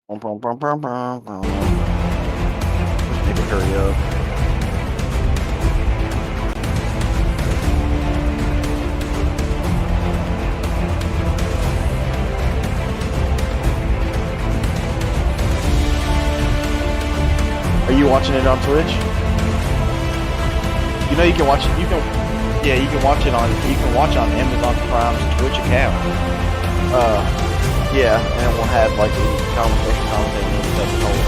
Bum, bum, bum, bum, bum, bum. Maybe hurry up. Are you watching it on Twitch? You know you can watch it. Yeah, you can watch it on. You can watch on Amazon Prime's Twitch account. Yeah, and it will have like the conversation commentating and stuff. The whole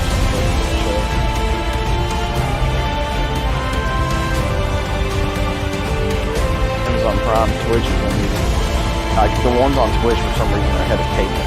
show. Amazon Prime Twitch is gonna be like the ones on Twitch for some reason are ahead of cable.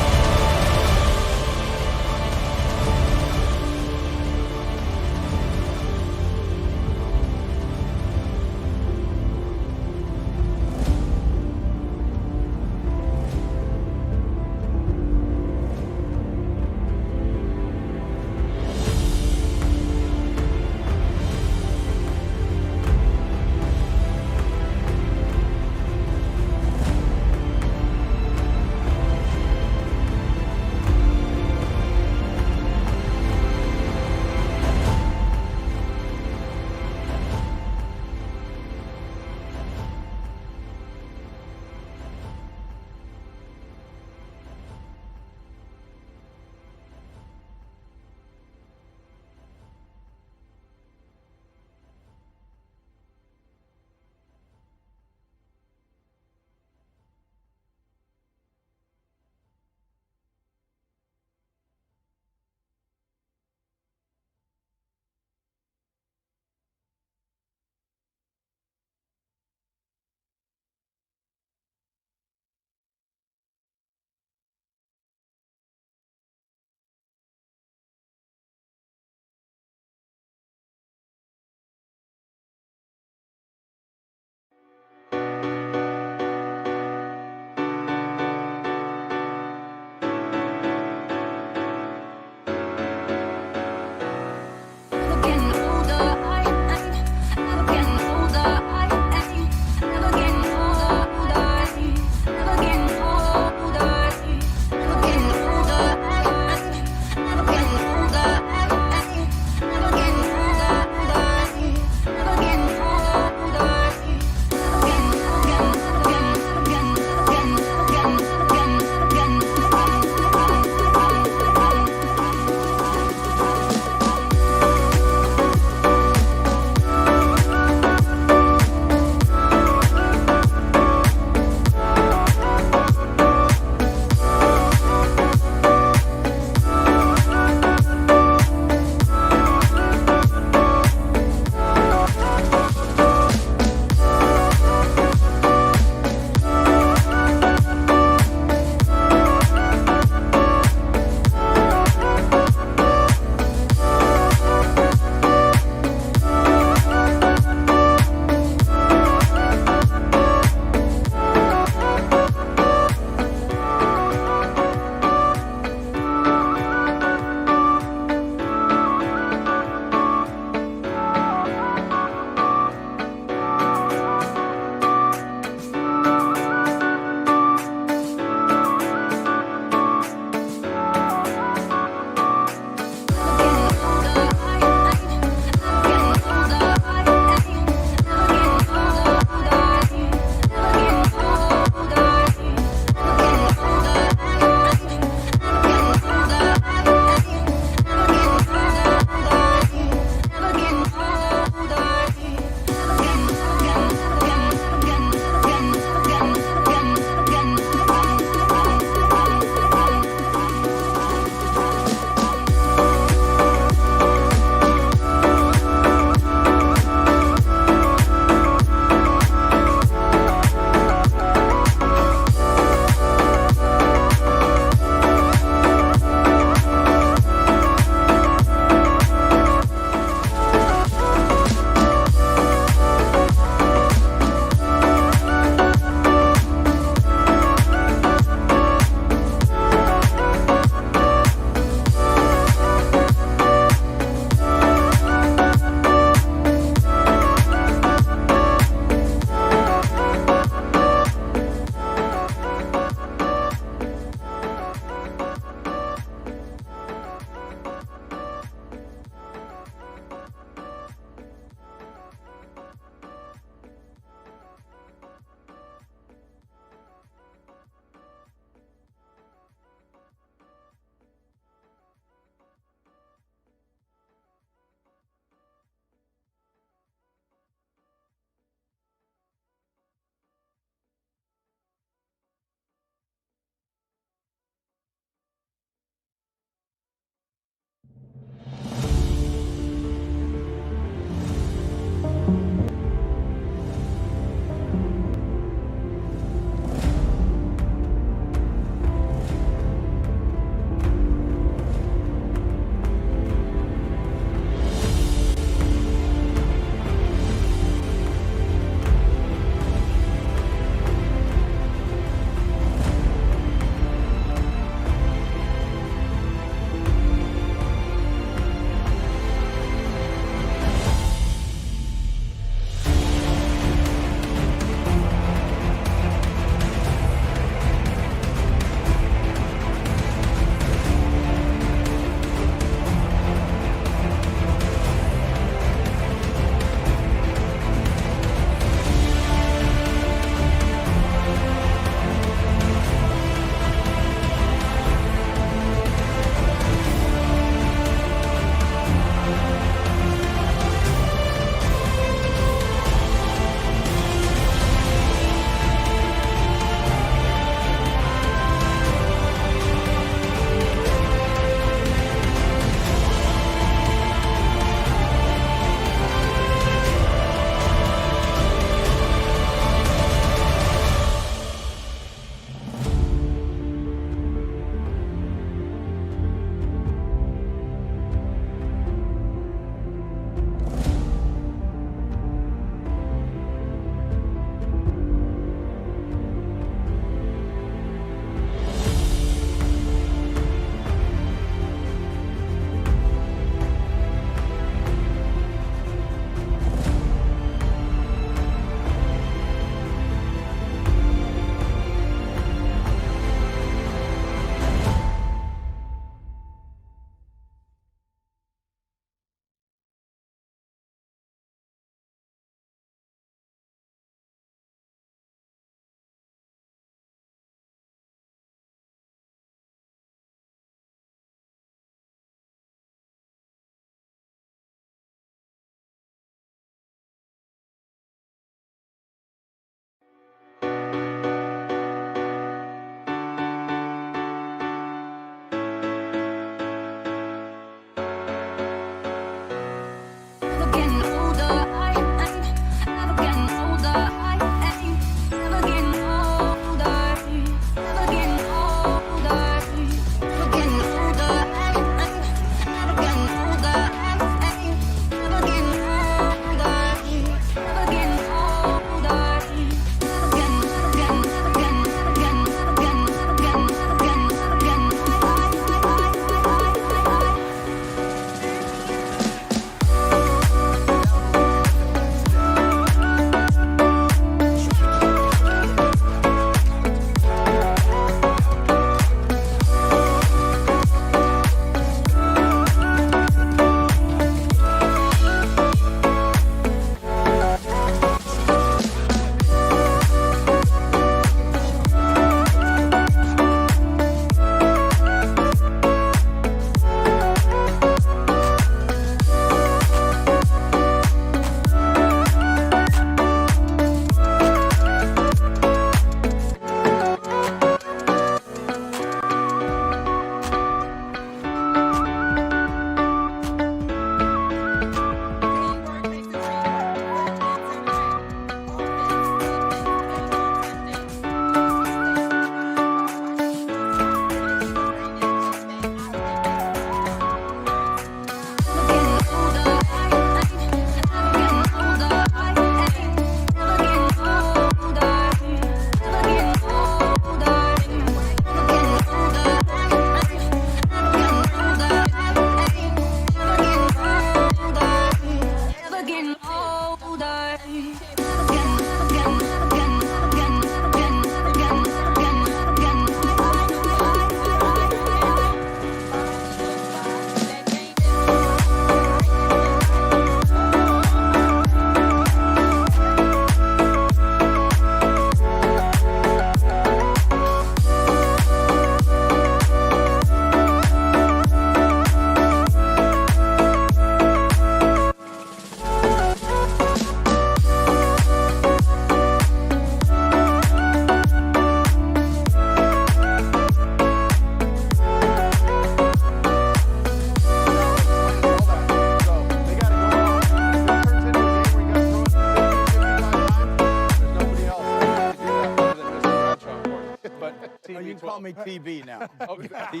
You can call me TB now. Okay. Hey,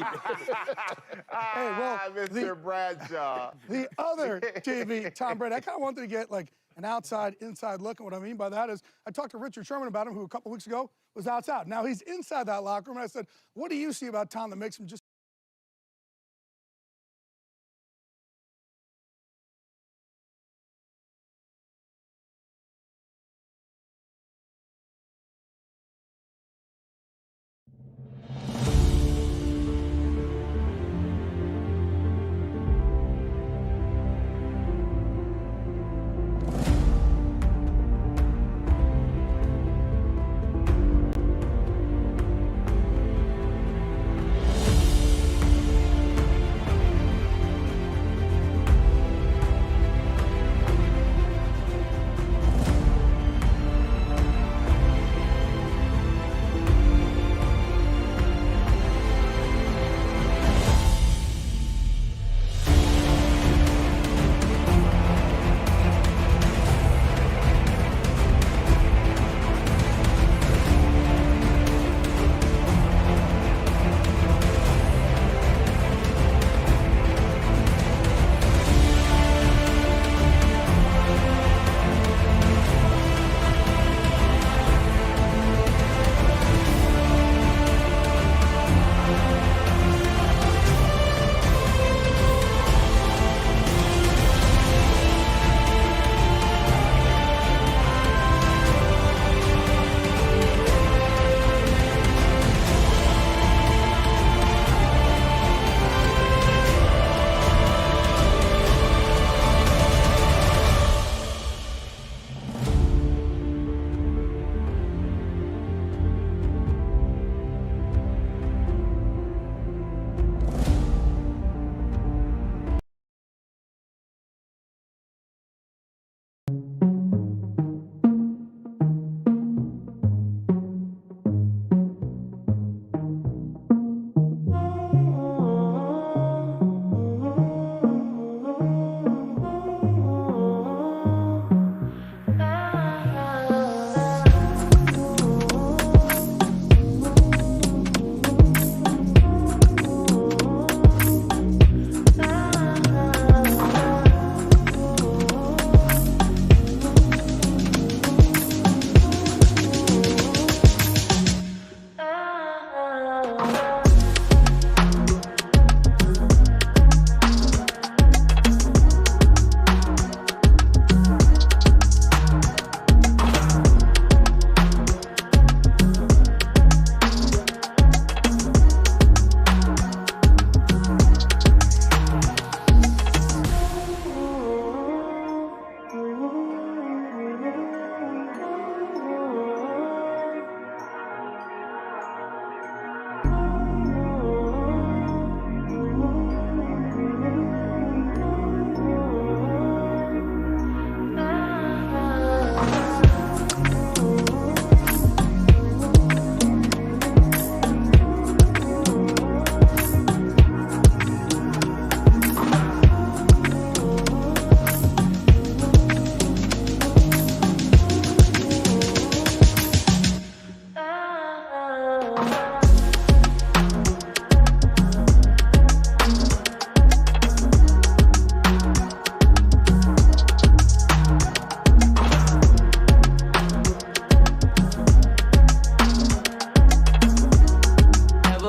well, Mr. Bradshaw. The other TV, Tom Brady, I kind of wanted to get like an outside, inside look. And what I mean by that is I talked to Richard Sherman about him, who a couple weeks ago was outside. Now he's inside that locker room. And I said, what do you see about Tom that makes him just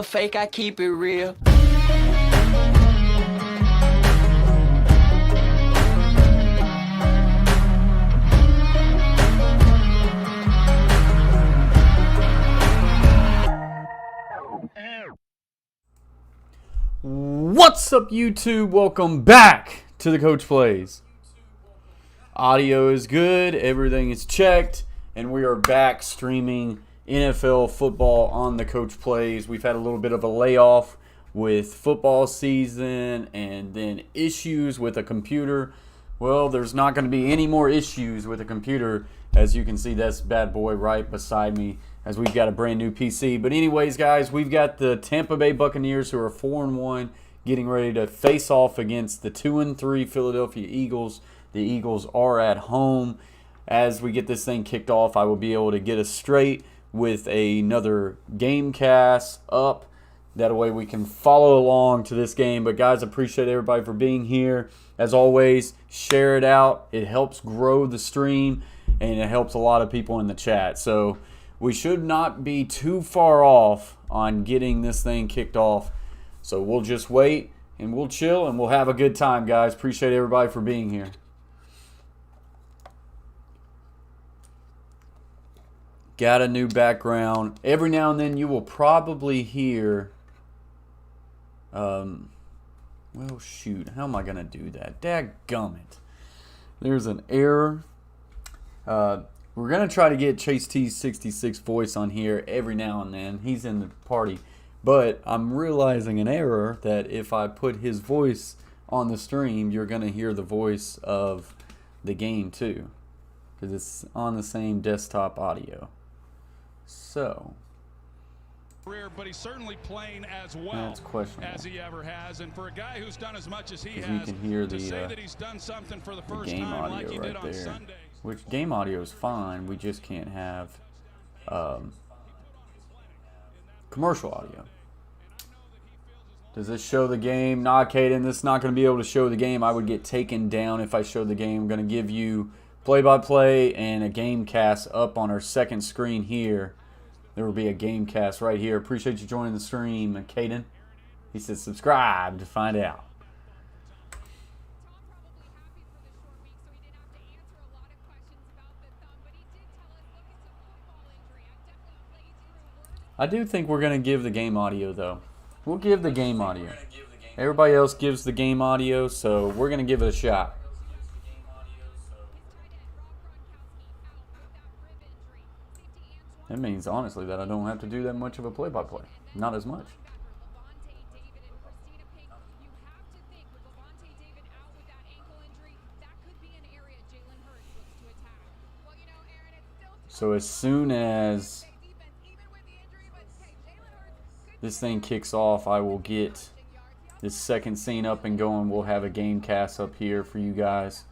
fake, I keep it real. What's up, YouTube? Welcome back to the Coach Plays. Audio is good, everything is checked, and we are back streaming NFL football on the Coach Plays. We've had a little bit of a layoff with football season and then issues with a computer. Well, there's not going to be any more issues with a computer. As you can see, that's bad boy right beside me as we've got a brand new PC. But anyways, guys, we've got the Tampa Bay Buccaneers who are 4-1 getting ready to face off against the 2-3 Philadelphia Eagles. The Eagles are at home. As we get this thing kicked off, I will be able to get us straight with another game cast up. That way we can follow along to this game. But guys, appreciate everybody for being here. As always, share it out. It helps grow the stream, and it helps a lot of people in the chat. So we should not be too far off on getting this thing kicked off. So we'll just wait, and we'll chill, and we'll have a good time, guys. Appreciate everybody for being here. Got a new background. Every now and then you will probably hear... well, shoot. How am I going to do that? Dadgummit. There's an error. We're going to try to get Chase T's 66 voice on here every now and then. He's in the party. But I'm realizing an error that if I put his voice on the stream, you're going to hear the voice of the game too. Because it's on the same desktop audio. So... but he's certainly playing as well as he ever has, and for a guy who's done as much as he has, we can hear to the, say that he's done something for the first game time audio like he right did on there. Sundays. Which game audio is fine, we just can't have commercial audio. Does this show the game? Nah, Caden, this is not going to be able to show the game. I would get taken down if I showed the game. I'm going to give you play-by-play and a game cast up on our second screen here. There will be a game cast right here. Appreciate you joining the stream, Caden. He says subscribe to find out. I do think we're going to give the game audio, though. We'll give the game audio. Everybody else gives the game audio, so we're going to give it a shot. That means, honestly, that I don't have to do that much of a play-by-play. Not as much. So as soon as this thing kicks off, I will get this second scene up and going. We'll have a game cast up here for you guys.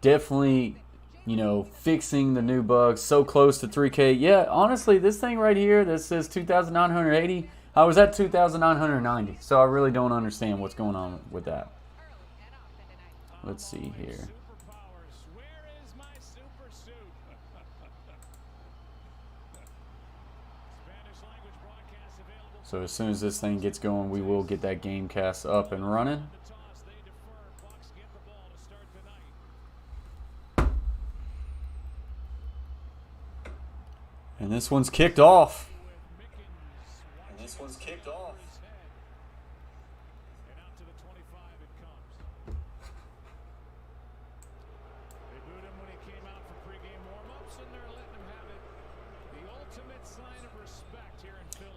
Definitely, you know, fixing the new bugs. So close to 3K. Yeah, honestly, this thing right here that says 2,980, I was at 2,990. So I really don't understand what's going on with that. Let's see here. So as soon as this thing gets going, we will get that game cast up and running. And this one's kicked off.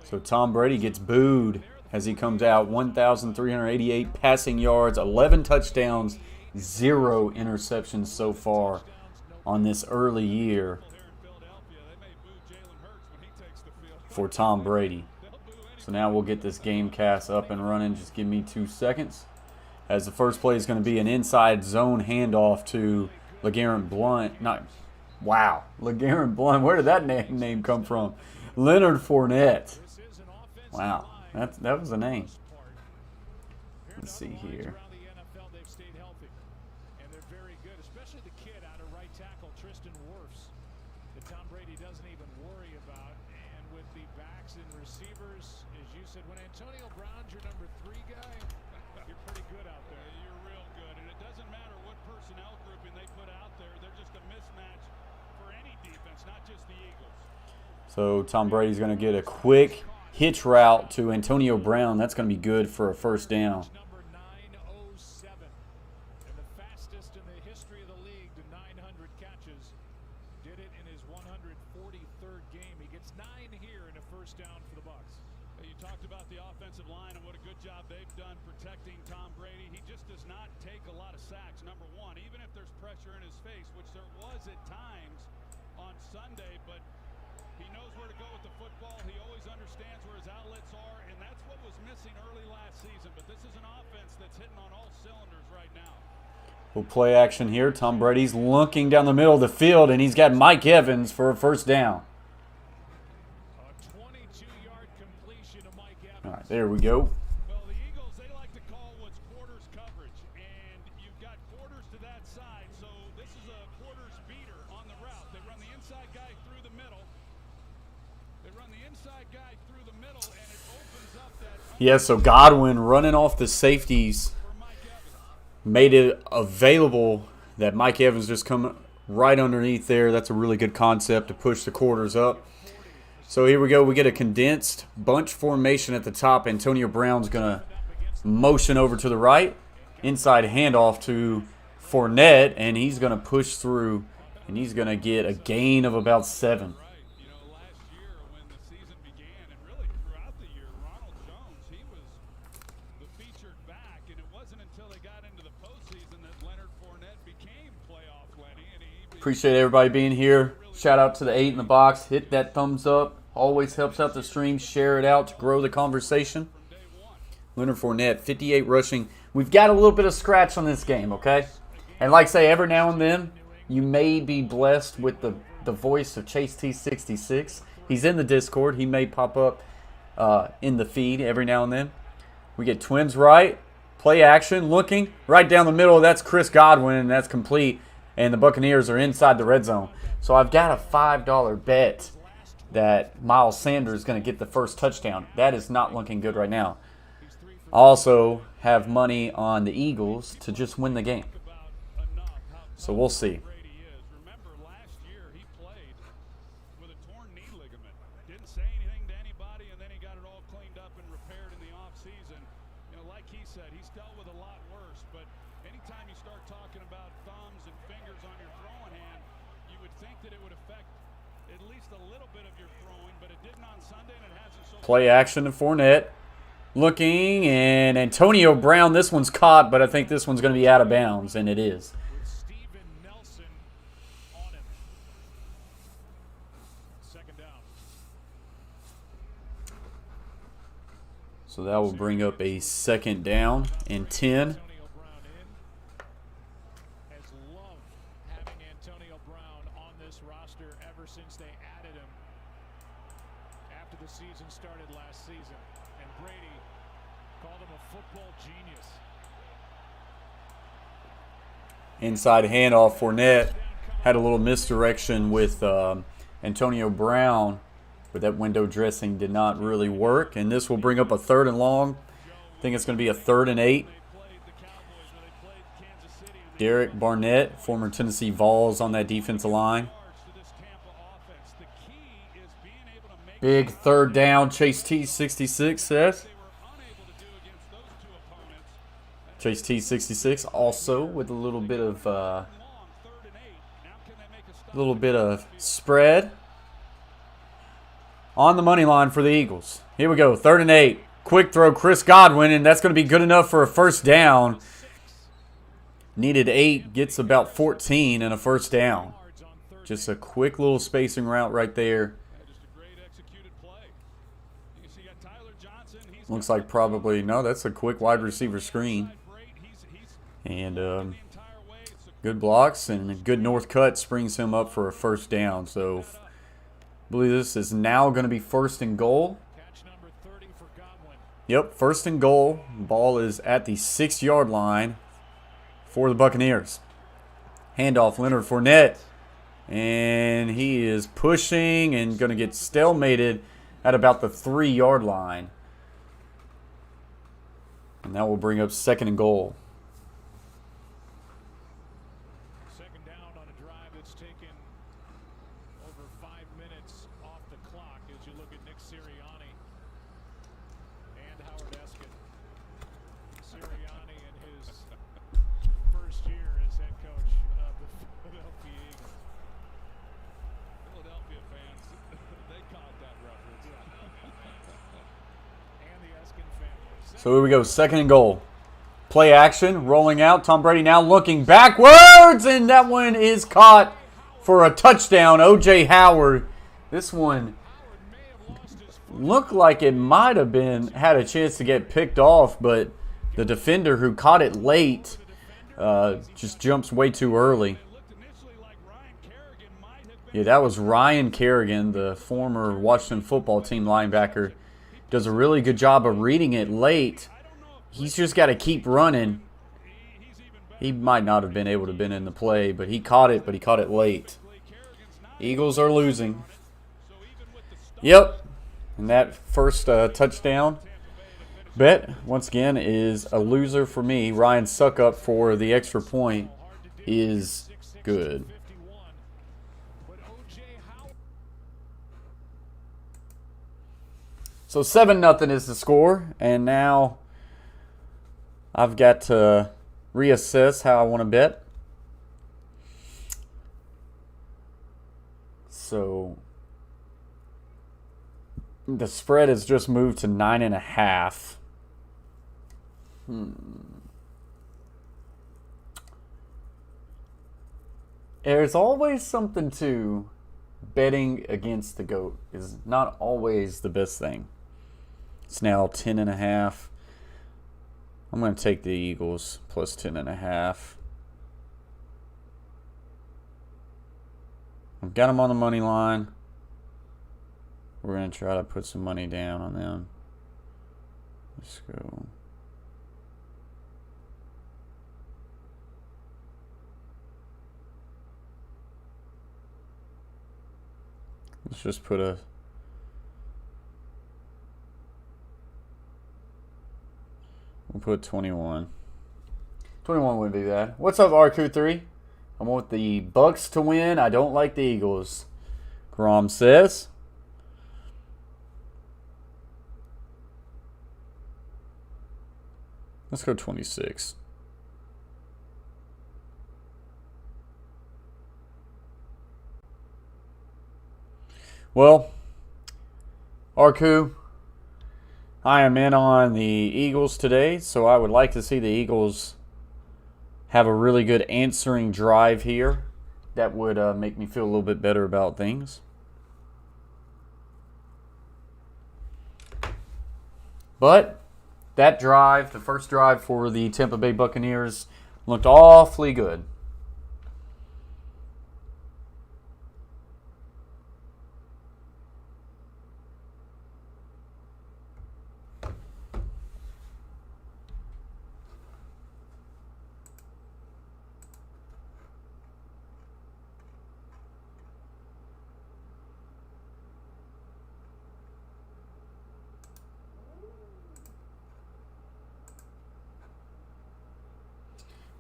So Tom Brady gets booed as he comes out. 1,388 passing yards, 11 touchdowns, 0 interceptions so far on this early year for Tom Brady. So now we'll get this game cast up and running. Just give me 2 seconds. As the first play is going to be an inside zone handoff to LeGarrette Blount. LeGarrette Blount. Where did that name come from? Leonard Fournette. Wow, that was a name. Let's see here. So Tom Brady's going to get a quick hitch route to Antonio Brown. That's going to be good for a first down. Number 907, and the fastest in the history of the league to 900 catches. Did it in his 143rd game. He gets 9 here in a first down for the Bucs. You talked about the offensive line and what a good job they've done protecting Tom Brady. He just does not take a lot of sacks, number one, even if there's pressure in his face, which there was at times on Sunday, but he knows where to go with the football. He always understands where his outlets are, and that's what was missing early last season. But this is an offense that's hitting on all cylinders right now. We'll play action here. Tom Brady's looking down the middle of the field, and he's got Mike Evans for a first down. A 22-yard completion to Mike Evans. All right, there we go. Well, the Eagles, they like to call what's quarters coverage, and you've got quarters to that side, so this is a quarters beater on the route. They run the inside guy through the middle. They run the inside guy through the middle, and it opens up that. Yeah, so Godwin running off the safeties made it available that Mike Evans just come right underneath there. That's a really good concept to push the quarters up. So here we go. We get a condensed bunch formation at the top. Antonio Brown's going to motion over to the right. Inside handoff to Fournette, and he's going to push through, and he's going to get a gain of about 7. You know, last year when the season began, and really throughout the year, Ronald Jones, he was the featured back, and it wasn't until they got into the postseason that Leonard Fournette became playoff Lenny. And he Appreciate everybody being here. Shout out to the 8 in the box. Hit that thumbs up. Always helps out the stream. Share it out to grow the conversation. Leonard Fournette, 58 rushing. We've got a little bit of scratch on this game, okay? And like I say, every now and then, you may be blessed with the voice of Chase T66. He's in the Discord. He may pop up in the feed every now and then. We get twins right. Play action. Looking right down the middle. That's Chris Godwin, and that's complete. And the Buccaneers are inside the red zone. So I've got a $5 bet that Miles Sanders is going to get the first touchdown. That is not looking good right now. I also have money on the Eagles to just win the game. So we'll see. remember last year he played with a torn knee ligament. Didn't say anything to anybody, and then he got it all cleaned up and repaired in the offseason. You know, like he said, he's dealt with a lot worse, but anytime you start talking about thumbs and fingers on your throwing hand, you would think that it would affect at least a little bit of your throwing, but it didn't on Sunday, and it hasn't so far. Play action to Fournette. Looking, and Antonio Brown, this one's caught, but I think this one's going to be out of bounds, and it is. With Steven Nelson on him. Second down. So that will bring up a second down and 10. Antonio Brown in. Has loved having Antonio Brown on this roster ever since they added him after the season started last season. And Brady called him a football genius. Inside handoff, Fournette had a little misdirection with Antonio Brown, but that window dressing did not really work. And this will bring up a 3rd and long. I think it's going to be a 3rd and 8. Derek Barnett, former Tennessee Vols, on that defensive line. Big 3rd down, Chase T66 says. Chase T66 also with a little bit of spread on the money line for the Eagles. Here we go, 3rd and 8. Quick throw, Chris Godwin, and that's going to be good enough for a first down. Needed 8, gets about 14 and a first down. Just a quick little spacing route right there. Looks like probably, no, that's a quick wide receiver screen. And good blocks and a good north cut springs him up for a first down. So I believe this is now going to be 1st and goal. Yep, 1st and goal. Ball is at the 6-yard line for the Buccaneers. Handoff, Leonard Fournette. And he is pushing and going to get stalemated at about the 3-yard line. And that will bring up 2nd and goal. Second down on a drive that's taken over 5 minutes off the clock as you look at Nick Sirianni and Howard Eskin. Sirianni in his first year as head coach of the Philadelphia Eagles. Philadelphia fans, they caught that reference. And the Eskin family. So here we go, 2nd and goal. Play action, rolling out. Tom Brady now looking backwards, and that one is caught for a touchdown. O.J. Howard. This one looked like it might have been had a chance to get picked off, but the defender who caught it late just jumps way too early. Yeah, that was Ryan Kerrigan, the former Washington football team linebacker. Does a really good job of reading it late. He's just got to keep running. He might not have been able to been in the play, but he caught it late. Eagles are losing. Yep. And that first touchdown bet, once again, is a loser for me. Ryan Suckup for the extra point is good. So 7-0 is the score, and now I've got to reassess how I want to bet. So the spread has just moved to 9.5. There's always something to betting against the GOAT is not always the best thing. It's now 10.5. I'm going to take the Eagles plus 10.5. I've got them on the money line. We're going to try to put some money down on them. Let's go. Let's just put a... We'll put 21. 21 wouldn't be bad. What's up, RQ3? I want the Bucks to win. I don't like the Eagles. Grom says. Let's go 26. Well, RQ, I am in on the Eagles today, so I would like to see the Eagles have a really good answering drive here. That would make me feel a little bit better about things. But that drive, the first drive for the Tampa Bay Buccaneers, looked awfully good.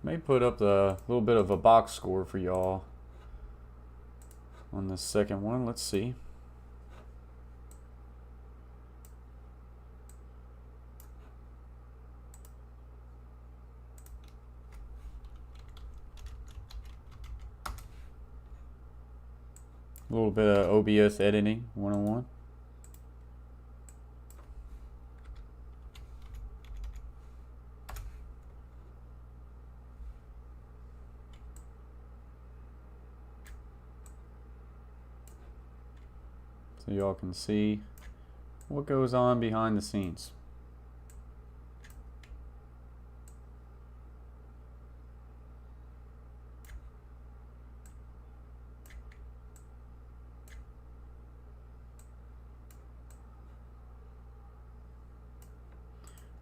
May put up a little bit of a box score for y'all on the second one. Let's see. A little bit of OBS editing 101. So y'all can see what goes on behind the scenes.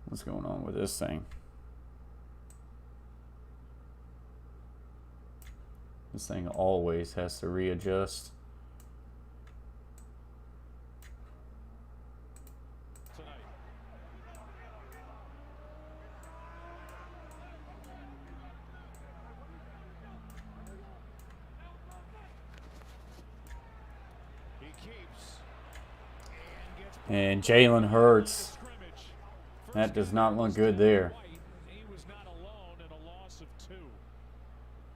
What's going on with this thing? This thing always has to readjust. And Jalen Hurts That does not look good there. He was not alone in a loss of 2.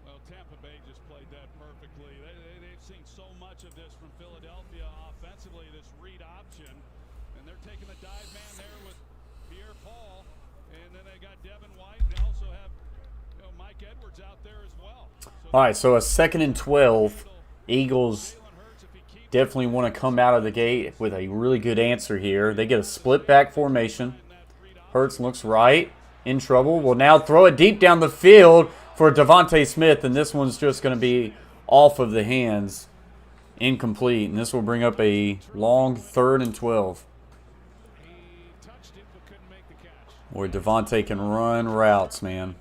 Well, Tampa Bay just played that perfectly. They've seen so much of this from Philadelphia offensively, this read option. And they're taking the dive man there with Pierre Paul. And then they got Devin White. They also have Mike Edwards out there as well. All right, so a 2nd and 12. Eagles definitely want to come out of the gate with a really good answer here. They get a split back formation. Hurts looks right, in trouble. Will now throw it deep down the field for Devontae Smith, and this one's just going to be off of the hands, incomplete. And this will bring up a long 3rd and 12. Where Devontae can run routes, man.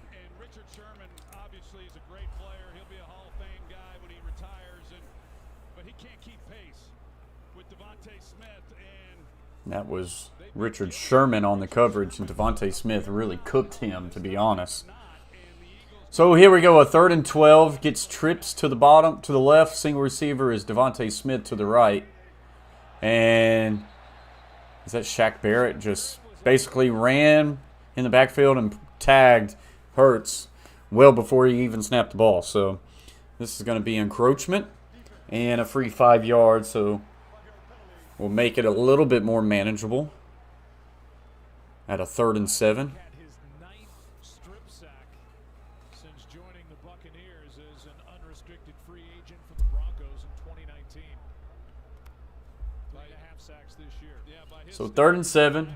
That was Richard Sherman on the coverage, and Devontae Smith really cooked him, to be honest. So here we go, a 3rd and 12. Gets trips to the bottom, to the left. Single receiver is Devontae Smith to the right. And is that Shaq Barrett? Just basically ran in the backfield and tagged Hurts well before he even snapped the ball. So this is going to be encroachment and a free 5 yards. So we'll make it a little bit more manageable at a 3rd and 7. Had his 9th strip sack since joining the Buccaneers as an unrestricted free agent for the Broncos in 2019. 3.5 sacks this year. So 3rd and 7.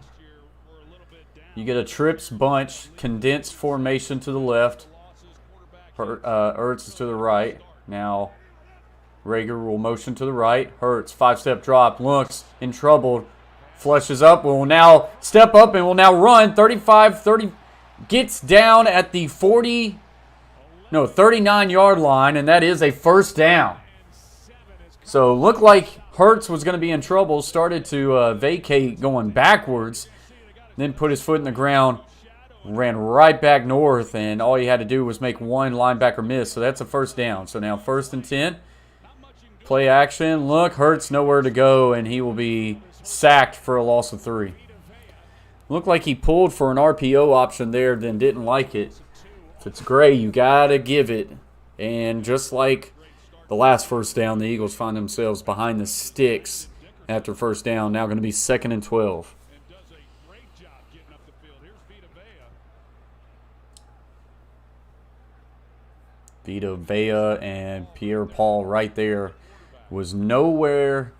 You get a trips bunch, condensed formation to the left. Ertz is to the right. Now Rager will motion to the right. Hurts, 5-step drop, looks in trouble, flushes up, will now step up and will now run 35-30, gets down at the 39-yard line, and that is a 1st down. So looked like Hurts was going to be in trouble, started to vacate going backwards, then put his foot in the ground, ran right back north, and all he had to do was make one linebacker miss. So that's a 1st down. So now 1st and 10. Play action. Look, Hurts nowhere to go, and he will be sacked for a loss of 3. Looked like he pulled for an RPO option there, then didn't like it. If it's gray, you got to give it. And just like the last 1st down, the Eagles find themselves behind the sticks after 1st down. Now going to be 2nd and 12. Vita Vea and Pierre Paul right there. Was nowhere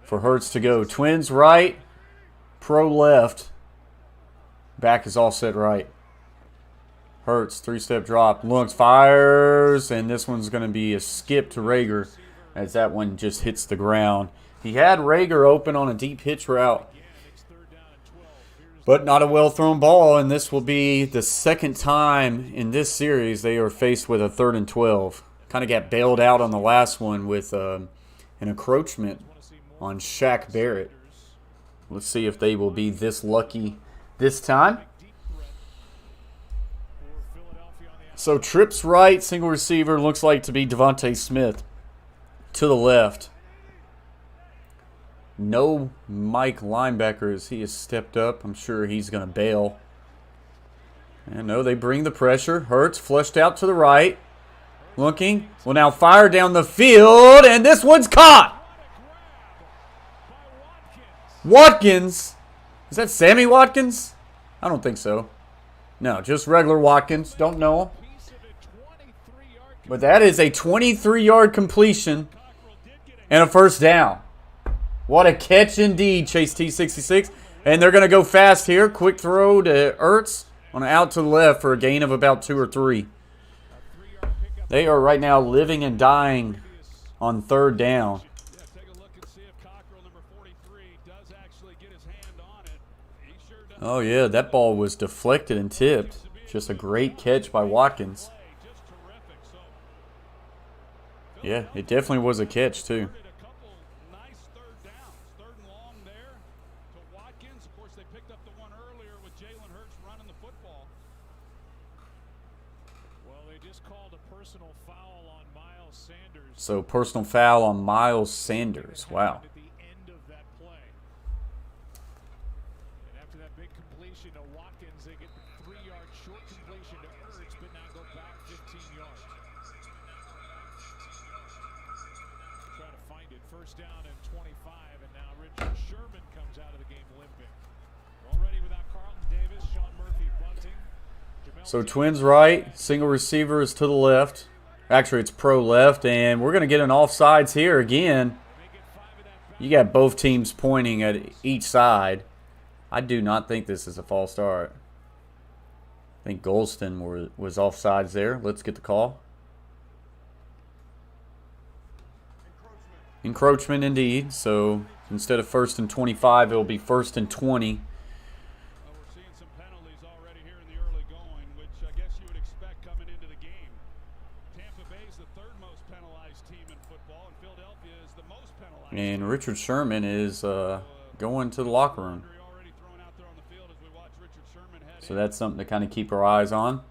for Hurts to go. Twins right, pro left. Back is offset right. Hurts, 3-step drop, looks, fires, and this one's going to be a skip to Rager as that one just hits the ground. He had Rager open on a deep hitch route, but not a well-thrown ball, and this will be the 2nd time in this series they are faced with a 3rd and 12. Kind of got bailed out on the last one with an encroachment on Shaq Barrett. Let's see if they will be this lucky this time. So trips right, single receiver, looks like to be Devontae Smith. To the left. No Mike linebacker as he has stepped up. I'm sure he's going to bail. And no, they bring the pressure. Hurts flushed out to the right. Looking. Will now fire down the field. And this one's caught. Watkins. Is that Sammy Watkins? I don't think so. No, just regular Watkins. Don't know him. But that is a 23-yard completion and a 1st down. What a catch indeed, Chase T66. And they're going to go fast here. Quick throw to Ertz on an out to the left for a gain of about 2 or 3. They are right now living and dying on 3rd down. Oh, yeah, that ball was deflected and tipped. Just a great catch by Watkins. Yeah, it definitely was a catch, too. So, personal foul on Miles Sanders. Wow. down and 25, and now Richard Sherman comes out of the game limping. Already without Carlton Davis, Sean Murphy bunting. So Twins right, single receiver is to the left. Actually, it's pro left, and we're going to get an offsides here again. You got both teams pointing at each side. I do not think this is a false start. I think Golston was offsides there. Let's get the call. Encroachment indeed. So instead of 1st and 25, it'll be 1st and 20. We're seeing some penalties already here in the early going, which I guess you would expect coming into the game. Tampa Bay is the 3rd most penalized team in football, and Philadelphia is the most penalized. And Richard Sherman is going to the locker room. So that's something to kind of keep our eyes on.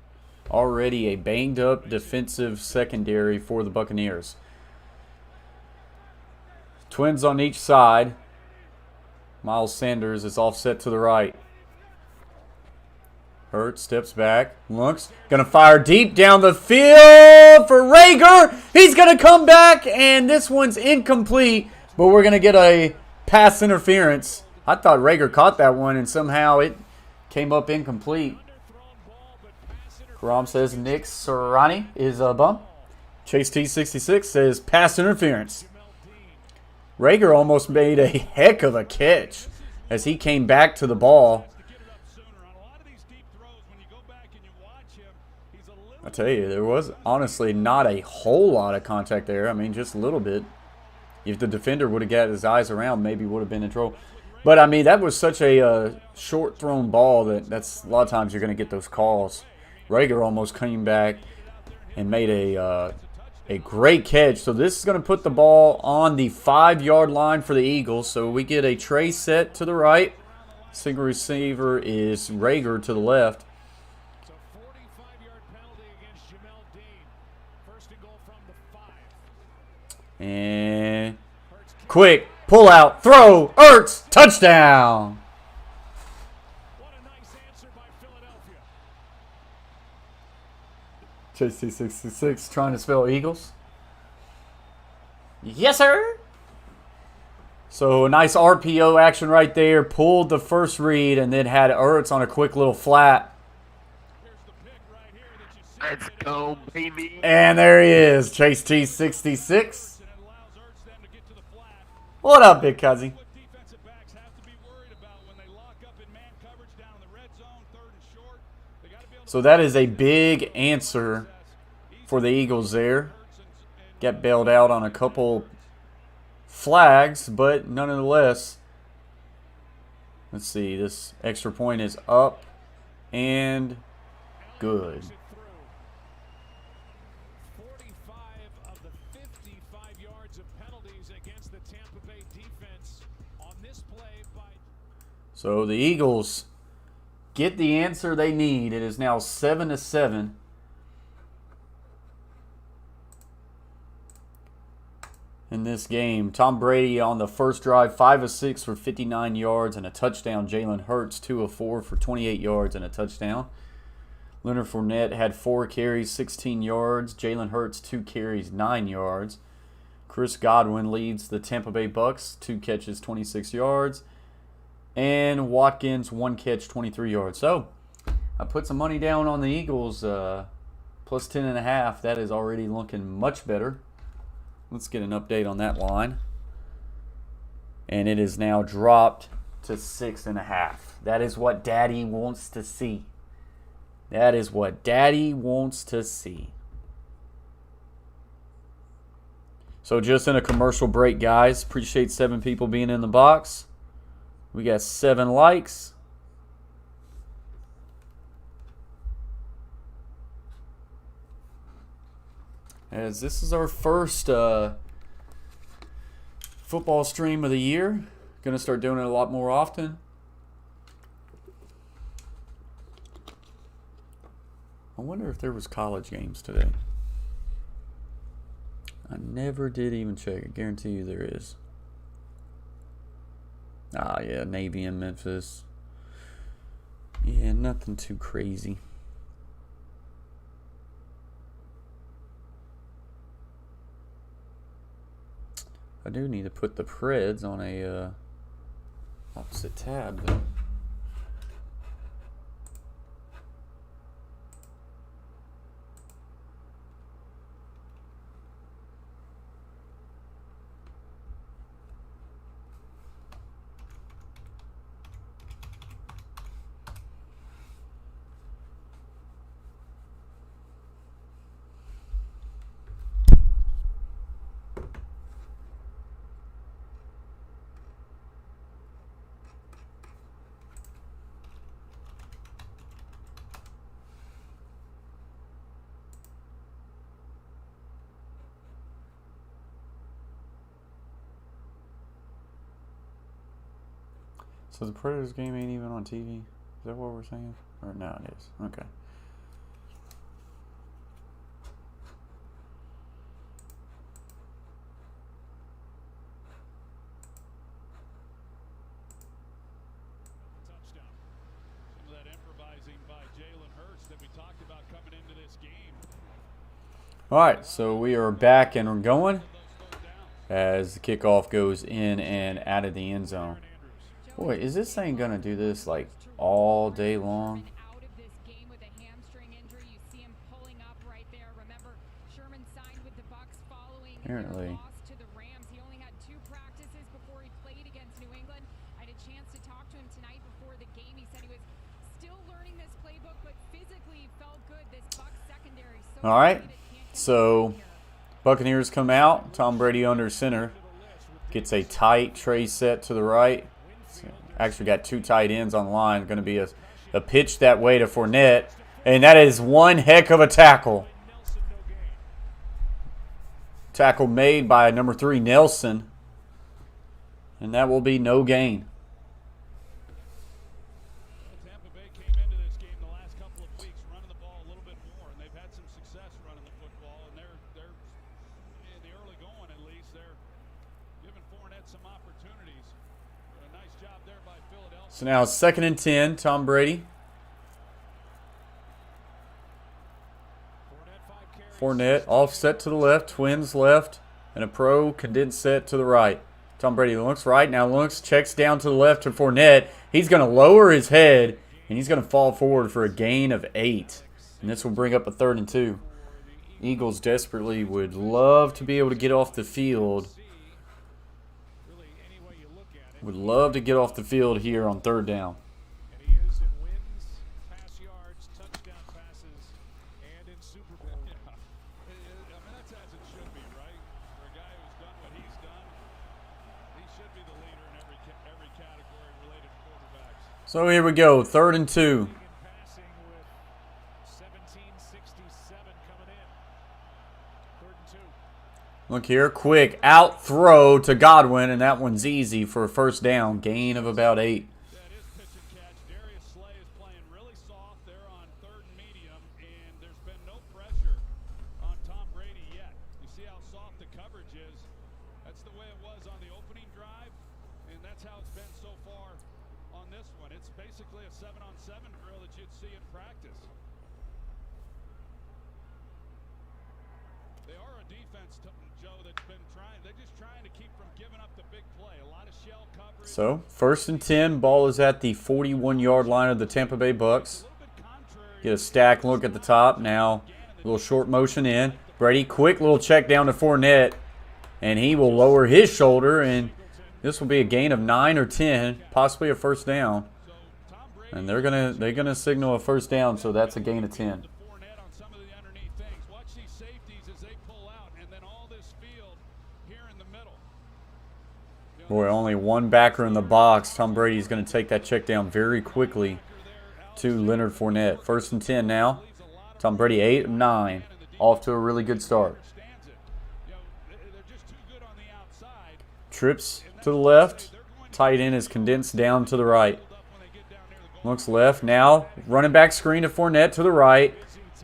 Already a banged-up defensive secondary for the Buccaneers. Twins on each side. Miles Sanders is offset to the right. Hurts steps back, looks, gonna fire deep down the field for Rager. He's gonna come back, and this one's incomplete, but we're gonna get a pass interference. I thought Rager caught that one, and somehow it came up incomplete. Karam says Nick Sirianni is a bump. Chase T66 says pass interference. Rager almost made a heck of a catch as he came back to the ball. I tell you, there was honestly not a whole lot of contact there. I mean, just a little bit. If the defender would have got his eyes around, maybe would have been in trouble. But, I mean, that was such a short thrown ball that's a lot of times you're going to get those calls. Rager almost came back and made a great catch. So this is going to put the ball on the 5-yard line for the Eagles. So we get a tray set to the right. Single receiver is Rager to the left. So 45-yard penalty against Jamel Dean. 1st and goal from the 5. And quick pull out, throw, Ertz, touchdown. What a nice answer by Philadelphia. JC66 trying to spell Eagles. Yes, sir. So a nice RPO action right there. Pulled the first read and then had Ertz on a quick little flat. Here's the pick right here that you see. Let's go, baby. And there he is, Chase T66. And it allows Ertz then to get to the flat. What up, big cuzzy? What defensive backs have to be worried about when they lock up in man coverage down in the red zone, 3rd and short. They got to be able to. So that is a big answer for the Eagles there. Got bailed out on a couple flags, but nonetheless, let's see, this extra point is up and good. 45 of the 55 yards of penalties against the Tampa Bay defense on this play by. So the Eagles get the answer they need. It is now 7-7. In this game, Tom Brady on the first drive, 5 of 6 for 59 yards and a touchdown. Jalen Hurts, 2 of 4 for 28 yards and a touchdown. Leonard Fournette had 4 carries, 16 yards. Jalen Hurts, 2 carries, 9 yards. Chris Godwin leads the Tampa Bay Bucks, 2 catches, 26 yards. And Watkins, 1 catch, 23 yards. So, I put some money down on the Eagles, plus 10.5. That is already looking much better. Let's get an update on that line. And it is now dropped to 6.5. That is what Daddy wants to see. That is what Daddy wants to see. So just in a commercial break, guys. Appreciate 7 people being in the box. We got 7 likes. As this is our first football stream of the year. Going to start doing it a lot more often. I wonder if there was college games today. I never did even check. I guarantee you there is. Ah, yeah, Navy and Memphis. Yeah, nothing too crazy. I do need to put the Preds on a opposite tab, though. So the Predators game ain't even on TV? Is that what we're saying? Or no, it is. Okay. Touchdown. Some of that improvising by Jalen Hurts that we talked about coming into this game. All right, so we are back and we're going as the kickoff goes in and out of the end zone. Boy, is this thing going to do this like all day long? Out of this game with a hamstring injury. You see him pulling up right there. Remember, Sherman signed with the Bucs following their Apparently. loss to the Rams. He only had 2 practices before he played against New England. I had a chance to talk to him tonight before the game. He said he was still learning this playbook, but physically felt good. This Bucs secondary. All right, so Buccaneers come out. Tom Brady under center. Gets a tight tray set to the right. Actually got 2 tight ends on the line. Going to be a pitch that way to Fournette. And that is one heck of a tackle. Tackle made by number 3, Nelson. And that will be no gain. Tampa Bay came into this game the last couple of weeks running the ball a little bit more, and they've had some success running the football, and they're in the early going at least, they're giving Fournette some opportunities. A nice job there by Philadelphia. So now it's 2nd and 10. Tom Brady. Fournette offset to the left, twins left, and a pro condensed set to the right. Tom Brady looks right, now looks, checks down to the left to Fournette. He's going to lower his head, and he's going to fall forward for a gain of 8. And this will bring up a 3rd and 2. Eagles desperately would love to be able to get off the field. Really, any way you look at it, Would love to get off the field here on 3rd down. and he is in wins, pass yards, touchdown passes, and in Super Bowl. Yeah. I mean, that's as it should be, right? For a guy who's done what he's done, he should be the leader in every category related to quarterbacks. So here we go, 3rd and 2. In passing with 1767 coming in. 3rd and 2. Look here, quick out throw to Godwin, and that one's easy for a 1st down, gain of about 8. That is pitch and catch. Darius Slay is playing really soft there on 3rd and medium, and there's been no pressure on Tom Brady yet. You see how soft the coverage is. That's the way it was on the opening drive, and that's how it's been so far on this one. It's basically a 7-on-7 drill that you'd see in practice. They are a defense, Joe, that's been trying. They're just trying to keep from giving up the big play. A lot of shell coverage. So 1st and 10, ball is at the 41-yard line of the Tampa Bay Bucks. Get a stack look at the top. Now a little short motion in. Brady, quick little check down to Fournette, and he will lower his shoulder, and this will be a gain of 9 or 10, possibly a 1st down. And they're gonna signal a 1st down, so that's a gain of 10. Fournette on some of the underneath things. Watch these safeties as they pull out, and then all this field here in the middle. Boy, only one backer in the box. Tom Brady's going to take that check down very quickly to Leonard Fournette. 1st and 10 now. Tom Brady 8 of 9. Off to a really good start. Trips to the left. Tight end is condensed down to the right. Looks left. Now running back screen to Fournette to the right.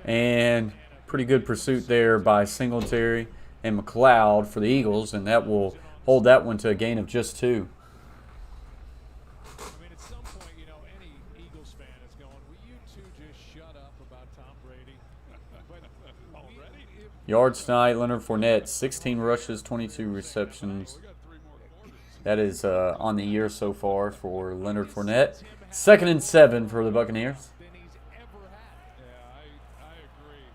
And pretty good pursuit there by Singletary and McLeod for the Eagles. And that will hold that one to a gain of just 2. I mean, at some point, you know, any Eagles fan is going, will you two just shut up about Tom Brady? But already? Yards tonight, Leonard Fournette, 16 rushes, 22 receptions. That is on the year so far for Leonard Fournette. 2nd and 7 for the Buccaneers. Than he's ever had. Yeah, I agree.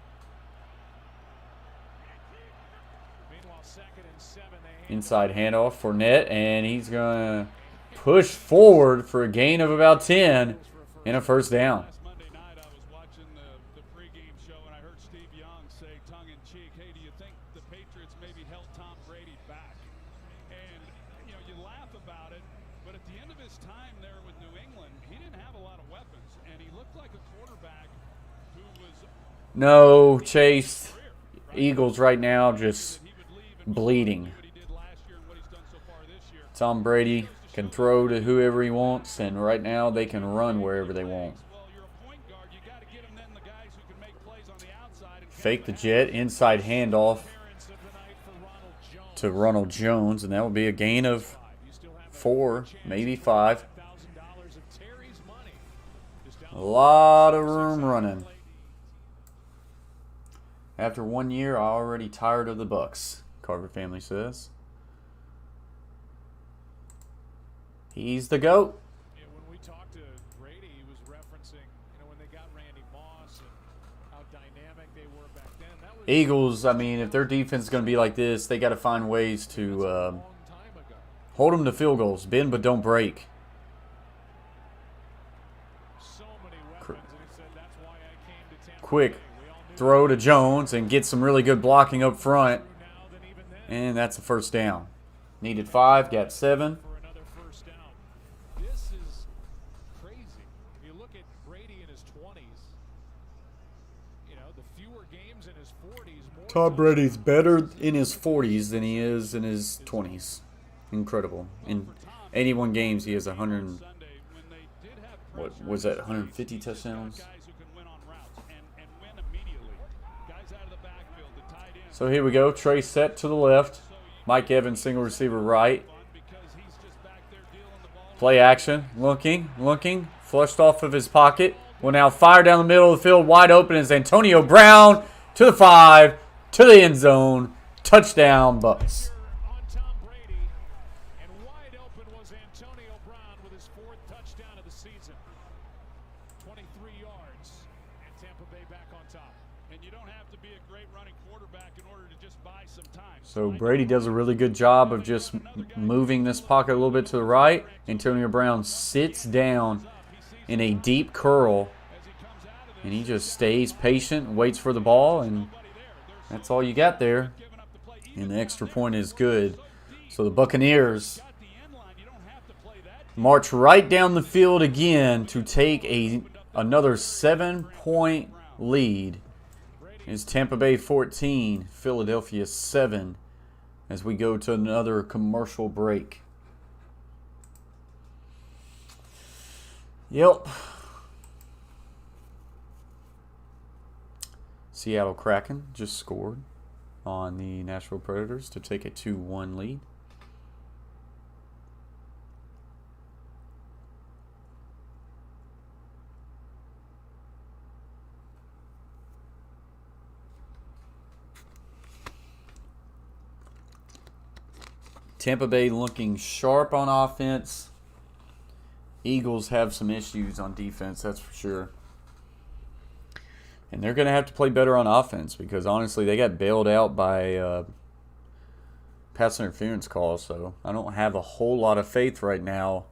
Meanwhile, 2nd and 7. They hand Inside handoff, Fournette, and he's going to push forward for a gain of about 10 and a first down. Last Monday night, I was watching the pregame show, and I heard Steve Young say, tongue-in-cheek, hey, do you think the Patriots maybe held Tom Brady back? And, you know, you laugh about it, but at the end of his time there with New England, he didn't have a lot of weapons, and he looked like a quarterback who was No, Chase. Eagles right now just bleeding. what he did last year and what he's done so far this year. Tom Brady can throw to whoever he wants, and right now they can run wherever they want. Well, you're a point guard. You got to get him then the guys who can make plays on the outside. And Fake the jet, inside handoff appearance of the night for Ronald Jones. to Ronald Jones, and that will be a gain of You still have 4, maybe 5. $1,000 of Terry's money. Just down A lot of room running. After 1 year, I'm already tired of the Bucks, Carver family says. He's the GOAT. Yeah, when we talked to Brady, he was referencing, you know, when they got Randy Moss and how dynamic they were back then. That was Eagles, I mean, if their defense is going to be like this, they got to find ways to a long time ago. hold them to field goals. Bend but don't break. So many weapons, and he said that's why I came to Tampa Quick Bay. We all knew throw to Jones and get some really good blocking up front. now than even then And that's a first down. Needed 5, got 7. for another first down. This is crazy. You look at Brady in his 20s. You know, the fewer games in his 40s, more Tom Brady's better in his 40s than he is in his 20s. Incredible. In 81 games, he has 100. Sunday when they did have What pressure, was that? 150 touchdowns. guys who can win on routes and win immediately. Guys out of the backfield, the tight end. So here we go. Trey set to the left. Mike Evans, single receiver right. Because he's just back there dealing the ball. Play action. Looking. Flushed off of his pocket. Will now fire down the middle of the field. Wide open is Antonio Brown to the 5, to the end zone. Touchdown, Bucks. on Tom Brady, and wide open was Antonio Brown with his 4th touchdown of the season. 23 yards, and Tampa Bay back on top. And you don't have to be a great running quarterback in order to just buy some time. So Brady does a really good job of just moving this pocket a little bit to the right. Antonio Brown sits down in a deep curl, and he just stays patient, waits for the ball, and that's all you got there. And the extra point is good. So the Buccaneers march right down the field again to take another 7-point lead. It's Tampa Bay 14, Philadelphia 7, as we go to another commercial break. Yep. Seattle Kraken just scored on the Nashville Predators to take a 2-1 lead. Tampa Bay looking sharp on offense. Eagles have some issues on defense, that's for sure. And they're going to have to play better on offense because, honestly, they got bailed out by pass interference calls. So I don't have a whole lot of faith right now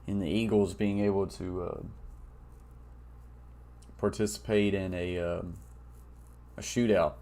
in the Eagles being able to participate in a shootout.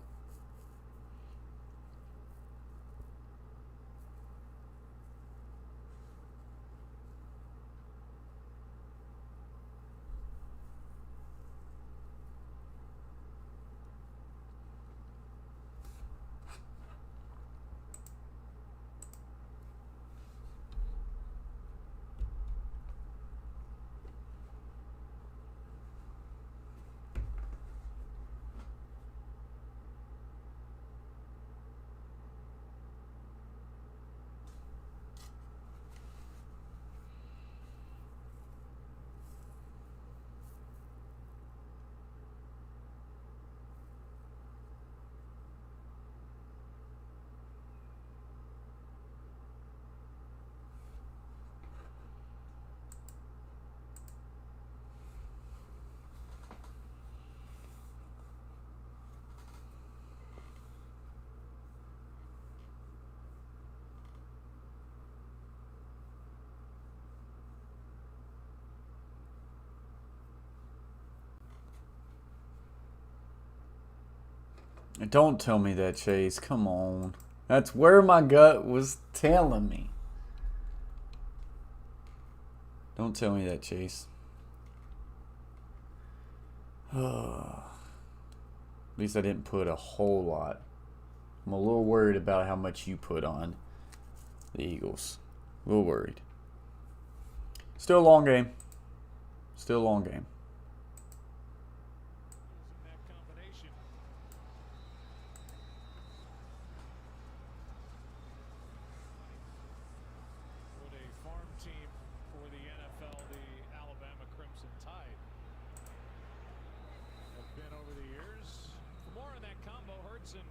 Don't tell me that, Chase. Come on. That's where my gut was telling me. Don't tell me that, Chase. At least I didn't put a whole lot. I'm a little worried about how much you put on the Eagles. A little worried. Still a long game. Still a long game. What a farm team for the NFL, the Alabama Crimson Tide have been over the years. For more on that combo, Hurts and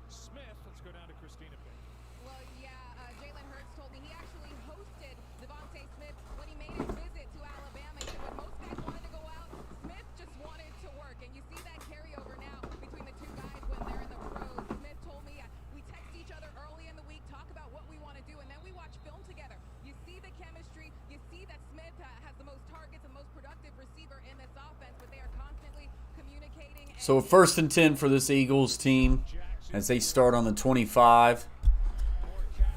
Smith, let's go down to Christina Pitt. Well, yeah, Jalen Hurts told me he actually hosted Devontae Smith when he made his visit to Alabama. He said when most guys wanted to go out, Smith just wanted to work. And you see that carryover now between the two guys when they're in the pros. Smith told me we text each other early in the week, talk about what we want to do, and then we watch film together. You see the chemistry. You see that Smith has the most targets and most productive receiver in this offense, but they are constantly communicating. So 1st and 10 for this Eagles team as they start on the 25.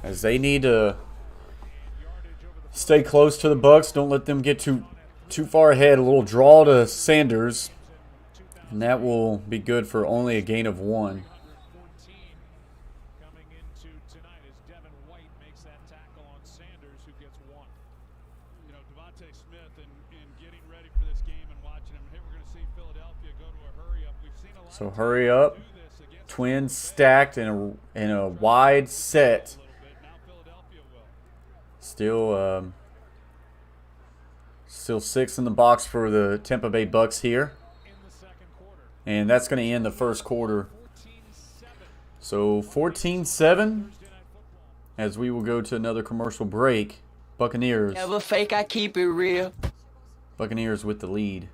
As they need to stay close to the Bucs. Don't let them get too far ahead. A little draw to Sanders. And that will be good for only a gain of 1. Coming into tonight as Devin White makes that tackle on Sanders, who gets 1. You know, Devontae Smith and getting ready for this game and watching him. Hey, we're going to see Philadelphia go to a hurry up. We've seen a lot So of hurry teams up. do this against Twins stacked in a wide set. a little bit. Now Philadelphia will. Still 6 in the box for the Tampa Bay Bucks here. In the second quarter, And that's going to end the first quarter. 14-7. So 14-7 as we will go to another commercial break. Buccaneers. Never fake, I keep it real. Buccaneers with the lead.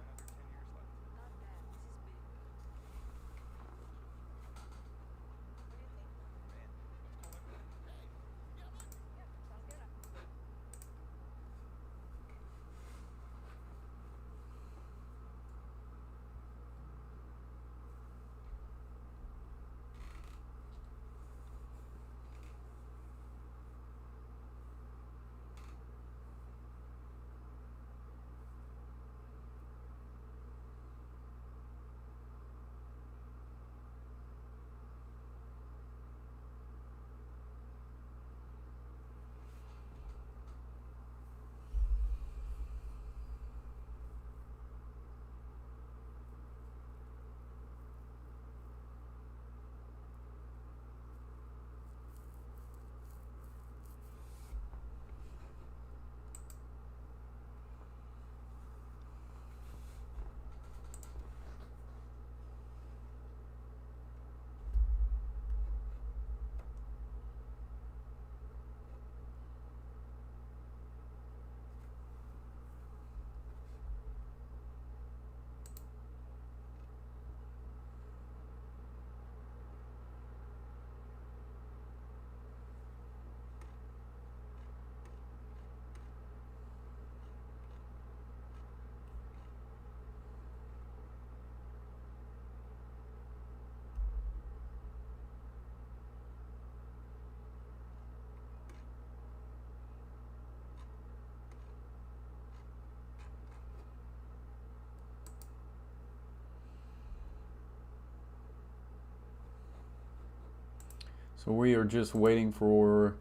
So we are just waiting for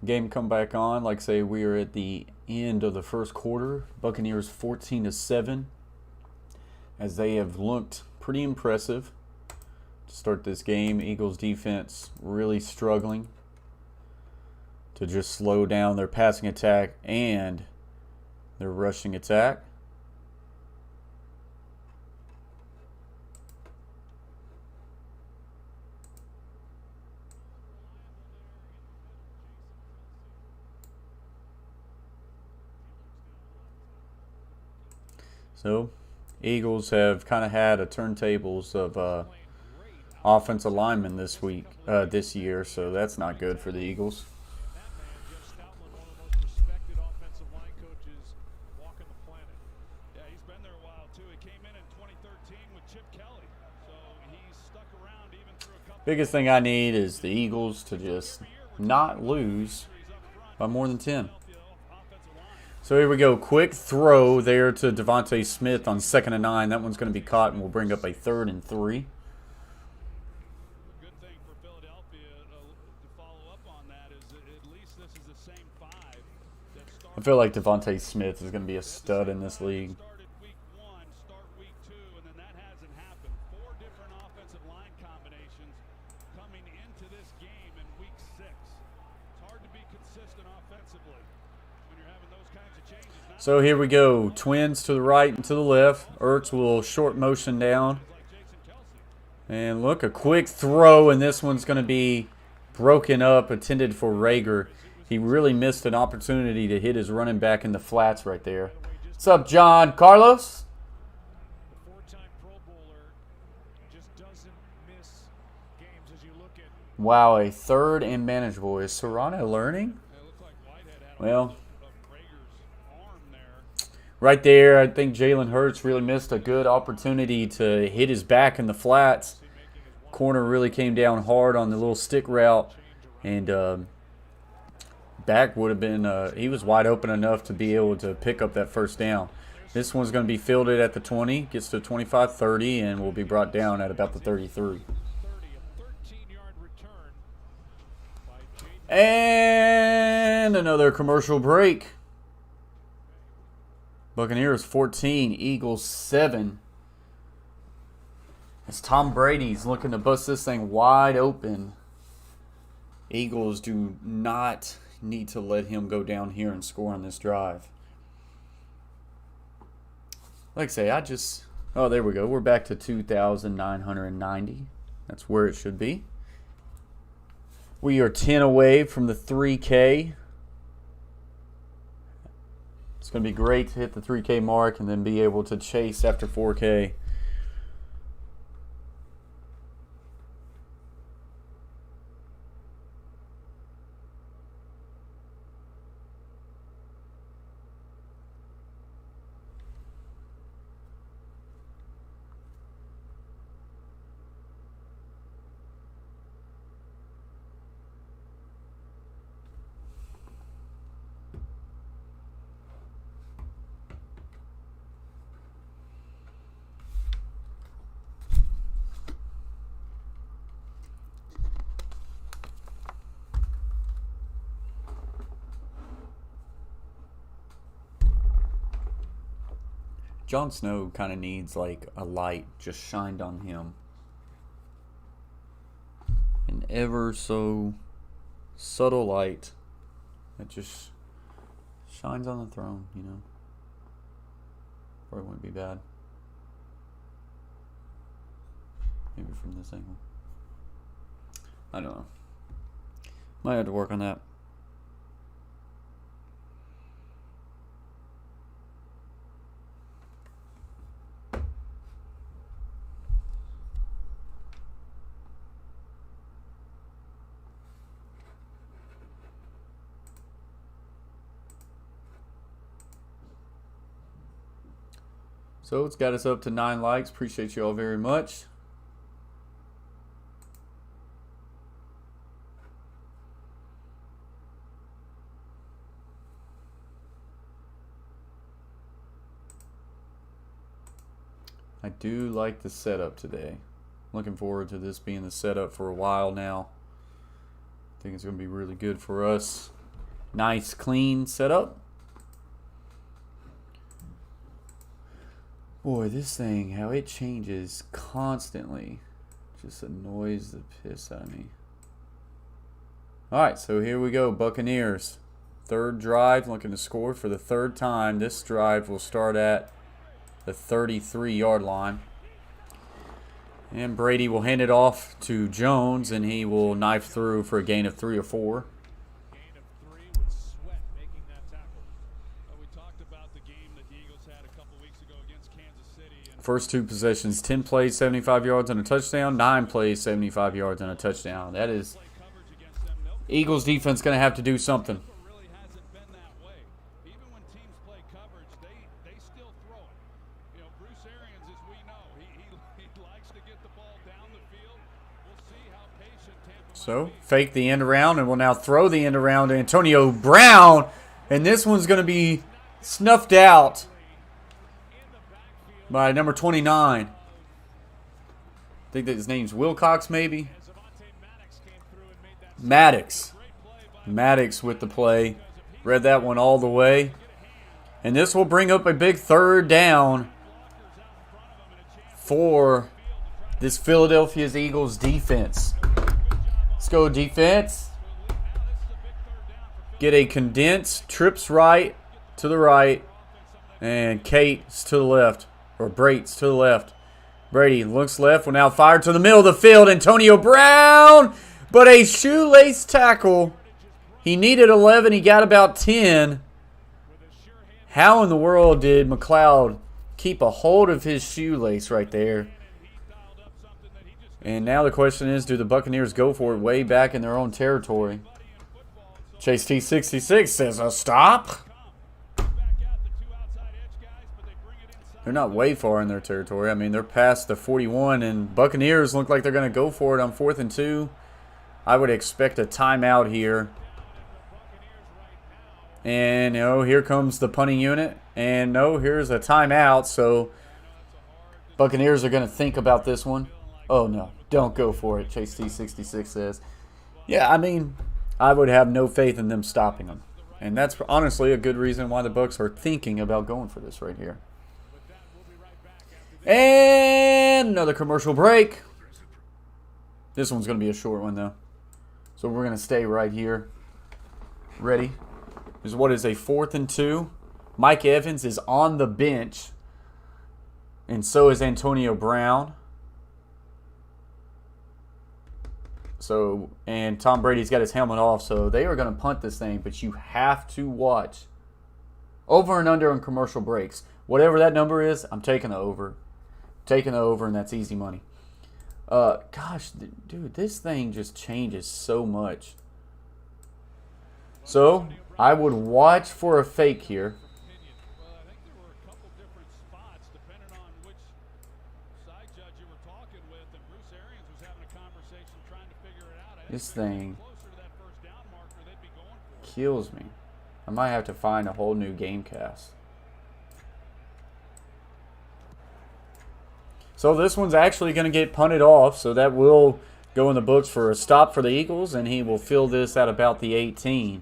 game to come back on. Like I say, we are at the end of the first quarter. Buccaneers 14-7 as they have looked pretty impressive to start this game. Eagles defense really struggling to just slow down their passing attack and their rushing attack. So, Eagles have kind of had a turntables of offensive linemen this year, so that's not good for the Eagles. That man, Jeff Stoutland, one of the most respected offensive line coaches walking the planet. Yeah, he's been there a while too. He came in 2013 with Chip Kelly, so he's stuck around even through Biggest thing I need is the Eagles to just not lose by more than 10. So here we go. Quick throw there to Devontae Smith on 2nd and 9. That one's going to be caught, and we'll bring up a 3rd and 3. Good thing for Philadelphia to follow up on that is that at least this is the same 5 that started. I feel like Devontae Smith is going to be a stud in this league. Started week 1, start week 2, and then that hasn't happened. 4 different offensive line combinations coming into this game in week 6. It's hard to be consistent offensively when you're having those kinds of changes. So here we go. Twins to the right and to the left. Ertz will short motion down. And look, a quick throw, and this one's going to be broken up, intended for Rager. He really missed an opportunity to hit his running back in the flats right there. What's up, John Carlos? The 4-time Pro Bowler just doesn't miss games as you look at. Wow, a 3rd and manageable. Is Serrano learning? Well, right there, I think Jalen Hurts really missed a good opportunity to hit his back in the flats. Corner really came down hard on the little stick route, and back would have been, he was wide open enough to be able to pick up that 1st down. This one's going to be fielded at the 20, gets to 25-30, and will be brought down at about the 33. And another commercial break. Buccaneers 14, Eagles 7. As Tom Brady's looking to bust this thing wide open. Eagles do not need to let him go down here and score on this drive. Like I say, oh, there we go. We're back to 2,990. That's where it should be. We are 10 away from the 3K. It's going to be great to hit the 3K mark and then be able to chase after 4K. Jon Snow kind of needs like a light just shined on him. An ever so subtle light that just shines on the throne, you know. Probably wouldn't be bad. Maybe from this angle. I don't know. Might have to work on that. So it's got us up to 9 likes. Appreciate you all very much. I do like the setup today. Looking forward to this being the setup for a while now. I think it's going to be really good for us. Nice, clean setup. Boy, this thing, how it changes constantly, just annoys the piss out of me. Alright, so here we go. Buccaneers. 3rd drive, looking to score for the 3rd time. This drive will start at the 33-yard line. And Brady will hand it off to Jones, and he will knife through for a gain of 3 or 4. First 2 possessions, 10 plays, 75 yards and a touchdown, 9 plays, 75 yards and a touchdown. That is Eagles defense going to have to do something. Really hasn't been that way. Even when teams play coverage, they still throw it. You know, Bruce Arians, as we know, he likes to get the ball down the field. We'll see how So, fake the end around, and will now throw the end around to Antonio Brown. And this one's going to be snuffed out by number 29. I think that his name's Wilcox, maybe. Maddox. Maddox with the play. Read that one all the way. And this will bring up a big third down for this Philadelphia Eagles defense. Let's go defense. Get a condensed, trips right to the right, and Kate's to the left, or Brate's to the left. Brady looks left, will now fire to the middle of the field. Antonio Brown, but a shoelace tackle. He needed 11, he got about 10. How in the world did McLeod keep a hold of his shoelace right there? And now the question is, do the Buccaneers go for it way back in their own territory? Chase T66 says a stop. They're not way far in their territory. I mean, they're past the 41, and Buccaneers look like they're going to go for it on 4th and 2. I would expect a timeout here. And, here comes the punting unit. And, here's a timeout. So, Buccaneers are going to think about this one. Oh, no. Don't go for it, Chase T66 says. Yeah, I mean, I would have no faith in them stopping them. And that's honestly a good reason why the Bucs are thinking about going for this right here. And another commercial break. This one's going to be a short one, though. So we're going to stay right here. Ready? This is what is a 4th and 2. Mike Evans is on the bench. And so is Antonio Brown. So, and Tom Brady's got his helmet off, so they are going to punt this thing, but you have to watch over and under on commercial breaks. Whatever that number is, I'm taking the over. Taking the over, and that's easy money. Gosh, dude, this thing just changes so much. So, I would watch for a fake here. This thing kills me. I might have to find a whole new game cast. So this one's actually going to get punted off, so that will go in the books for a stop for the Eagles, and he will fill this at about the 18.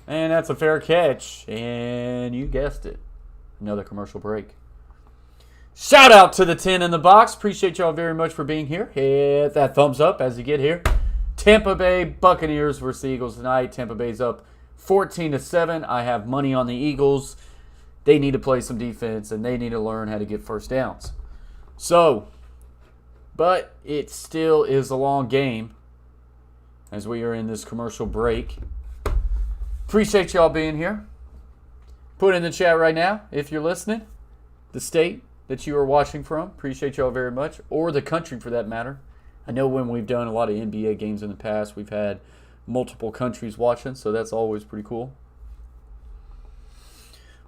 And that's a fair catch, and you guessed it, another commercial break. Shout out to the 10 in the box. Appreciate y'all very much for being here. Hit that thumbs up as you get here. Tampa Bay Buccaneers versus the Eagles tonight. Tampa Bay's up 14-7. I have money on the Eagles. They need to play some defense, and they need to learn how to get first downs. So, but it still is a long game as we are in this commercial break. Appreciate y'all being here. Put in the chat right now, if you're listening, the state that you are watching from. Appreciate y'all very much, or the country for that matter. I know when we've done a lot of NBA games in the past, we've had multiple countries watching, so that's always pretty cool.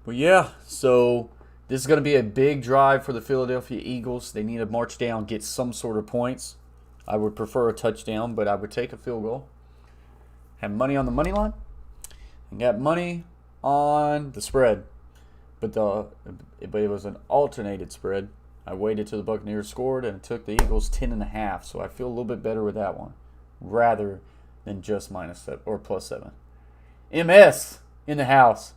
But yeah, so this is going to be a big drive for the Philadelphia Eagles. They need to march down, get some sort of points. I would prefer a touchdown, but I would take a field goal. Have money on the money line. And got money on the spread. But it was an alternated spread. I waited till the Buccaneers scored and took the Eagles 10.5. So I feel a little bit better with that one, rather than just -7 or +7. MS in the house.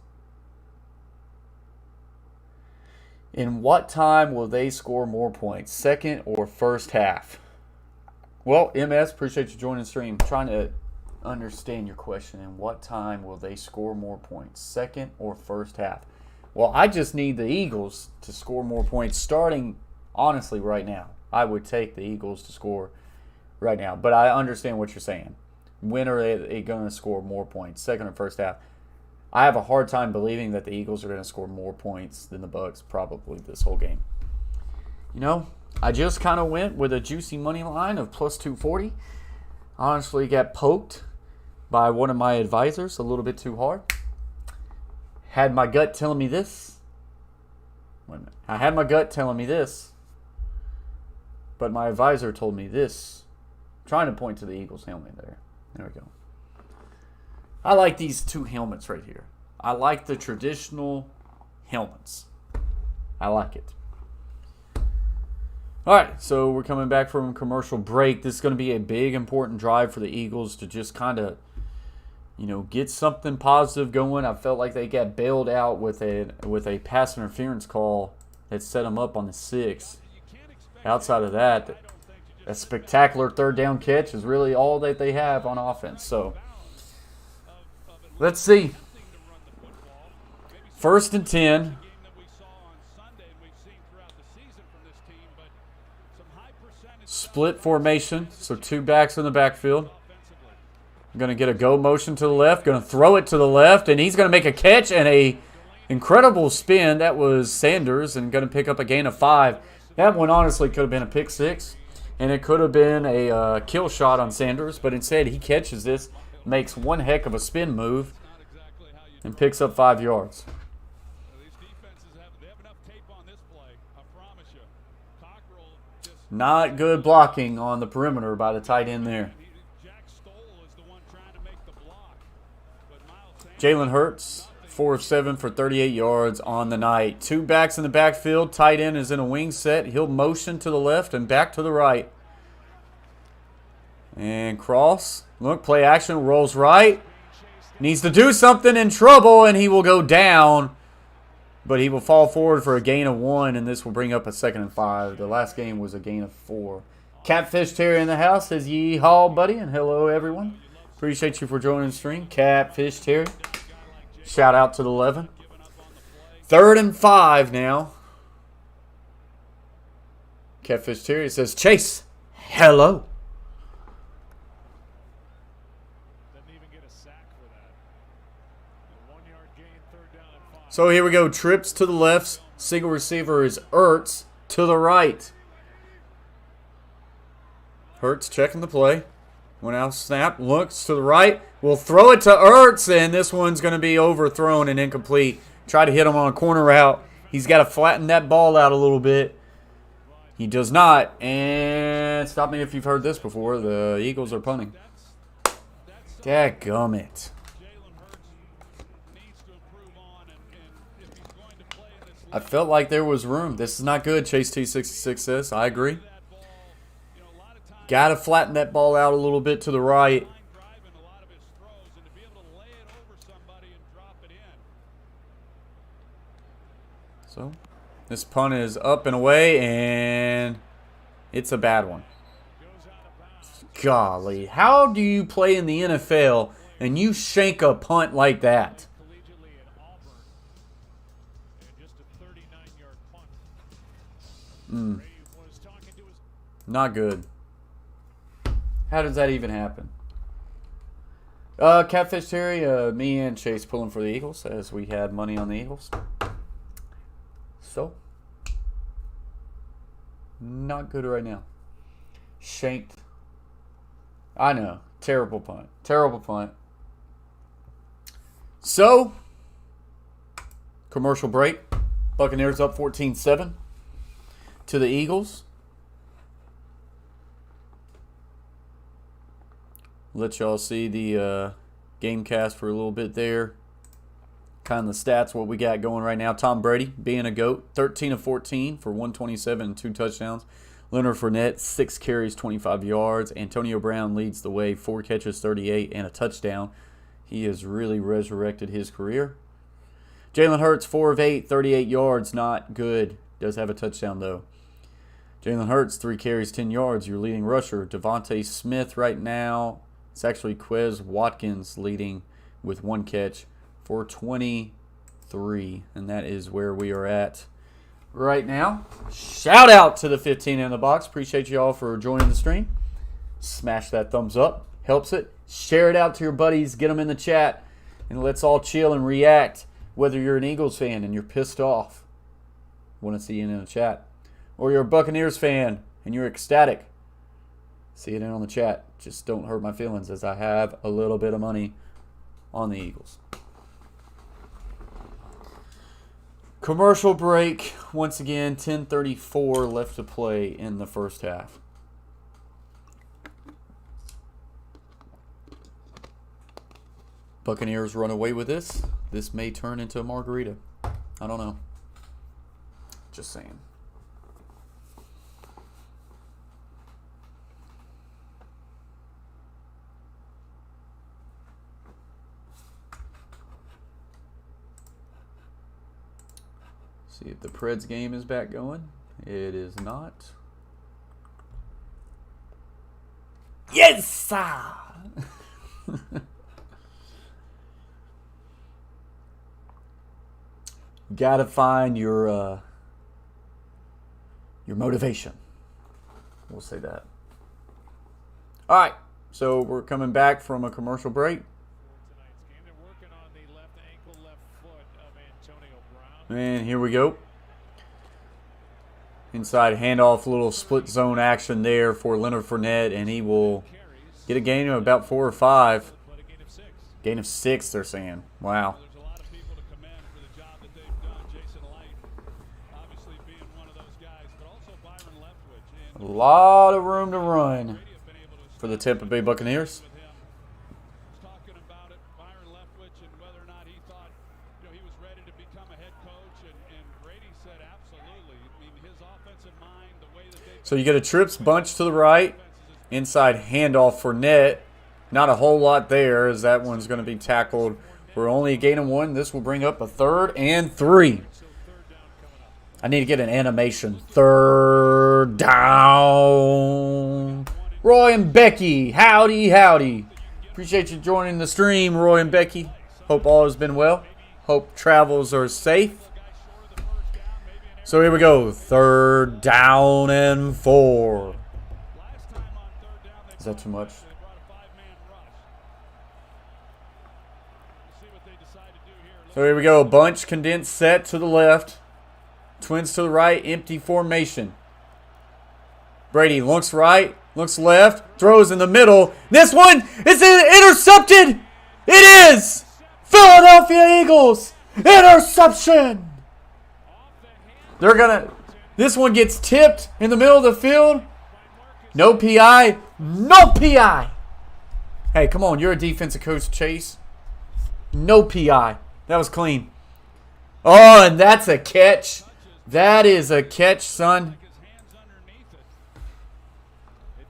In what time will they score more points, second or first half? Well, MS, appreciate you joining the stream. I'm trying to understand your question. In what time will they score more points, second or first half? Well, I just need the Eagles to score more points starting, honestly, right now. I would take the Eagles to score right now. But I understand what you're saying. When are they going to score more points, second or first half? I have a hard time believing that the Eagles are going to score more points than the Bucs probably this whole game. You know, I just kind of went with a juicy money line of +240. Honestly, got poked by one of my advisors a little bit too hard. Had my gut telling me this. Wait a minute. I had my gut telling me this, but my advisor told me this Trying to point to the Eagles helmet there. There we go. I like these two helmets right here. I like the traditional helmets. I like it. All right, so we're coming back from commercial break. This is going to be a big, important drive for the Eagles to just kind of, get something positive going. I felt like they got bailed out with a pass interference call that set them up on the 6th. Outside of that, a spectacular third down catch is really all that they have on offense. So let's see. 1st and 10. Split formation, so 2 backs in the backfield. Going to get a go motion to the left, going to throw it to the left, and he's going to make a catch and a incredible spin. That was Sanders, and going to pick up a gain of 5. That one honestly could have been a pick 6, and it could have been a kill shot on Sanders, but instead he catches this, makes one heck of a spin move, and picks up 5 yards. Not good blocking on the perimeter by the tight end there. Jalen Hurts, 4 of 7 for 38 yards on the night. 2 backs in the backfield. Tight end is in a wing set. He'll motion to the left and back to the right. And cross. Look, play action, rolls right. Needs to do something, in trouble, and he will go down. But he will fall forward for a gain of 1, and this will bring up a 2nd and 5. The last game was a gain of 4. Catfish Terry in the house says, "Yee-haw, buddy," and hello, everyone. Appreciate you for joining the stream. Catfish Terry. Shout out to the 11. 3rd and 5 now. Catfish Terry says, "Chase, hello." So here we go. Trips to the left. Single receiver is Ertz to the right. Hurts checking the play. One out snap. Looks to the right. We'll throw it to Ertz, and this one's going to be overthrown and incomplete. Try to hit him on a corner route. He's got to flatten that ball out a little bit. He does not. And stop me if you've heard this before. The Eagles are punting. Dadgummit. I felt like there was room. This is not good, Chase T66 says. I agree. Got to flatten that ball out a little bit to the right. So, this punt is up and away, and it's a bad one. Golly, how do you play in the NFL and you shank a punt like that? Not good. How does that even happen? Catfish Terry, me and Chase pulling for the Eagles as we had money on the Eagles. So, not good right now. Shanked. I know. Terrible punt. Terrible punt. So, commercial break. Buccaneers up 14-7 to the Eagles. Let y'all see the game cast for a little bit there. Kind of the stats, what we got going right now. Tom Brady being a GOAT. 13 of 14 for 127 and 2 touchdowns. Leonard Fournette, 6 carries, 25 yards. Antonio Brown leads the way, 4 catches, 38, and a touchdown. He has really resurrected his career. Jalen Hurts, 4 of 8, 38 yards. Not good. Does have a touchdown, though. Jalen Hurts, 3 carries, 10 yards. Your leading rusher. Devontae Smith right now. It's actually Quez Watkins leading with 1 catch for 23. And that is where we are at right now. Shout out to the 15 in the box. Appreciate you all for joining the stream. Smash that thumbs up. Helps it. Share it out to your buddies. Get them in the chat. And let's all chill and react. Whether you're an Eagles fan and you're pissed off. Want to see you in the chat. Or you're a Buccaneers fan and you're ecstatic. See it in on the chat. Just don't hurt my feelings as I have a little bit of money on the Eagles. Commercial break. Once again, 10:34 left to play in the first half. Buccaneers run away with this, this may turn into a margarita. I don't know. Just saying. See if the Preds game is back going. It is not. Yes, sir! Gotta find your motivation. We'll say that. All right, so we're coming back from a commercial break. And here we go. Inside handoff, little split zone action there for Leonard Fournette, and he will get a gain of about 4 or 5. Gain of 6, they're saying. Wow. A lot of room to run for the Tampa Bay Buccaneers. So you get a trips bunch to the right. Inside handoff for Fournette. Not a whole lot there as that one's going to be tackled. We're only a gain of 1. This will bring up a 3rd and 3. I need to get an animation. 3rd down. Roy and Becky. Howdy, howdy. Appreciate you joining the stream, Roy and Becky. Hope all has been well. Hope travels are safe. So here we go. 3rd down and 4. Is that too much? So here we go. Bunch condensed set to the left. Twins to the right. Empty formation. Brady looks right. Looks left. Throws in the middle. This one is intercepted. It is. Philadelphia Eagles. Interception. They're going to... This one gets tipped in the middle of the field. No PI. No PI. Hey, come on. You're a defensive coach, Chase. No PI. That was clean. Oh, and that's a catch. That is a catch, son.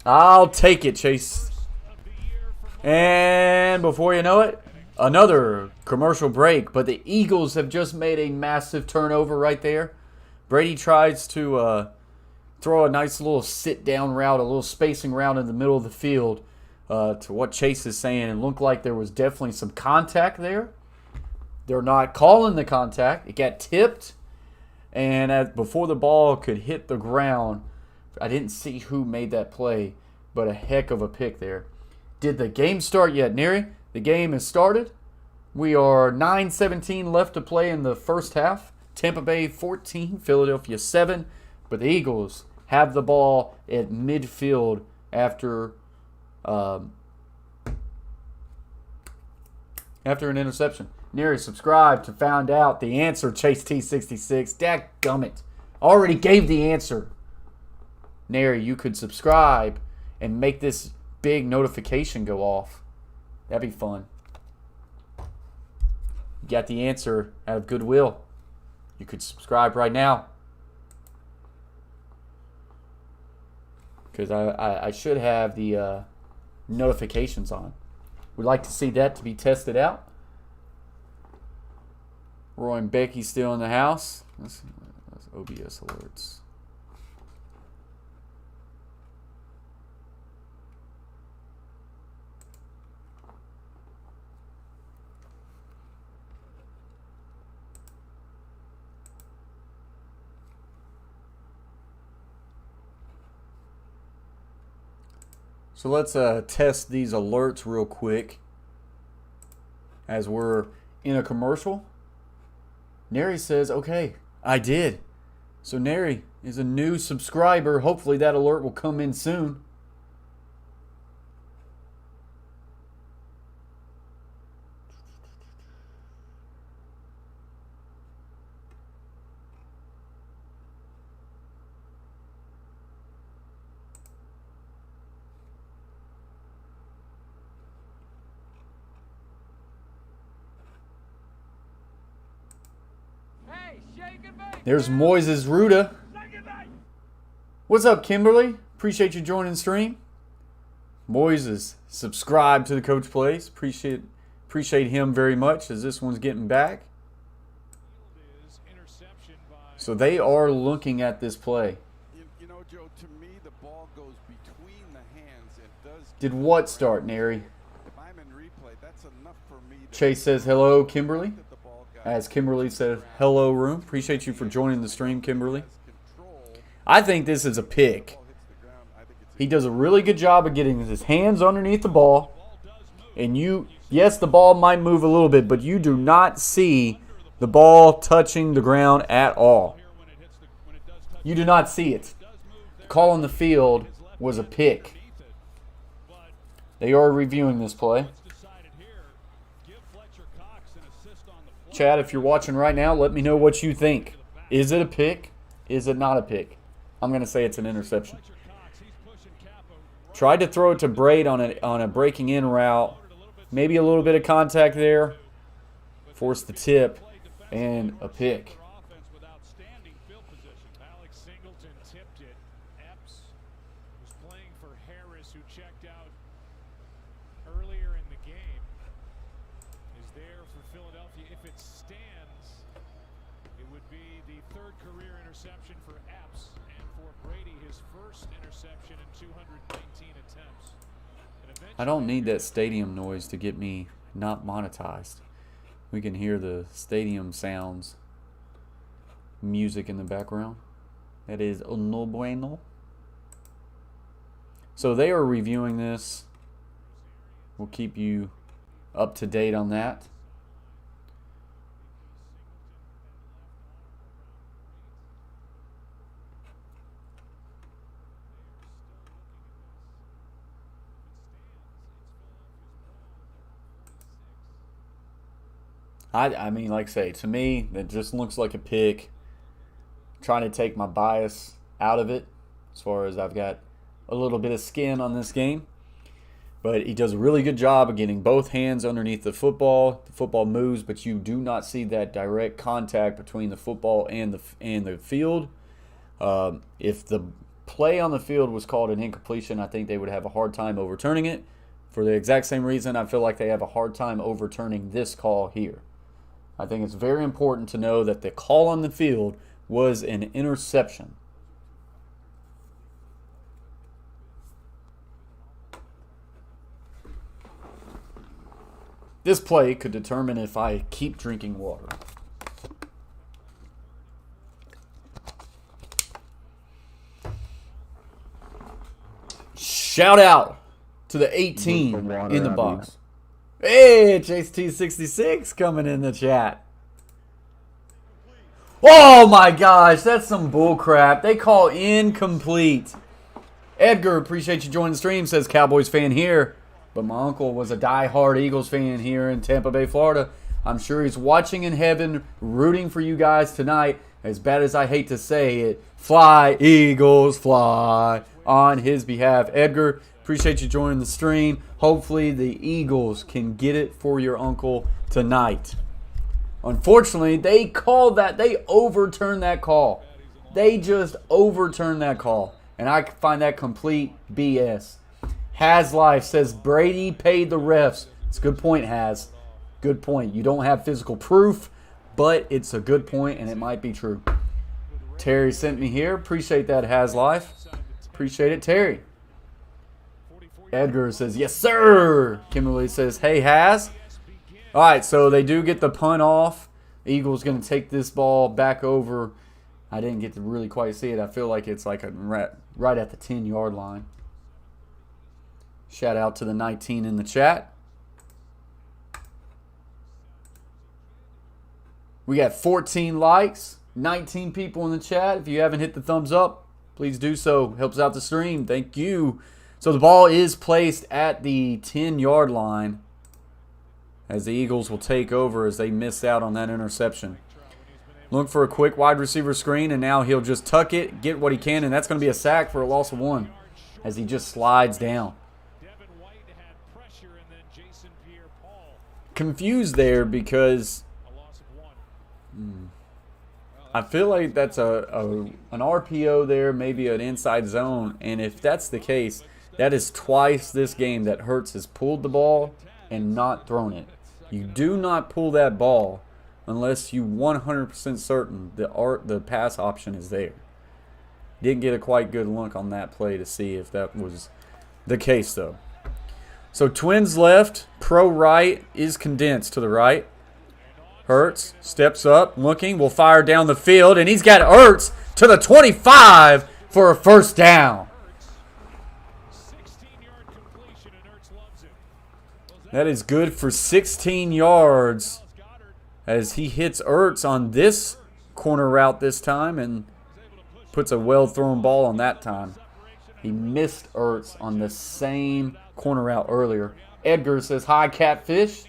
I'll take it, Chase. And before you know it, another commercial break. But the Eagles have just made a massive turnover right there. Brady tries to throw a nice little sit-down route, a little spacing route in the middle of the field to what Chase is saying. It looked like there was definitely some contact there. They're not calling the contact. It got tipped. And before the ball could hit the ground, I didn't see who made that play, but a heck of a pick there. Did the game start yet, Neri? The game has started. We are 9:17 left to play in the first half. Tampa Bay 14, Philadelphia 7. But the Eagles have the ball at midfield after an interception. Neri, subscribe to find out the answer, Chase T66. Dadgummit. Already gave the answer. Neri, you could subscribe and make this big notification go off. That'd be fun. You got the answer out of goodwill. You could subscribe right now. Because I should have the notifications on. We'd like to see that to be tested out. Roy and Becky still in the house. Let's OBS alerts. So let's test these alerts real quick as we're in a commercial. Neri says, okay, I did. So Neri is a new subscriber. Hopefully that alert will come in soon. There's Moises Ruda. What's up, Kimberly? Appreciate you joining the stream. Moises, subscribe to the Coach Plays. Appreciate him very much as this one's getting back. So they are looking at this play. You know, Joe, to me, the ball goes between the hands. It does. Did what start, Nary? If I'm in replay, that's enough for me. Chase says hello, Kimberly. As Kimberly said hello, room. Appreciate you for joining the stream, Kimberly. I think this is a pick. He does a really good job of getting his hands underneath the ball. And yes, the ball might move a little bit, but you do not see the ball touching the ground at all. You do not see it. The call on the field was a pick. They are reviewing this play. Chad, if you're watching right now, let me know what you think. Is it a pick? Is it not a pick? I'm going to say it's an interception. Tried to throw it to Braid on a breaking in route. Maybe a little bit of contact there. Forced the tip and a pick. Alex Singleton tipped it. Epps was playing for Harris, who checked out earlier in the game. Is there for Philadelphia. If it stands, it would be the third career interception for Epps, and for Brady, his first interception in 219 attempts. I don't need that stadium noise to get me not monetized. We can hear the stadium sounds, music in the background. That is no bueno. So they are reviewing this. We'll keep you up to date on that. I mean, like I say, to me, that just looks like a pick. Trying to take my bias out of it as far as I've got a little bit of skin on this game. But he does a really good job of getting both hands underneath the football. The football moves, but you do not see that direct contact between the football and the field. If the play on the field was called an incompletion, I think they would have a hard time overturning it. For the exact same reason, I feel like they have a hard time overturning this call here. I think it's very important to know that the call on the field was an interception. This play could determine if I keep drinking water. Shout out to the 18 in the box. Hey, Chase T66 coming in the chat. Oh my gosh, that's some bull crap. They call incomplete. Edgar, appreciate you joining the stream, says Cowboys fan here. But my uncle was a die-hard Eagles fan here in Tampa Bay, Florida. I'm sure he's watching in heaven, rooting for you guys tonight. As bad as I hate to say it, fly, Eagles, fly on his behalf. Edgar, appreciate you joining the stream. Hopefully the Eagles can get it for your uncle tonight. Unfortunately, they called that. They overturned that call. They just overturned that call. And I find that complete BS. Has Life says Brady paid the refs. It's a good point, Has. Good point. You don't have physical proof, but it's a good point, and it might be true. Terry sent me here. Appreciate that, Has Life. Appreciate it, Terry. Edgar says, yes, sir. Kimberly says, hey, Has. All right, so they do get the punt off. Eagles going to take this ball back over. I didn't get to really quite see it. I feel like it's like right at the 10-yard line. Shout out to the 19 in the chat. We got 14 likes, 19 people in the chat. If you haven't hit the thumbs up, please do so. Helps out the stream. Thank you. So the ball is placed at the 10-yard line as the Eagles will take over as they miss out on that interception. Look for a quick wide receiver screen, and now he'll just tuck it, get what he can, and that's going to be a sack for a loss of 1 as he just slides down. Confused there because I feel like that's an RPO there, maybe an inside zone. And if that's the case, that is twice this game that Hurts has pulled the ball and not thrown it. You do not pull that ball unless you 100% certain the pass option is there. Didn't get a quite good look on that play to see if that was the case, though. So Twins left, pro right is condensed to the right. Hurts steps up, looking, will fire down the field, and he's got Hurts to the 25 for a first down. That is good for 16 yards as he hits Ertz on this corner route this time and puts a well-thrown ball on that time. He missed Ertz on the same corner route earlier. Edgar says, hi, Catfish.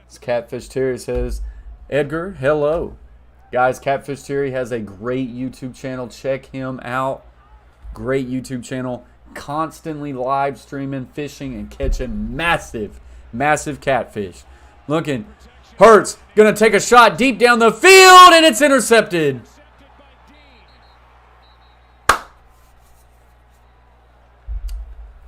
It's Catfish Terry says, Edgar, hello. Guys, Catfish Terry has a great YouTube channel. Check him out. Great YouTube channel. Constantly live streaming, fishing, and catching massive catfish. Looking. Hurts going to take a shot deep down the field, and it's intercepted.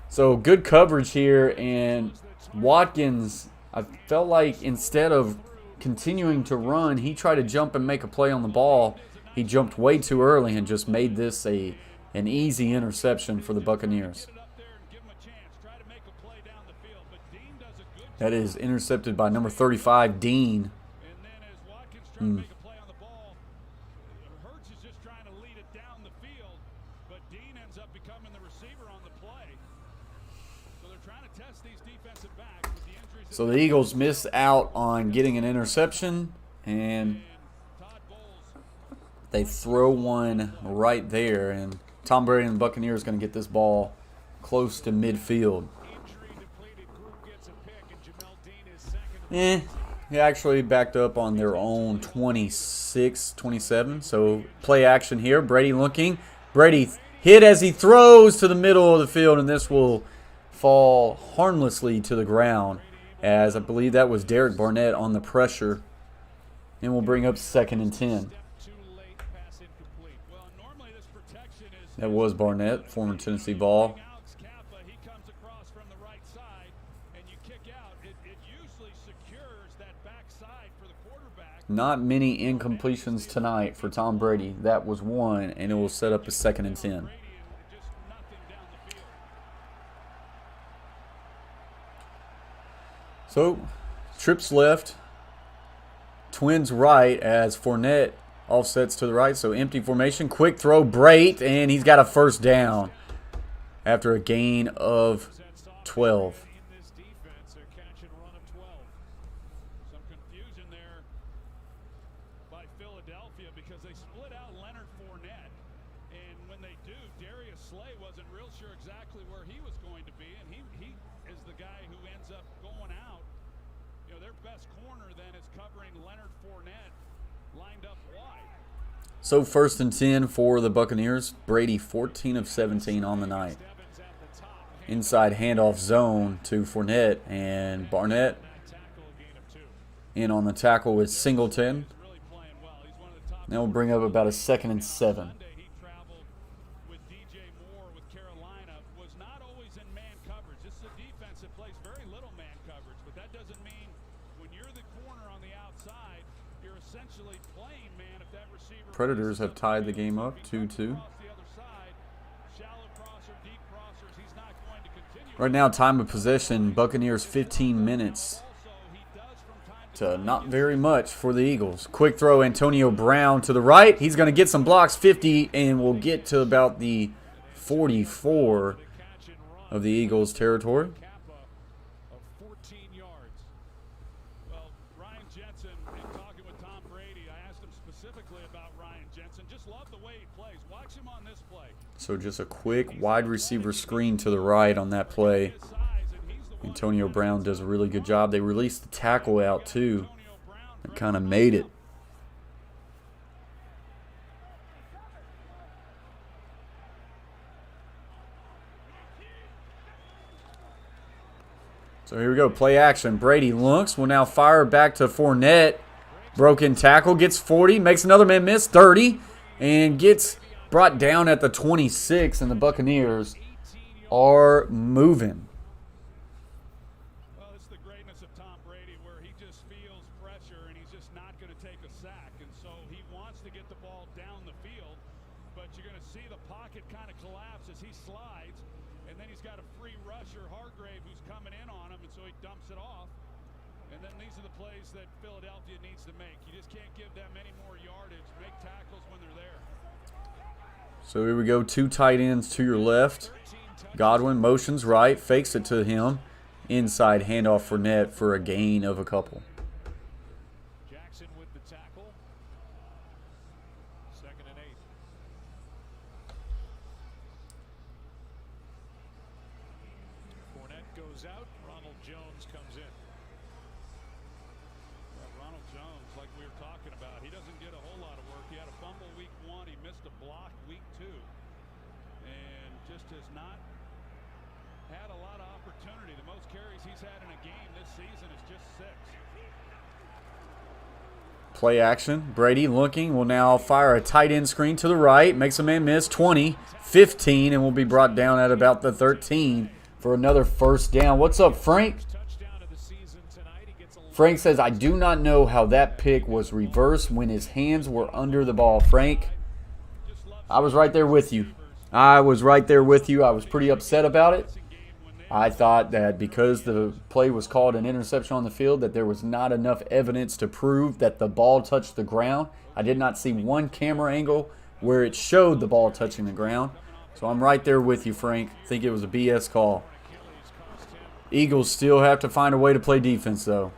So good coverage here, and Watkins, I felt like instead of continuing to run, he tried to jump and make a play on the ball. He jumped way too early and just made this an easy interception for the Buccaneers. That is intercepted by number 35, Dean. So the Eagles miss out on getting an interception, and they throw one right there. And Tom Brady and the Buccaneers going to get this ball close to midfield. He actually backed up on their own 26, 27. So play action here. Brady looking. Brady hit as he throws to the middle of the field, and this will fall harmlessly to the ground, as I believe that was Derek Barnett on the pressure. And we'll bring up 2nd and 10. That was Barnett, former Tennessee ball. Not many incompletions tonight for Tom Brady. That was one, and it will set up a 2nd and 10. So, trips left, Twins right as Fournette offsets to the right. So empty formation, quick throw, Brait, and he's got a first down after a gain of 12. So 1st and 10 for the Buccaneers. Brady 14 of 17 on the night. Inside handoff zone to Fournette, and Barnett in on the tackle with Singleton. That will bring up about a 2nd and 7. Predators have tied the game up 2-2. Right now, time of possession, Buccaneers 15 minutes to not very much for the Eagles. Quick throw, Antonio Brown to the right. He's going to get some blocks, 50, and we'll get to about the 44 of the Eagles' territory. So just a quick wide receiver screen to the right on that play. Antonio Brown does a really good job. They released the tackle out too. It kind of made it. So here we go, play action. Brady looks, will now fire back to Fournette. Broken tackle, gets 40, makes another man miss, 30, and gets brought down at the 26, and the Buccaneers are moving. Well, it's the greatness of Tom Brady where he just feels pressure and he's just not going to take a sack. And so he wants to get the ball down the field, but you're going to see the pocket kind of collapse as he slides. And then he's got a free rusher, Hargrave, who's coming in on him, and so he dumps it off. And then these are the plays that Philadelphia needs to make. You just can't give them any more yardage. Make tackles when they're there. So here we go, 2 tight ends to your left. Godwin motions right, fakes it to him. Inside handoff for Fournette for a gain of a couple. Jackson with the tackle. 2nd and 8. Fournette goes out. Ronald Jones comes in. Ronald Jones, like we were talking about, he doesn't get a whole lot of work. He had a fumble week 1. He missed a block week 2. And just has not had a lot of opportunity. The most carries he's had in a game this season is just 6. Play action. Brady looking, will now fire a tight end screen to the right. Makes a man miss, 20, 15, and will be brought down at about the 13 for another first down. What's up, Frank? Frank says, I do not know how that pick was reversed when his hands were under the ball. Frank, I was right there with you. I was pretty upset about it. I thought that because the play was called an interception on the field, that there was not enough evidence to prove that the ball touched the ground. I did not see one camera angle where it showed the ball touching the ground. So I'm right there with you, Frank. I think it was a BS call. Eagles still have to find a way to play defense, though.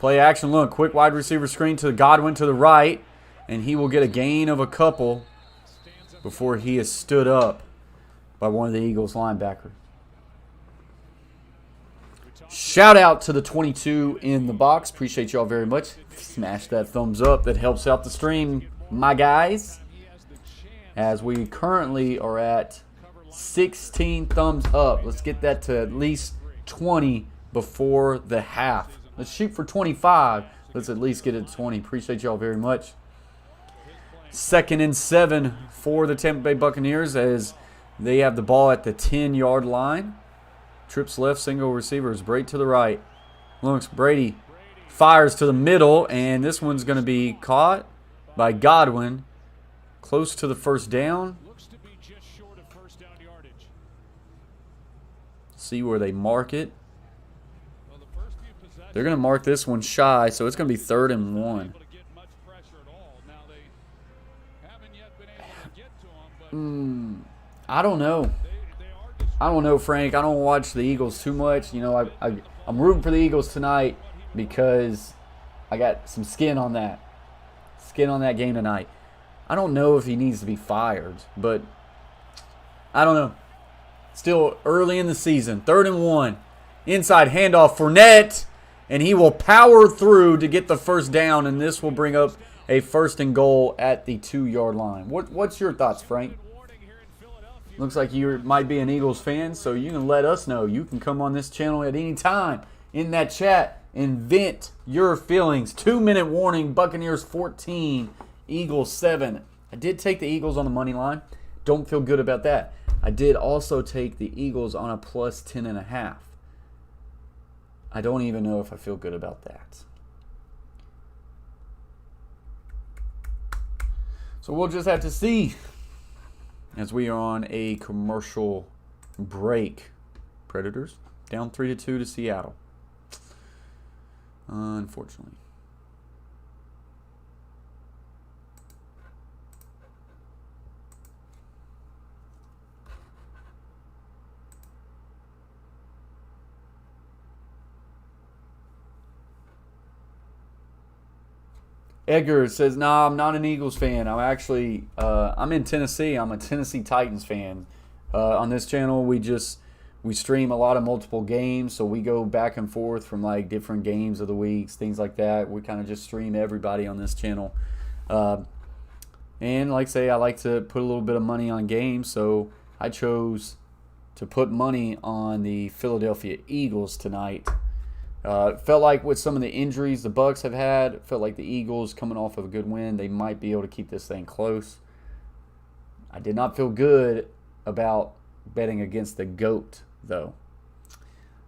Play action, look, quick wide receiver screen to Godwin to the right, and he will get a gain of a couple before he is stood up by one of the Eagles linebackers. Shout out to the 22 in the box. Appreciate y'all very much. Smash that thumbs up. That helps out the stream, my guys. As we currently are at 16 thumbs up. Let's get that to at least 20 before the half. Let's shoot for 25. Let's at least get it to 20. Appreciate y'all very much. 2nd and 7 for the Tampa Bay Buccaneers as they have the ball at the 10-yard line. Trips left, single receivers, Brady to the right. Looks, Brady fires to the middle, and this one's going to be caught by Godwin. Close to the first down. Looks to be just short of first down yardage. See where they mark it. They're going to mark this one shy, so it's going to be 3rd and 1. I don't know. Frank. I don't watch the Eagles too much. You know, I'm rooting for the Eagles tonight because I got some skin on that. Skin on that game tonight. I don't know if he needs to be fired, but I don't know. Still early in the season. 3rd and 1. Inside handoff, Fournette, and he will power through to get the first down, and this will bring up a 1st and goal at the 2-yard line. What's your thoughts, Frank? Looks like you might be an Eagles fan, so you can let us know. You can come on this channel at any time in that chat and vent your feelings. 2-minute warning, Buccaneers 14, Eagles 7. I did take the Eagles on the money line. Don't feel good about that. I did also take the Eagles on a plus 10.5. I don't even know if I feel good about that. So we'll just have to see as we are on a commercial break. Predators down 3-2 to Seattle. Unfortunately. Edgar says, "Nah, I'm not an Eagles fan. I'm actually, I'm in Tennessee. I'm a Tennessee Titans fan. On this channel, we stream a lot of multiple games, so we go back and forth from like different games of the weeks, things like that. We kind of just stream everybody on this channel. And like I say, I like to put a little bit of money on games, so I chose to put money on the Philadelphia Eagles tonight Felt like with some of the injuries the Bucs have had, felt like the Eagles coming off of a good win, they might be able to keep this thing close. I did not feel good about betting against the GOAT, though.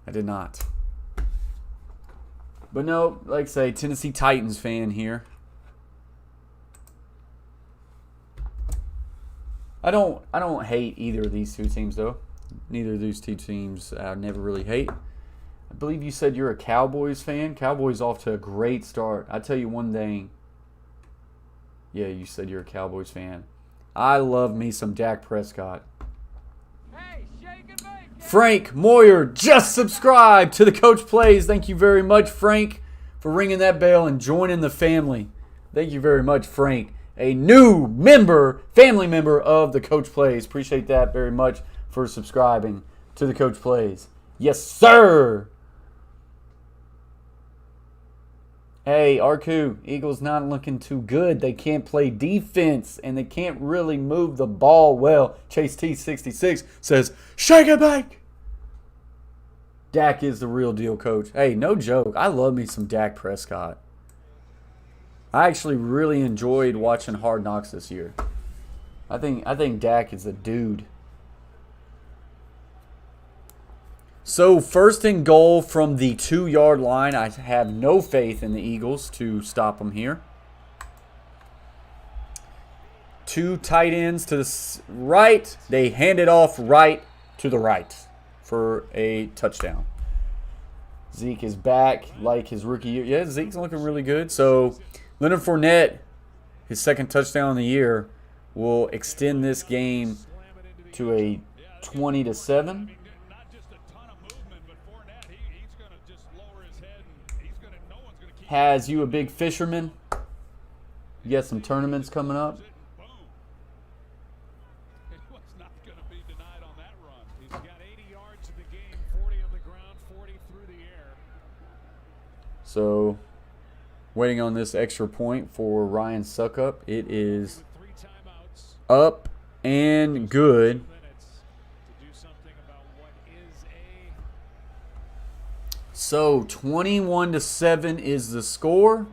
I did not. But no, like I say, Tennessee Titans fan here. I don't hate either of these two teams, though. Neither of these two teams I never really hate. I believe you said you're a Cowboys fan. Cowboys off to a great start. I tell you one thing. Yeah, you said you're a Cowboys fan. I love me some Dak Prescott. Hey, shake and bake. Frank Moyer just subscribed to the Coach Plays. Thank you very much, Frank, for ringing that bell and joining the family. Thank you very much, Frank. A new member, family member of the Coach Plays. Appreciate that very much for subscribing to the Coach Plays. Yes, sir. Hey, Arku, Eagles not looking too good. They can't play defense, and they can't really move the ball well. Chase T66 says, shake it back. Dak is the real deal, Coach. Hey, no joke. I love me some Dak Prescott. I actually really enjoyed watching Hard Knocks this year. I think Dak is a dude. So, first and goal from the 2-yard line. I have no faith in the Eagles to stop them here. 2 tight ends to the right. They hand it off right to the right for a touchdown. Zeke is back like his rookie year. Yeah, Zeke's looking really good. So, Leonard Fournette, his second touchdown of the year, will extend this game to a 20-7. Has you a big fisherman? You got some tournaments coming up? He's got 80 yards in the game, 40 on the ground, 40 through the air. So, waiting on this extra point for Ryan Suckup. It is up and good. So 21-7 is the score.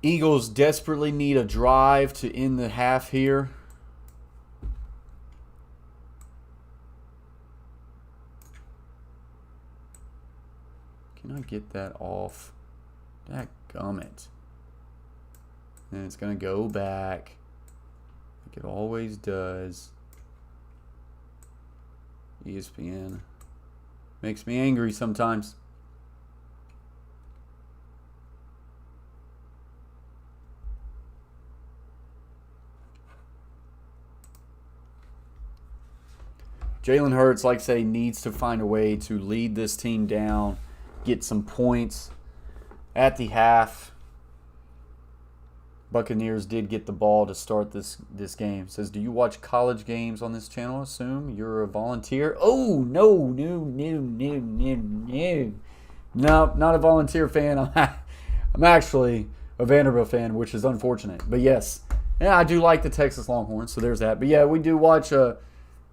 Eagles desperately need a drive to end the half here. Can I get that off? Dadgummit. And it's going to go back like it always does. ESPN makes me angry sometimes. Jalen Hurts, like I say, needs to find a way to lead this team down, get some points at the half. Buccaneers did get the ball to start this game. It says, do you watch college games on this channel? Assume you're a volunteer. Oh, no. No, not a volunteer fan. I'm actually a Vanderbilt fan, which is unfortunate. But yes, yeah, I do like the Texas Longhorns, so there's that. But yeah, we do watch,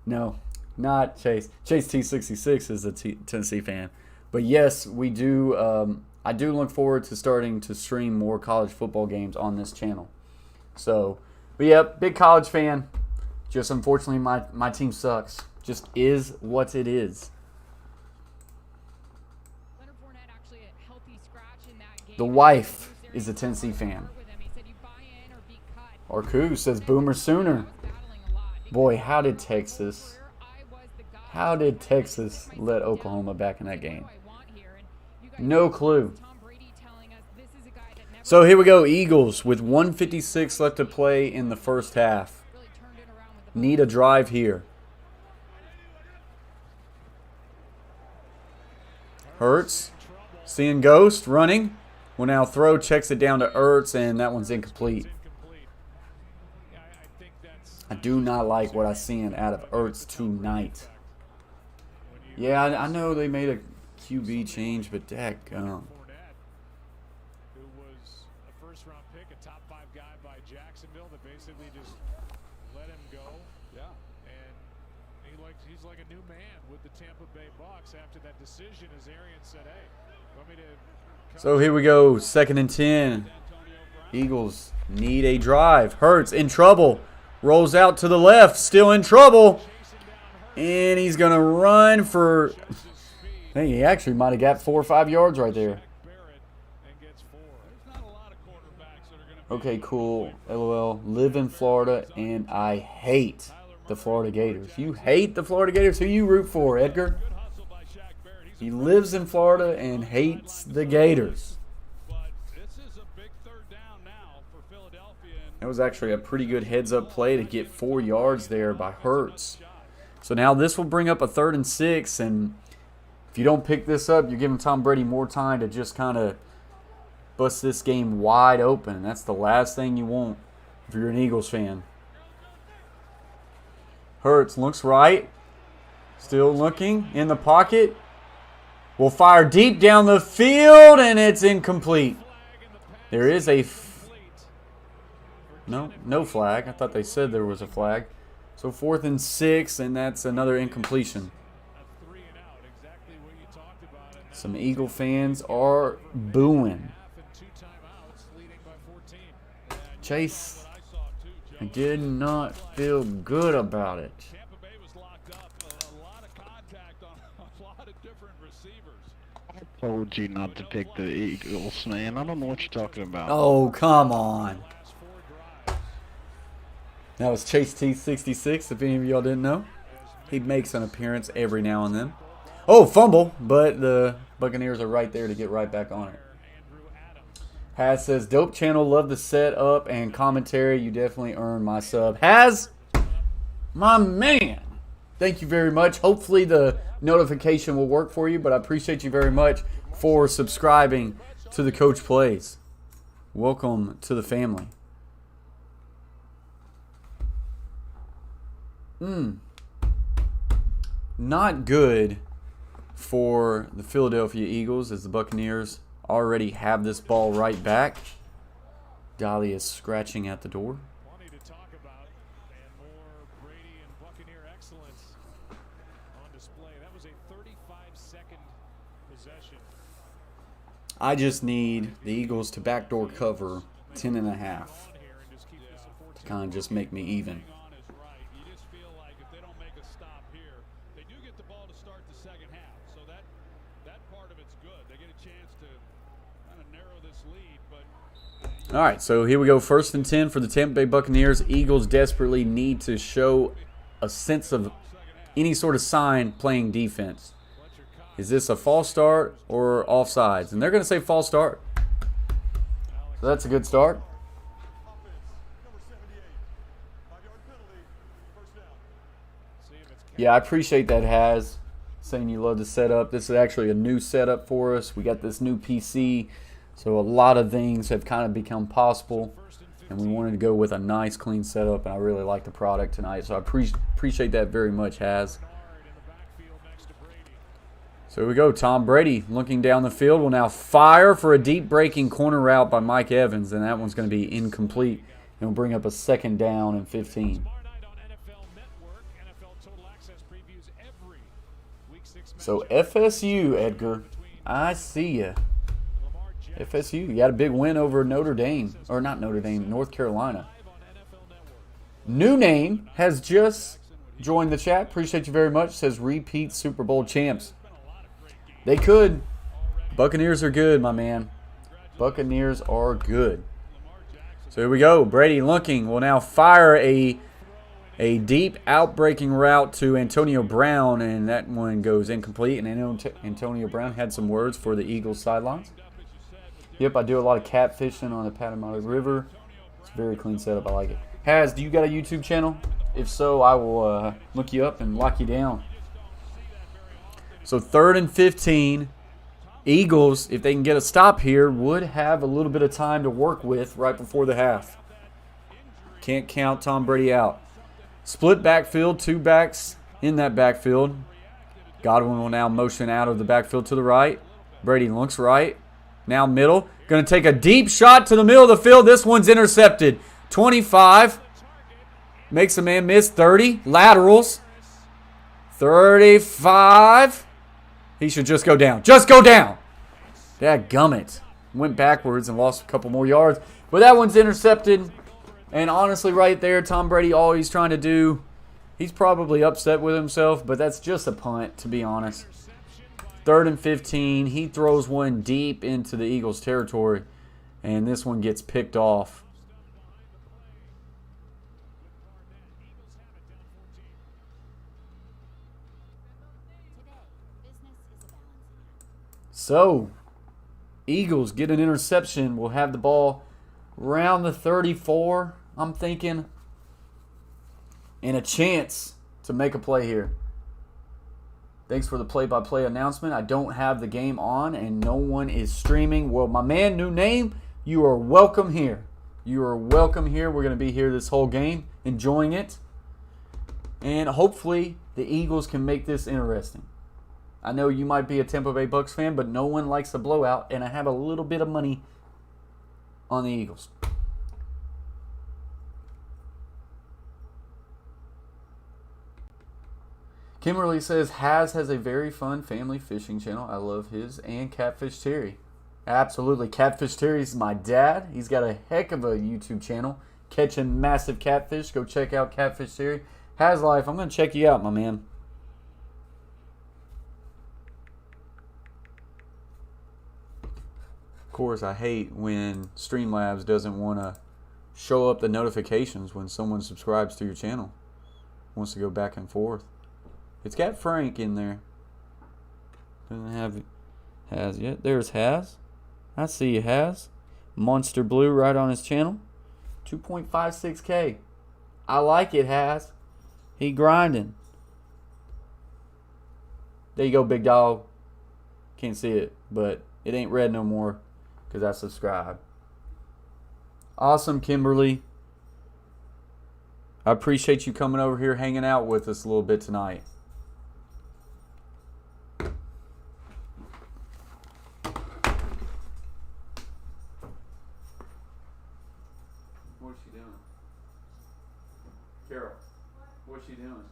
no, not Chase. Chase T66 is a Tennessee fan. But yes, we do. I do look forward to starting to stream more college football games on this channel. So, but yeah, big college fan. Just unfortunately, my team sucks. Just is what it is. The wife is a Tennessee fan. Arku says Boomer Sooner. Boy, how did Texas let Oklahoma back in that game? No clue. So here we go, Eagles with 1:56 left to play in the first half. Need a drive here. Hurts, seeing ghost, running. Will now throw, checks it down to Ertz, and that one's incomplete. I do not like what I'm seeing out of Ertz tonight. Yeah, I know they made a QB change, but dadgum. Who was a first-round pick, a top 5 guy by Jacksonville that basically just let him go. Yeah. And he's seems like a new man with the Tampa Bay Bucs after that decision, as Arian said, hey, want me to... So here we go, 2nd and 10. Eagles need a drive. Hurts in trouble. Rolls out to the left, still in trouble. And he's going to run for... Hey, he actually might have got 4 or 5 yards right there. Okay, cool. LOL. Live in Florida, and I hate the Florida Gators. You hate the Florida Gators? Who you root for, Edgar? He lives in Florida and hates the Gators. That was actually a pretty good heads-up play to get 4 yards there by Hurts. So now this will bring up a 3rd and 6, and if you don't pick this up, you're giving Tom Brady more time to just kind of bust this game wide open. That's the last thing you want if you're an Eagles fan. Hurts looks right. Still looking in the pocket. Will fire deep down the field, and it's incomplete. There is a... No flag. I thought they said there was a flag. So 4th and 6, and that's another incompletion. Some Eagle fans are booing. Chase, I did not feel good about it. I told you not to pick the Eagles, man. I don't know what you're talking about. Oh, come on. That was Chase T66, if any of y'all didn't know. He makes an appearance every now and then. Oh, fumble, but the Buccaneers are right there to get right back on it. Haz says, dope channel, love the setup and commentary. You definitely earned my sub. Haz, my man, thank you very much. Hopefully the notification will work for you, but I appreciate you very much for subscribing to the Coach Plays. Welcome to the family. Not good for the Philadelphia Eagles as the Buccaneers already have this ball right back. Dolly is scratching at the door. Plenty to talk about, and more Brady and Buccaneer excellence on display. That was a 35-second possession. I just need the Eagles to backdoor cover 10.5 to kind of just make me even. All right, so here we go. 1st and 10 for the Tampa Bay Buccaneers. Eagles desperately need to show a sense of any sort of sign playing defense. Is this a false start or offsides? And they're going to say false start. So that's a good start. Yeah, I appreciate that, Haz, saying you love the setup. This is actually a new setup for us. We got this new PC. So a lot of things have kind of become possible, and we wanted to go with a nice, clean setup, and I really like the product tonight. So I appreciate that very much, Haz. So here we go. Tom Brady looking down the field will now fire for a deep breaking corner route by Mike Evans, and that one's going to be incomplete. And will bring up a 2nd down and 15. So FSU, Edgar, I see ya. FSU, you got a big win over Notre Dame, or not Notre Dame, North Carolina. New name has just joined the chat. Appreciate you very much. Says repeat Super Bowl champs. They could. Buccaneers are good, my man. Buccaneers are good. So here we go. Brady looking will now fire a deep outbreaking route to Antonio Brown, and that one goes incomplete. And Antonio Brown had some words for the Eagles sidelines. Yep, I do a lot of catfishing on the Potomac River. It's a very clean setup. I like it. Haz, do you got a YouTube channel? If so, I will look you up and lock you down. So 3rd and 15. Eagles, if they can get a stop here, would have a little bit of time to work with right before the half. Can't count Tom Brady out. Split backfield, 2 backs in that backfield. Godwin will now motion out of the backfield to the right. Brady looks right. Now middle. Going to take a deep shot to the middle of the field. This one's intercepted. 25. Makes a man miss. 30. Laterals. 35. He should just go down. Just go down. Dadgummit. Went backwards and lost a couple more yards. But that one's intercepted. And honestly, right there, Tom Brady, all he's trying to do, he's probably upset with himself, but that's just a punt, to be honest. 3rd and 15. He throws one deep into the Eagles' territory, and this one gets picked off. So, Eagles get an interception. We'll have the ball around the 34, I'm thinking, and a chance to make a play here. Thanks for the play-by-play announcement. I don't have the game on, and no one is streaming. Well, my man, new name, you are welcome here. You are welcome here. We're going to be here this whole game, enjoying it. And hopefully the Eagles can make this interesting. I know you might be a Tampa Bay Bucs fan, but no one likes a blowout, and I have a little bit of money on the Eagles. Kimberly says, has a very fun family fishing channel. I love his. And Catfish Terry. Absolutely. Catfish Terry's my dad. He's got a heck of a YouTube channel. Catching massive catfish. Go check out Catfish Terry. Has Life. I'm going to check you out, my man. Of course, I hate when Streamlabs doesn't want to show up the notifications when someone subscribes to your channel. Wants to go back and forth. It's got Frank in there. Doesn't have Has yet. There's Has. I see you, Has. Monster Blue right on his channel. 2.56K. I like it, Has. He grinding. There you go, big dog. Can't see it, but it ain't red no more because I subscribe. Awesome, Kimberly. I appreciate you coming over here, hanging out with us a little bit tonight. What's she doing? Carol, what's she doing?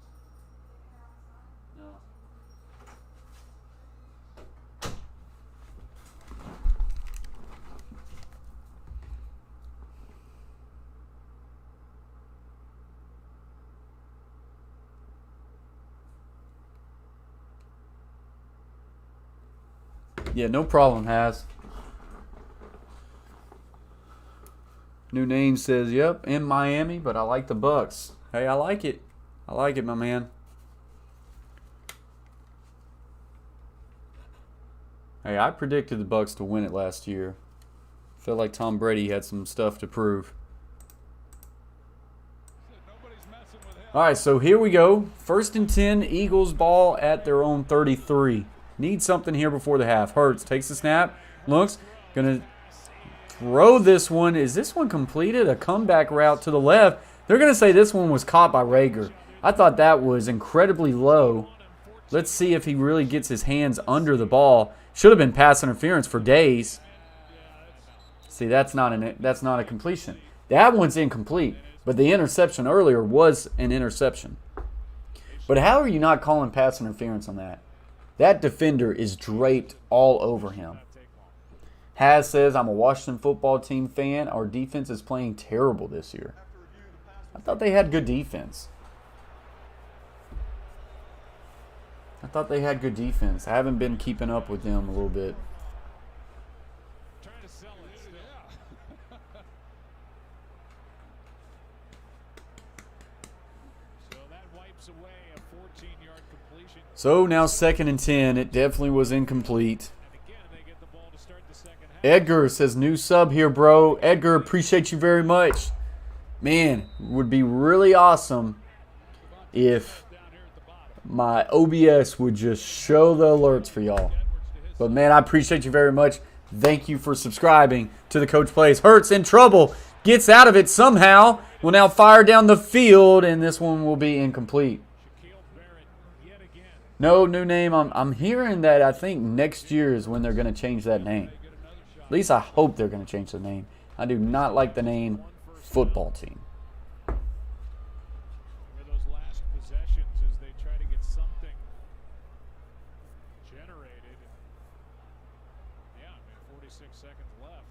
No. Yeah, no problem, Has. New name says, yep, in Miami, but I like the Bucks. Hey, I like it. I like it, my man. Hey, I predicted the Bucks to win it last year. Felt like Tom Brady had some stuff to prove. All right, so here we go. 1st and 10, Eagles ball at their own 33. Need something here before the half. Hurts takes the snap, looks, gonna throw this one. Is this one completed? A comeback route to the left. They're gonna say this one was caught by Rager. I thought that was incredibly low. Let's see if he really gets his hands under the ball. Should have been pass interference for days. See, that's not a completion. That one's incomplete, but the interception earlier was an interception. But how are you not calling pass interference on that? That defender is draped all over him. Has says, I'm a Washington football team fan. Our defense is playing terrible this year. I thought they had good defense. I haven't been keeping up with them a little bit. So now 2nd and 10. It definitely was incomplete. Edgar says, new sub here, bro. Edgar, appreciate you very much. Man, would be really awesome if my OBS would just show the alerts for y'all. But, man, I appreciate you very much. Thank you for subscribing to the Coach Plays. Hurts in trouble. Gets out of it somehow. Will now fire down the field, and this one will be incomplete. No new name. I'm hearing that I think next year is when they're going to change that name. At least I hope they're going to change the name. I do not like the name football team. 6 seconds left.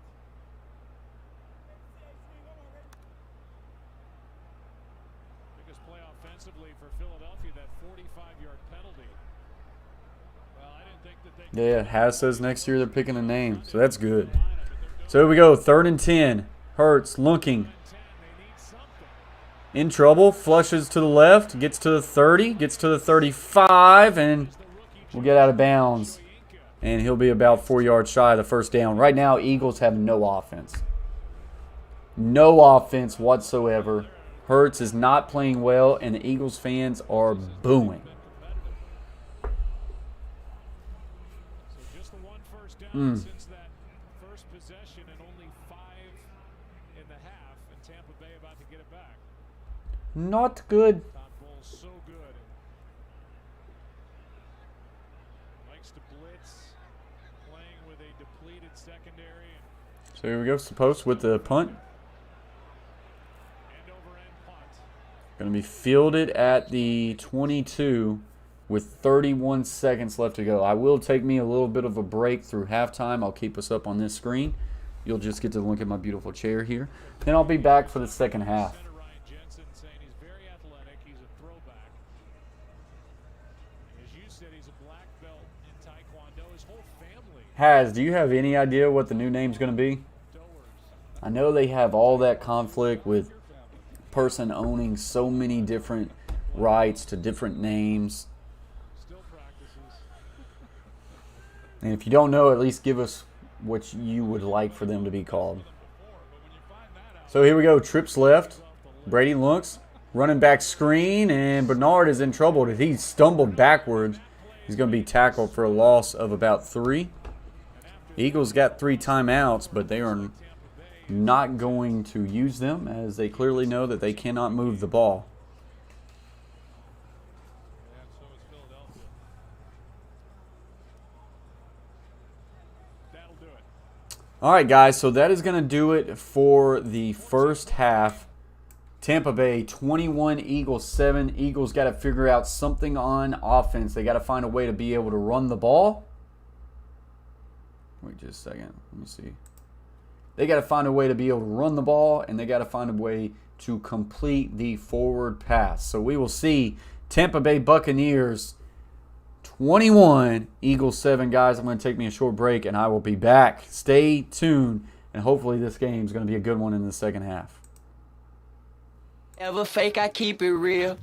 Biggest play offensively for Philadelphia, that 45-yard penalty. Well, I didn't think that they Yeah, Has says next year they're picking a name, so that's good. So here we go, 3rd and 10. Hurts looking. In trouble, flushes to the left, gets to the 30, gets to the 35, and will get out of bounds. And he'll be about 4 yards shy of the first down. Right now, Eagles have no offense. No offense whatsoever. Hurts is not playing well, and the Eagles fans are booing. So just the one first down since that first possession, and only 5 in the half, and Tampa Bay about to get it back. Not good. Todd Bowles so good. Likes to blitz, playing with a depleted secondary. So here we go, Supposed with the punt. End over end punt. Going to be fielded at the 22 with 31 seconds left to go. I will take me a little bit of a break through halftime. I'll keep us up on this screen. You'll just get to look at my beautiful chair here. Then I'll be back for the second half. Center Ryan Jensen saying he's very athletic. He's a throwback. As you said, he's a black belt in Taekwondo. His whole family. Has, do you have any idea what the new name's going to be? I know they have all that conflict with person owning so many different rights to different names. Still practices. And if you don't know, at least give us what you would like for them to be called. So here we go. Trips left. Brady looks. Running back screen. And Bernard is in trouble. He stumbled backwards. He's going to be tackled for a loss of about 3. Eagles got 3 timeouts, but they are not going to use them as they clearly know that they cannot move the ball. And so is Philadelphia. That'll do it. All right, guys, so that is going to do it for the first half. Tampa Bay 21, Eagles 7. Eagles got to figure out something on offense. They got to find a way to be able to run the ball. Wait just a second. Let me see. They got to find a way to be able to run the ball, and they got to find a way to complete the forward pass. So we will see Tampa Bay Buccaneers 21, Eagles 7. Guys, I'm going to take me a short break, and I will be back. Stay tuned, and hopefully this game is going to be a good one in the second half. Ever fake, I keep it real.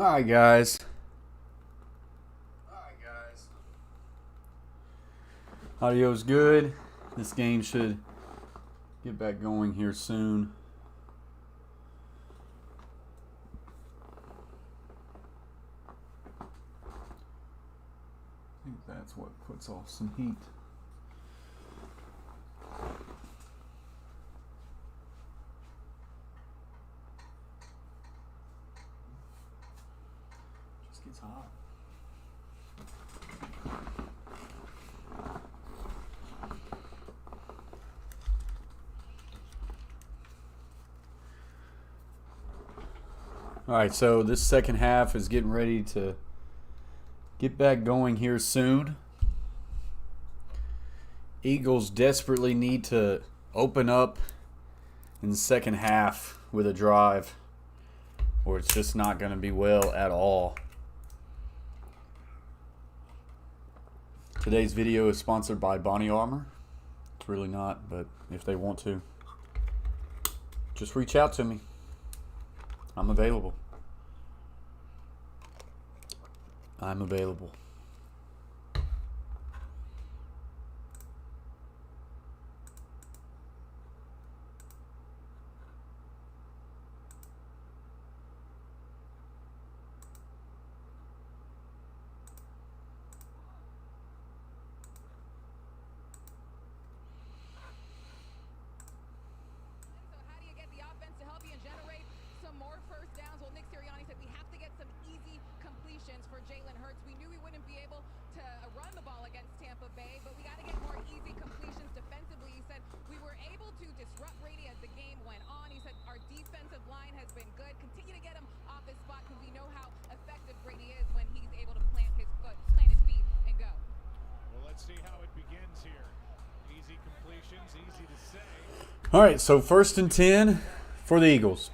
All right, guys. Audio's good. This game should get back going here soon. I think that's what puts off some heat. Just gets hot. All right, so this second half is getting ready to get back going here soon. Eagles desperately need to open up in the second half with a drive, or it's just not going to be well at all. Today's video is sponsored by Bonnie Armor. It's really not, but if they want to, just reach out to me. I'm available. I'm available. Jalen Hurts. We knew we wouldn't be able to run the ball against Tampa Bay, but we got to get more easy completions defensively. He said we were able to disrupt Brady as the game went on. He said our defensive line has been good. Continue to get him off his spot because we know how effective Brady is when he's able to plant his feet and go. Well, let's see how it begins here. Easy completions, easy to say. All right, so 1st and 10 for the Eagles.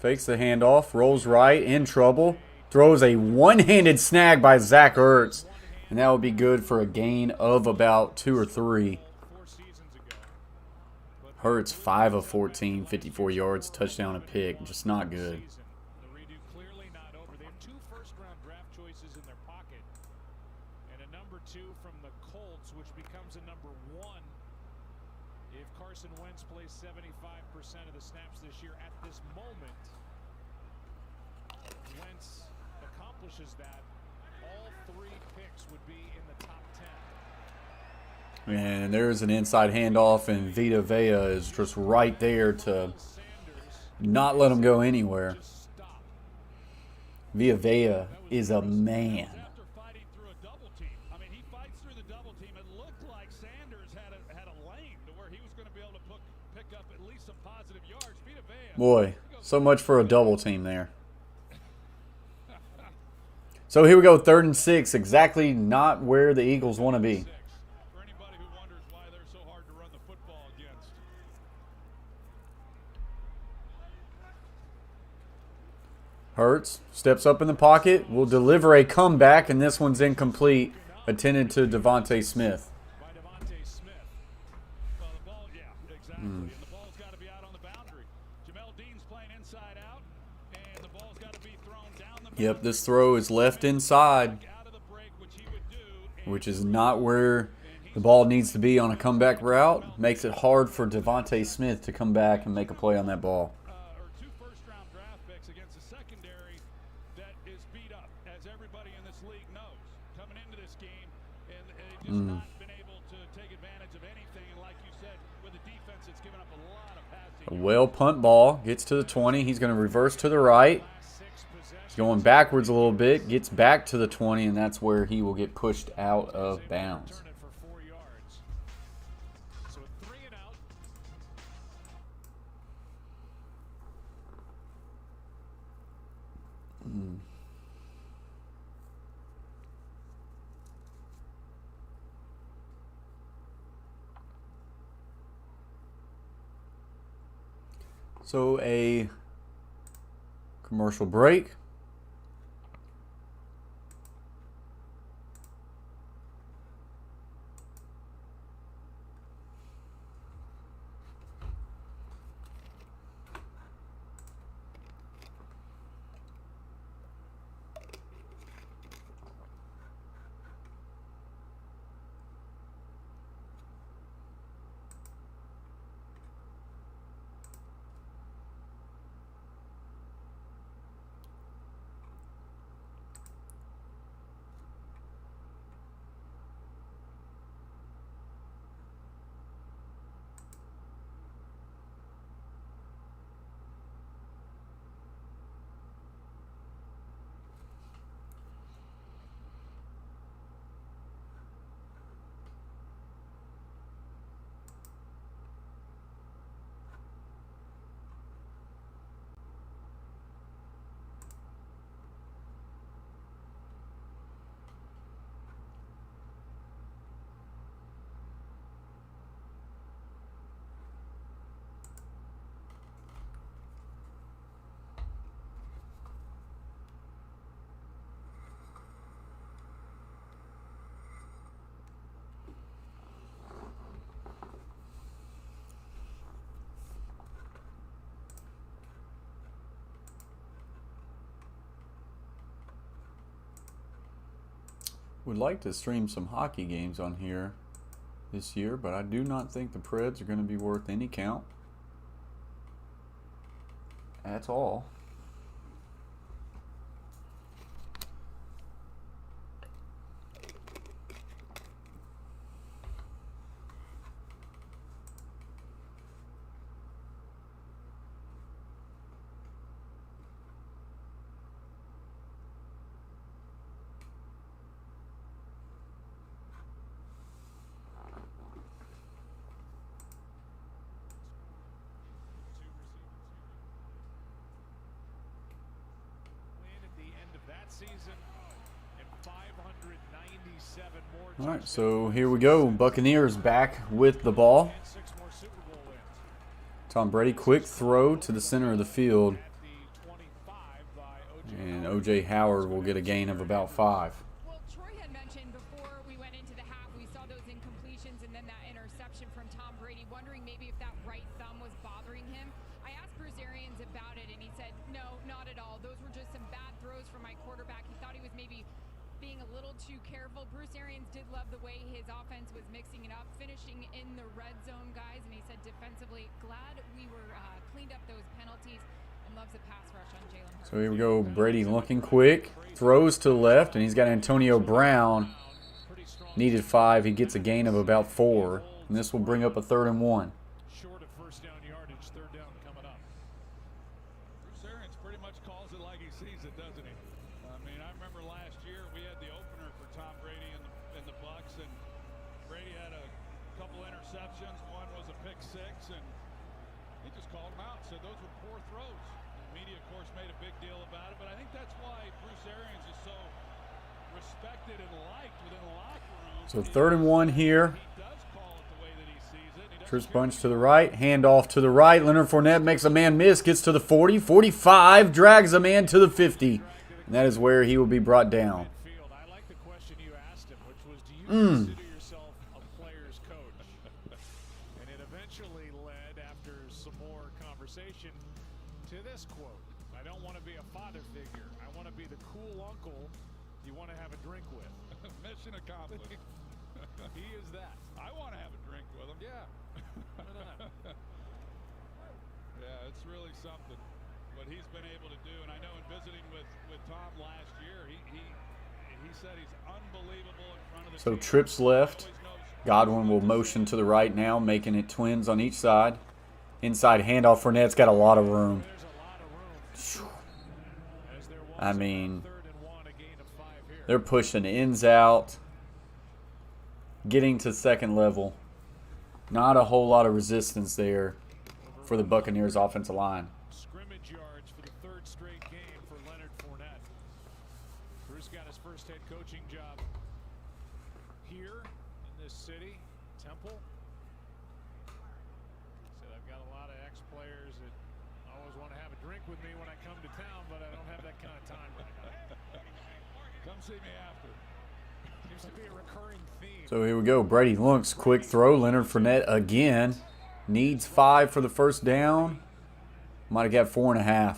Fakes the handoff, rolls right, in trouble. Throws a one-handed snag by Zach Ertz, and that would be good for a gain of about 2 or 3. Hurts 5 of 14, 54 yards, touchdown, a pick. Just not good. The redo clearly not over. They have 2 first-round draft choices in their pocket, and a number 2 from the Colts, which becomes a number 1 if Carson Wentz plays 75% of the snaps this year. At this moment, Wentz accomplishes that, all 3 picks would be in the top 10. And there's an inside handoff, and Vita Vea is just right there to not let him go anywhere. Vita Vea is a man. After fighting through a double team, I mean, he fights through the double team. It looked like Sanders had a lane to where he was going to be able to pick up at least some positive yards. Vita Vea, Boy, so much for a double team there. So here we go, 3rd and 6, exactly not where the Eagles want to be. for anybody who wonders why they're so hard to run the football against. Hurts steps up in the pocket, will deliver a comeback, and this one's incomplete, attended to Devontae Smith. By Devontae Smith. Well, the ball, yeah, exactly. And the ball's got to be out on the boundary. Jamel Dean's playing inside out, and the ball's got to be thrown down the middle. Yep, this throw is left inside, Out of the break, which he would do. which is not where the ball needs to be on a comeback route. Makes it hard for Devontae Smith to come back and make a play on that ball. Or 2 first-round draft picks against a secondary that is beat up, as everybody in this league knows, coming into this game, and they've just not been able to take advantage of anything. And like you said, with a defense that's given up a lot of passing. A well punt ball, gets to the 20. He's going to reverse to the right. He's going backwards a little bit, gets back to the 20, and that's where he will get pushed out of bounds. Turn it for 4 yards. So a 3 and out. So a commercial break. Would like to stream some hockey games on here this year, but I do not think the Preds are going to be worth any count at all. All right, so here we go. Buccaneers back with the ball. Tom Brady, quick throw to the center of the field. And O.J. Howard will get a gain of about 5. Well, Troy had mentioned before we went into the half, we saw those incompletions and then that interception from Tom Brady, wondering maybe if that right thumb was bothering him. I asked Bruce Arians about it, and he said, no, not at all. Those were just some bad throws from my quarterback. He thought he was maybe being a little too careful. Bruce Arians did love the way his offense was mixing it up, finishing in the red zone, guys, and he said defensively, glad we were cleaned up those penalties, and loves a pass rush on Jalen Hurts. So here we go. Brady looking quick, throws to the left, and he's got Antonio Brown. Needed 5. He gets a gain of about 4, and this will bring up a 3rd and 1. Short of first down yardage, 3rd down coming up. Bruce Arians pretty much calls it like he sees it, doesn't he? I mean, I remember last year we had the opener for Tom Brady in the Bucs, and Brady had a couple interceptions. One was a pick 6, and he just called them out. Said those were poor throws. The media, of course, made a big deal about it, but I think that's why Bruce Arians is so respected and liked within the locker room. So 3rd and 1 here. He does call it the way that he sees it. He Trips doesn't bunch to the right, handoff to the right. Leonard Fournette makes a man miss, gets to the 40, 45, drags a man to the 50. And that is where he will be brought down. I like the question you asked him, which was, do you consider yourself a player's coach? And it eventually led, after some more conversation, to this quote. I don't want to be a father figure. I want to be the cool uncle you want to have a drink with. Mission accomplished. He is that. I want to have a drink with him. Yeah. Why not? Yeah, it's really something what he's been able to do. And I know in visiting with Tom last year, he said he's unbelievable in front of the So team. trips left. Godwin will motion to the right now, making it twins on each side. Inside handoff. Fournette's got a lot of room. There's a lot of room. As there was I mean, 3rd and 1, a gain of 5 here. they're pushing ins out, getting to second level. Not a whole lot of resistance there for the Buccaneers offensive line. Scrimmage yards for the 3rd straight game for Leonard Fournette. Bruce got his first head coaching job here in this city, Temple. Said I've got a lot of ex-players that always want to have a drink with me when I come to town, but I don't have that kind of time right now. Come see me after. Seems to be a recurring theme. So here we go. Brady looks, quick throw. Leonard Fournette again. Needs 5 for the first down. Might have got 4.5. And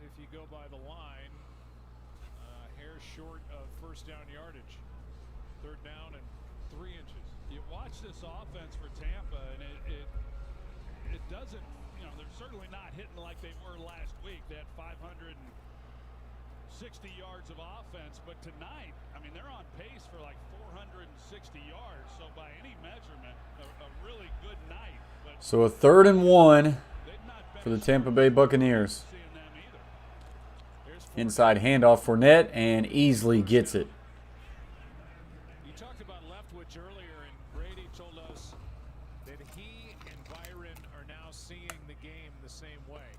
if you go by the line, hair short of first down yardage. 3rd down and 3 inches. You watch this offense for Tampa, and it doesn't, you know, they're certainly not hitting like they were last week. They had 560 yards of offense, but tonight, I mean, they're on pace for like 460 yards. So by any measurement, a really good night. But So a 3rd and 1 they've not been for the Tampa Bay Buccaneers. seeing them either. Here's Inside handoff Fournette, and easily gets it. You talked about Leftwich earlier, and Brady told us that he and Byron are now seeing the game the same way,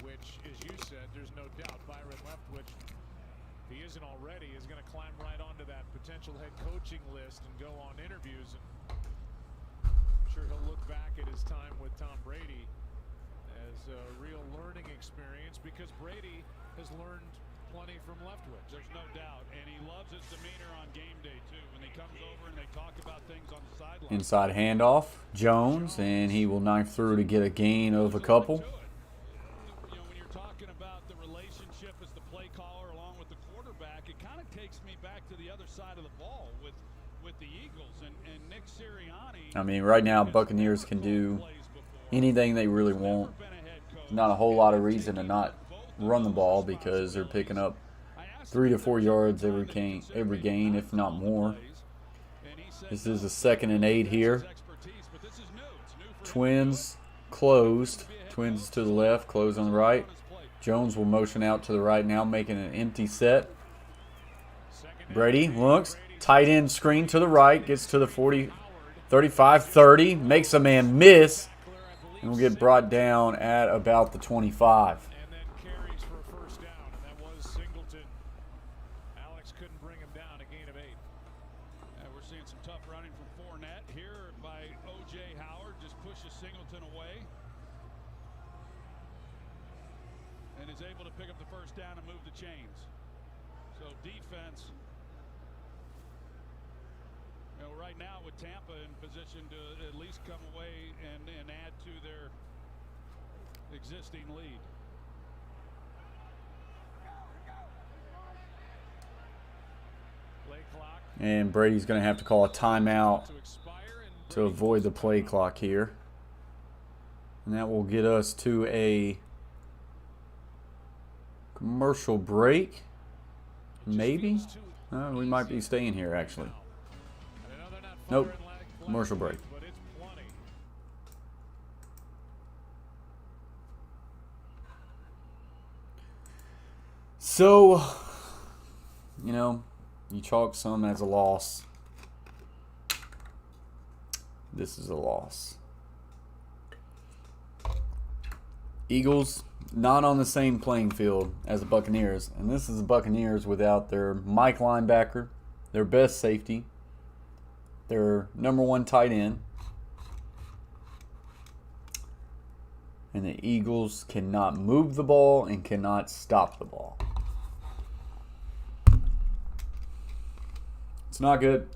which, as you said, there's no doubt Byron Leftwich, if he isn't already, is going to climb right onto that potential head coaching list and go on interviews. And I'm sure he'll look back at his time with Tom Brady as a real learning experience, because Brady has learned plenty from Leftwich. There's no doubt, and he loves his demeanor on game day too. When he comes over and they talk about things on the sideline. Inside handoff, Jones, and he will knife through to get a gain of a couple. You know, when you're talking about the relationship as the play caller along I mean, right now, Buccaneers can do anything they really want. Not a whole lot of reason to not run the ball because they're picking up 3 to 4 yards every gain, if not more. This is a 2nd and 8 here. Twins closed. Twins to the left, closed on the right. Jones will motion out to the right now, making an empty set. Brady looks. Tight end screen to the right. Gets to the 40, 35, 30. Makes a man miss. And will get brought down at about the 25. And then carries for a first down, and that was Singleton. Alex couldn't bring him down, a gain of 8. We're seeing some tough running from Fournette here by O.J. Howard. Just pushes Singleton away. And is able to pick up the first down and move the chains. So defense, right now with Tampa in position to at least come away and add to their existing lead. Play clock. And Brady's going to have to call a timeout to avoid the play clock here. And that will get us to a commercial break. Maybe? We might be staying here, actually. Nope. Commercial break. So, you know, you chalk some as a loss. This is a loss. Eagles not on the same playing field as the Buccaneers. And this is the Buccaneers without their Mike linebacker, their best safety, their #1 tight end. And the Eagles cannot move the ball and cannot stop the ball. It's not good.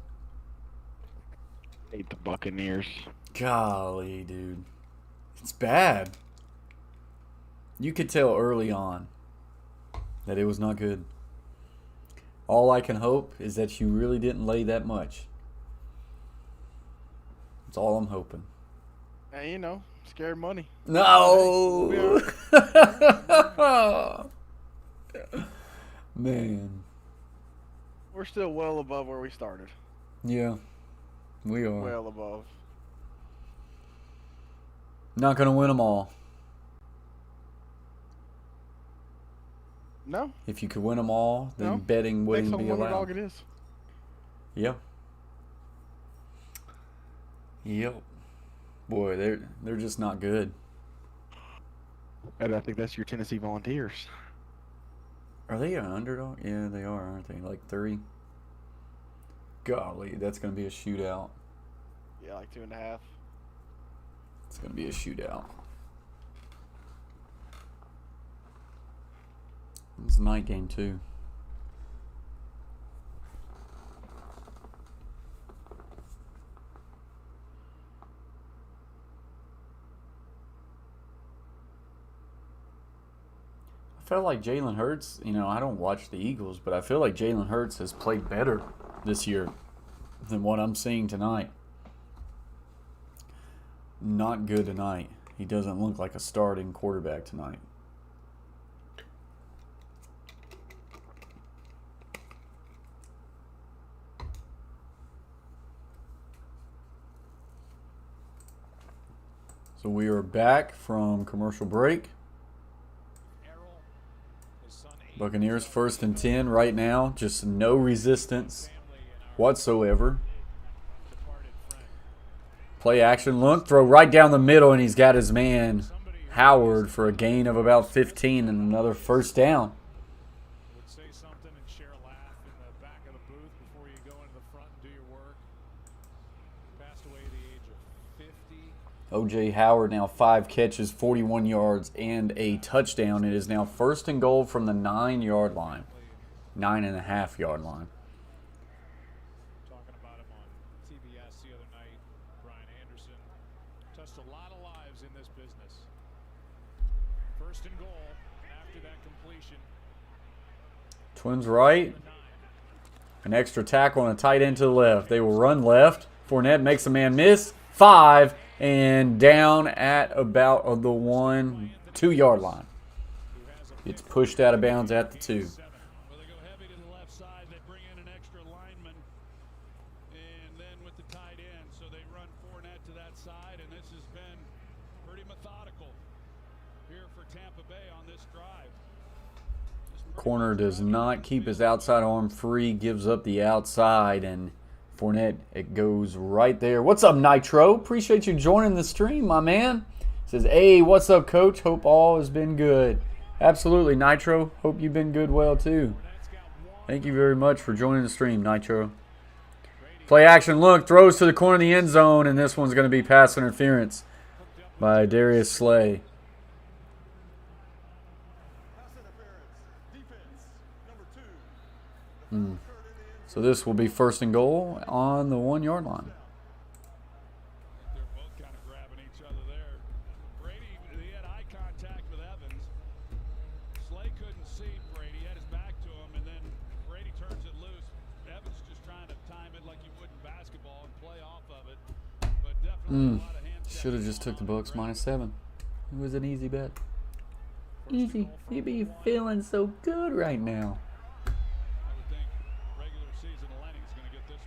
Hate the Buccaneers. Golly, dude. It's bad. You could tell early on that it was not good. All I can hope is that you really didn't lay that much. That's all I'm hoping. Hey, you know, scared money. No! Man. We're still well above where we started. Yeah, we are. Well above. Not going to win them all. No. If you could win them all, then No. betting wouldn't be allowed. Dog it is. Yep. Yep. Boy, they're just not good. And I think that's your Tennessee Volunteers. Are they an underdog? Yeah, they are, aren't they? Like 3? Golly, that's going to be a shootout. Yeah, like 2.5. It's going to be a shootout. It's a night game, too. I felt like Jalen Hurts, you know, I don't watch the Eagles, but I feel like Jalen Hurts has played better this year than what I'm seeing tonight. Not good tonight. He doesn't look like a starting quarterback tonight. So we are back from commercial break. Buccaneers 1st and 10 right now. Just no resistance whatsoever. Play action look. Throw right down the middle, and he's got his man Howard for a gain of about 15 and another first down. Would say something and share a laugh in the back of the booth before you go into the front and do your work. Passed away at the age of 50. O.J. Howard now 5 catches, 41 yards, and a touchdown. It is now 1st and goal from the 9-yard line. 9.5-yard line. Talking about him on TBS the other night, Brian Anderson touched a lot of lives in this business. 1st and goal after that completion. Twins right. An extra tackle and a tight end to the left. They will run left Fournette makes a man miss. 5 and down at about the 1-2 yard line. It's pushed out of bounds at the 2. Well, they go heavy to the left side. They bring in an extra lineman. And then with the tight end. So they run Fournette to that side. And this has been pretty methodical here for Tampa Bay on this drive. Corner does not keep his outside arm free. Gives up the outside. And Fournette, it goes right there. What's up, Nitro? Appreciate you joining the stream, my man. Says, hey, what's up, Coach? Hope all has been good. Absolutely, Nitro. Hope you've been good well, too. Thank you very much for joining the stream, Nitro. Play action look. Throws to the corner of the end zone, and this one's going to be pass interference by Darius Slay. So this will be 1st and goal on the 1-yard line. They're both kind of grabbing each other there. Brady, he had eye contact with Evans. Slay couldn't see Brady. He had his back to him, and then Brady turns it loose. Evans just trying to time it like you would in basketball and play off of it. But definitely a lot of hand Should have just took the Bucks -7. It was an easy bet. Easy. You be feeling so good right now. I would think regular season Lenny's going to get this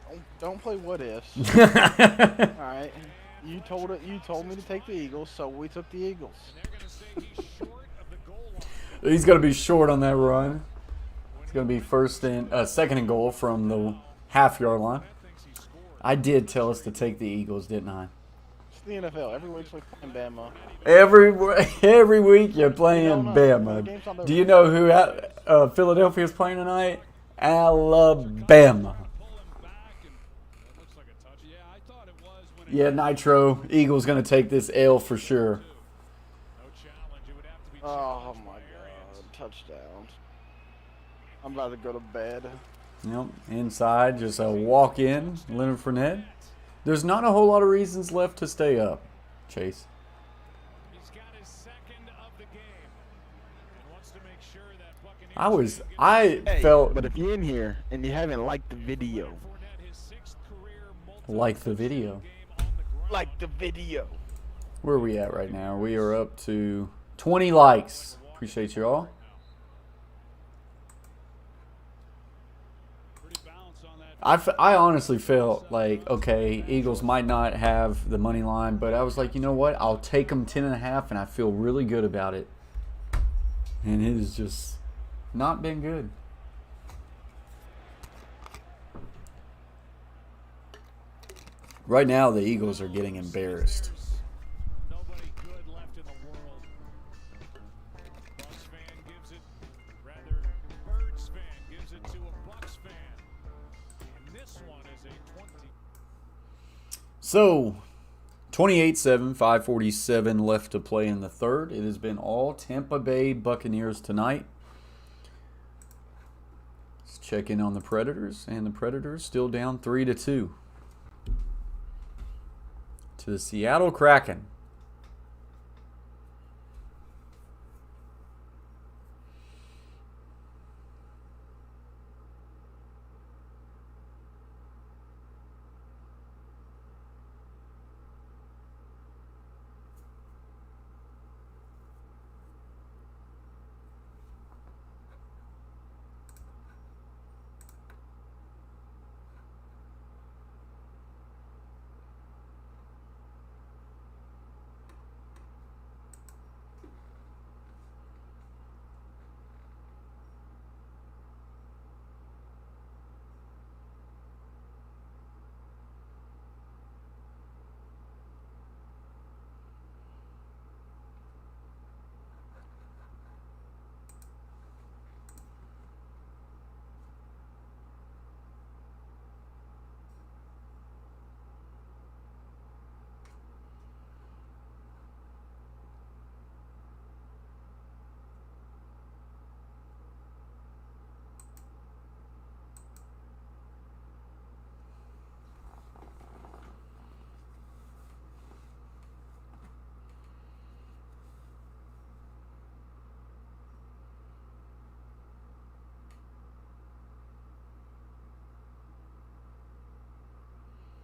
one. Don't play what ifs. All right. You told me to take the Eagles, so we took the Eagles. They're going to say he's short of the goal line. He's going to be short on that run. It's going to be 2nd and goal from the half-yard line. I did tell us to take the Eagles, didn't I? It's the NFL. Every week's we're playing Bama. Every week you're playing Bama. Do you know who Philadelphia's playing tonight? Alabama. Yeah, Nitro. Eagles going to take this L for sure. Oh my God! Touchdown. I'm about to go to bed. Yep. Inside, just a walk-in. Leonard Fournette. There's not a whole lot of reasons left to stay up, Chase. He's got his 2nd of the game and wants to make sure that Buccaneers I felt But if you're in here and you haven't liked the video, Fournette his 6th career like the video. Like the video. Where are we at right now? We are up to 20 likes. Appreciate you all. I honestly felt like, okay, Eagles might not have the money line, but I was like, you know what? I'll take them 10.5, and I feel really good about it. And it has just not been good. Right now, the Eagles are getting embarrassed. Nobody good left in the world. Bucks fan gives it, rather, Birds fan gives it to a Bucks fan. And this one is a 20. So, 28-7, 5:47 left to play in the 3rd. It has been all Tampa Bay Buccaneers tonight. Let's check in on the Predators, and the Predators still down 3-2 to the Seattle Kraken.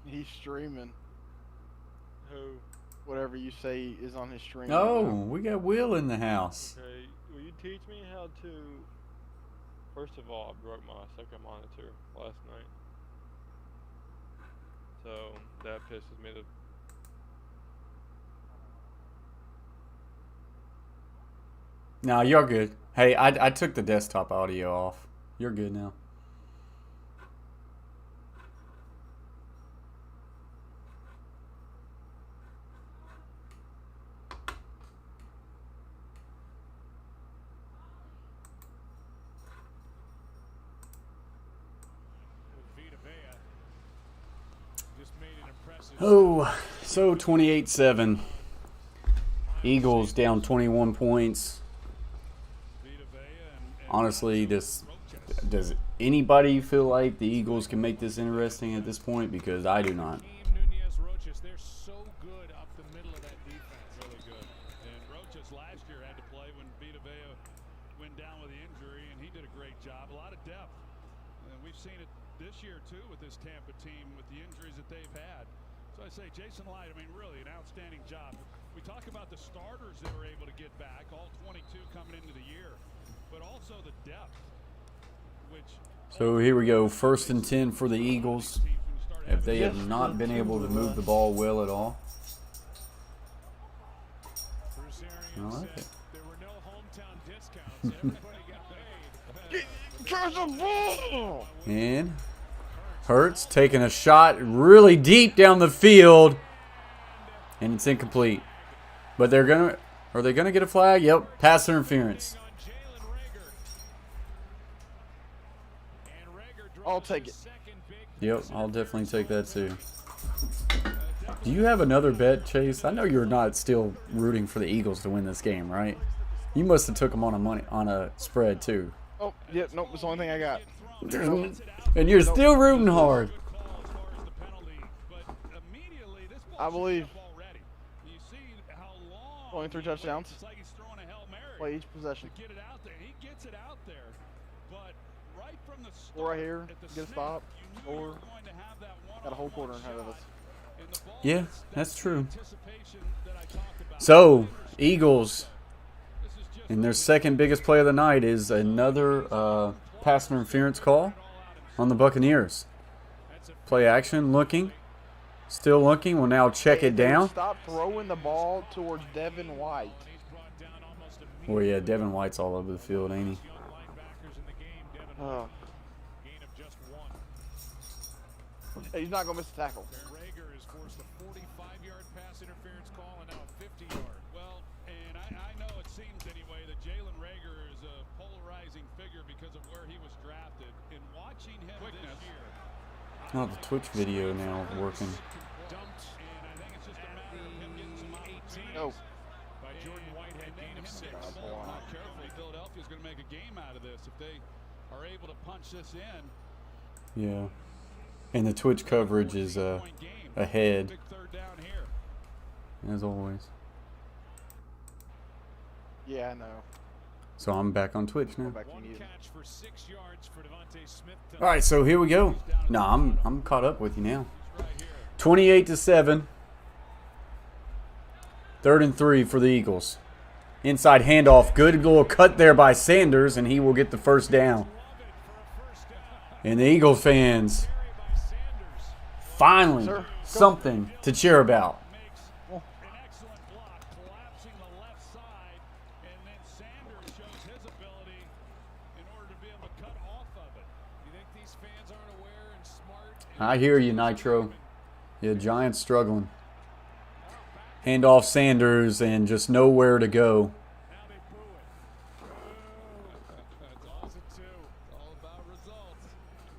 He's streaming. Who? Whatever you say is on his stream. Oh, right now. we got Will in the house. Okay, will you teach me how to... First of all, I broke my second monitor last night. So, that pisses me to... No, you're good. Hey, I took the desktop audio off. You're good now. Vita Vea just made an impressive. Oh, so 28-7. Eagles down 21 points. Honestly, does anybody feel like the Eagles can make this interesting at this point? Because I do not. Nunez Roches, they're so good up the middle of that defense. Really good. And Roches last year had to play when Vita Vea went down with the injury, and he did a great job. A lot of depth. And we've seen it this year, too, with this Tampa team, with the injuries that they've had. So I say, Jason Light, I mean, really an outstanding job. We talk about the starters that were able to get back, all 22 coming into the year, but also the depth. So here we go, 1st and 10 for the Eagles. If they have not been able to move the ball well at all. I like it. There were no hometown discounts. Everybody got paid. Get the ball! And Hurts taking a shot really deep down the field. And it's incomplete. But are they gonna get a flag? Yep, pass interference. I'll take it. Yep, I'll definitely take that too. Do you have another bet, Chase? I know you're not still rooting for the Eagles to win this game, right? You must have took them on a spread too. Oh, yeah, nope, it's the only thing I got. And you're still rooting hard. I believe. Only 3 touchdowns. Play each possession. Or right here, get a stop, or got a whole quarter ahead of us. Yeah, that's true. So, Eagles, and their second biggest play of the night is another pass interference call on the Buccaneers. Play action, looking, still looking. We'll now check it down. Stop throwing the ball towards Devin White. Oh yeah, Devin White's all over the field, ain't he? Oh. Hey, he's not going to miss the tackle. Rager has forced a 45-yard pass interference call and now a 50-yard. Well, and I know it seems anyway that Jalen Rager is a polarizing figure because of where he was drafted. In watching him this year. Oh, the Twitch video now working. Dumped, and I think it's just a matter of him getting some opportunities. No. By Jordan Whitehead, gain of 6. Not careful. Philadelphia's going to make a game out of this if they are able to punch this in. Yeah. And the Twitch coverage is ahead, as always. Yeah, I know. So I'm back on Twitch now. One catch for 6 yards for Devontae Smith. All right, so here we go. No, I'm caught up with you now. 28-7. 3rd and 3 for the Eagles. Inside handoff, good little cut there by Sanders, and he will get the first down. And the Eagles fans, finally, something to cheer about. I hear you, Nitro. Yeah, Giants struggling. Handoff Sanders and just nowhere to go.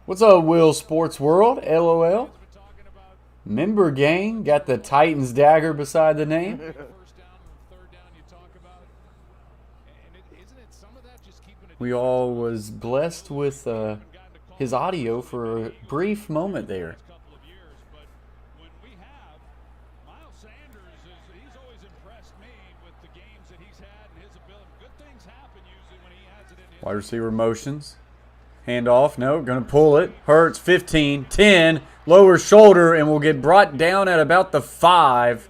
What's up, Will Sports World? LOL. Member gang got the Titans dagger beside the name. We all was blessed with his audio for a brief moment there. Wide receiver motions. Handoff. No, going to pull it. Hurts. 15, 10, lower shoulder and will get brought down at about the 5.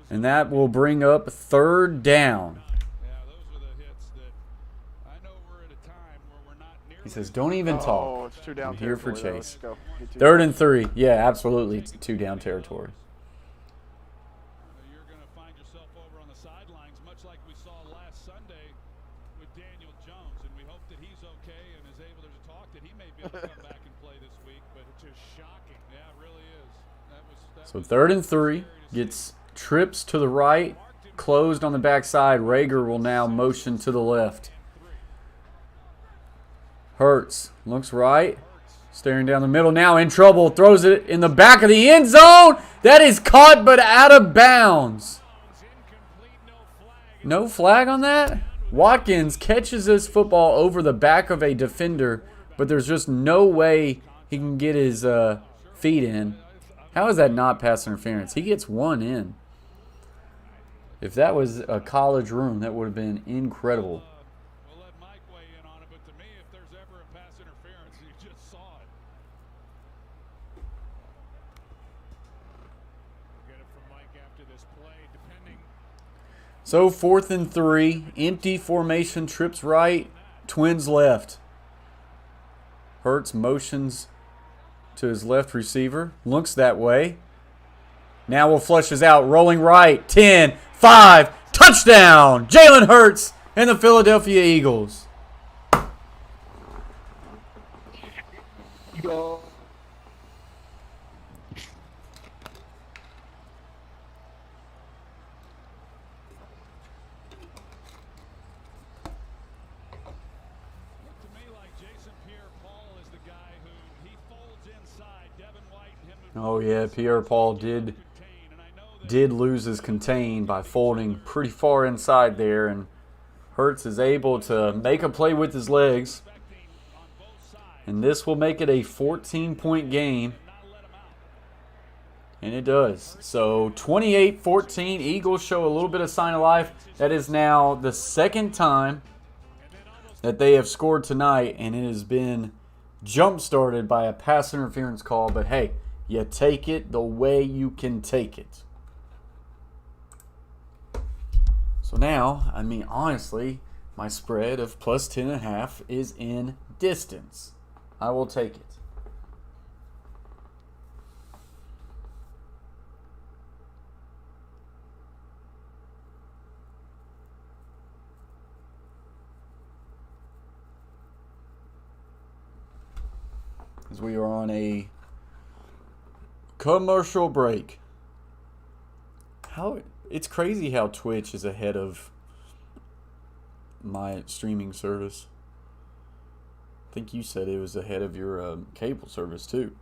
And that will bring up 3rd down. He says, don't even talk. Oh, it's 2 down I'm here for territory, though. Chase. Let's go. Get 2 3rd down. and 3. Yeah, absolutely. It's 2 down territory. You're going to find yourself over on the sidelines, much like we saw last Sunday with Daniel Jones, and we hope that he's okay and is able to talk, that he may be able to come back and play this week, but it's just shocking. Yeah, it really is. So 3rd and 3 gets trips to the right, closed on the backside. Rager will now motion to the left. Hurts looks right, staring down the middle, now in trouble, throws it in the back of the end zone. That is caught but out of bounds. No flag on that? Watkins catches this football over the back of a defender, but there's just no way he can get his feet in. How is that not pass interference? He gets 1 in. If that was a college room, that would have been incredible. We'll let Mike weigh in on it, but to me, if there's ever a pass interference, you just saw it. Get it from Mike after this play, depending. So 4th and 3, empty formation, trips right, Twins left. Hurts motions to his left receiver, looks that way. Now will flushes out, rolling right, 10, 5, touchdown! Jalen Hurts and the Philadelphia Eagles. Go. Oh yeah, Pierre-Paul did lose his contain by folding pretty far inside there, and Hurts is able to make a play with his legs. And this will make it a 14-point game. And it does. So 28-14, Eagles show a little bit of sign of life. That is now the 2nd time that they have scored tonight, and it has been jump-started by a pass interference call. But hey, you take it the way you can take it. So now, I mean, honestly, my spread of plus 10.5 is in distance. I will take it. As we are on a commercial break. It's crazy how Twitch is ahead of my streaming service. I think you said it was ahead of your cable service too.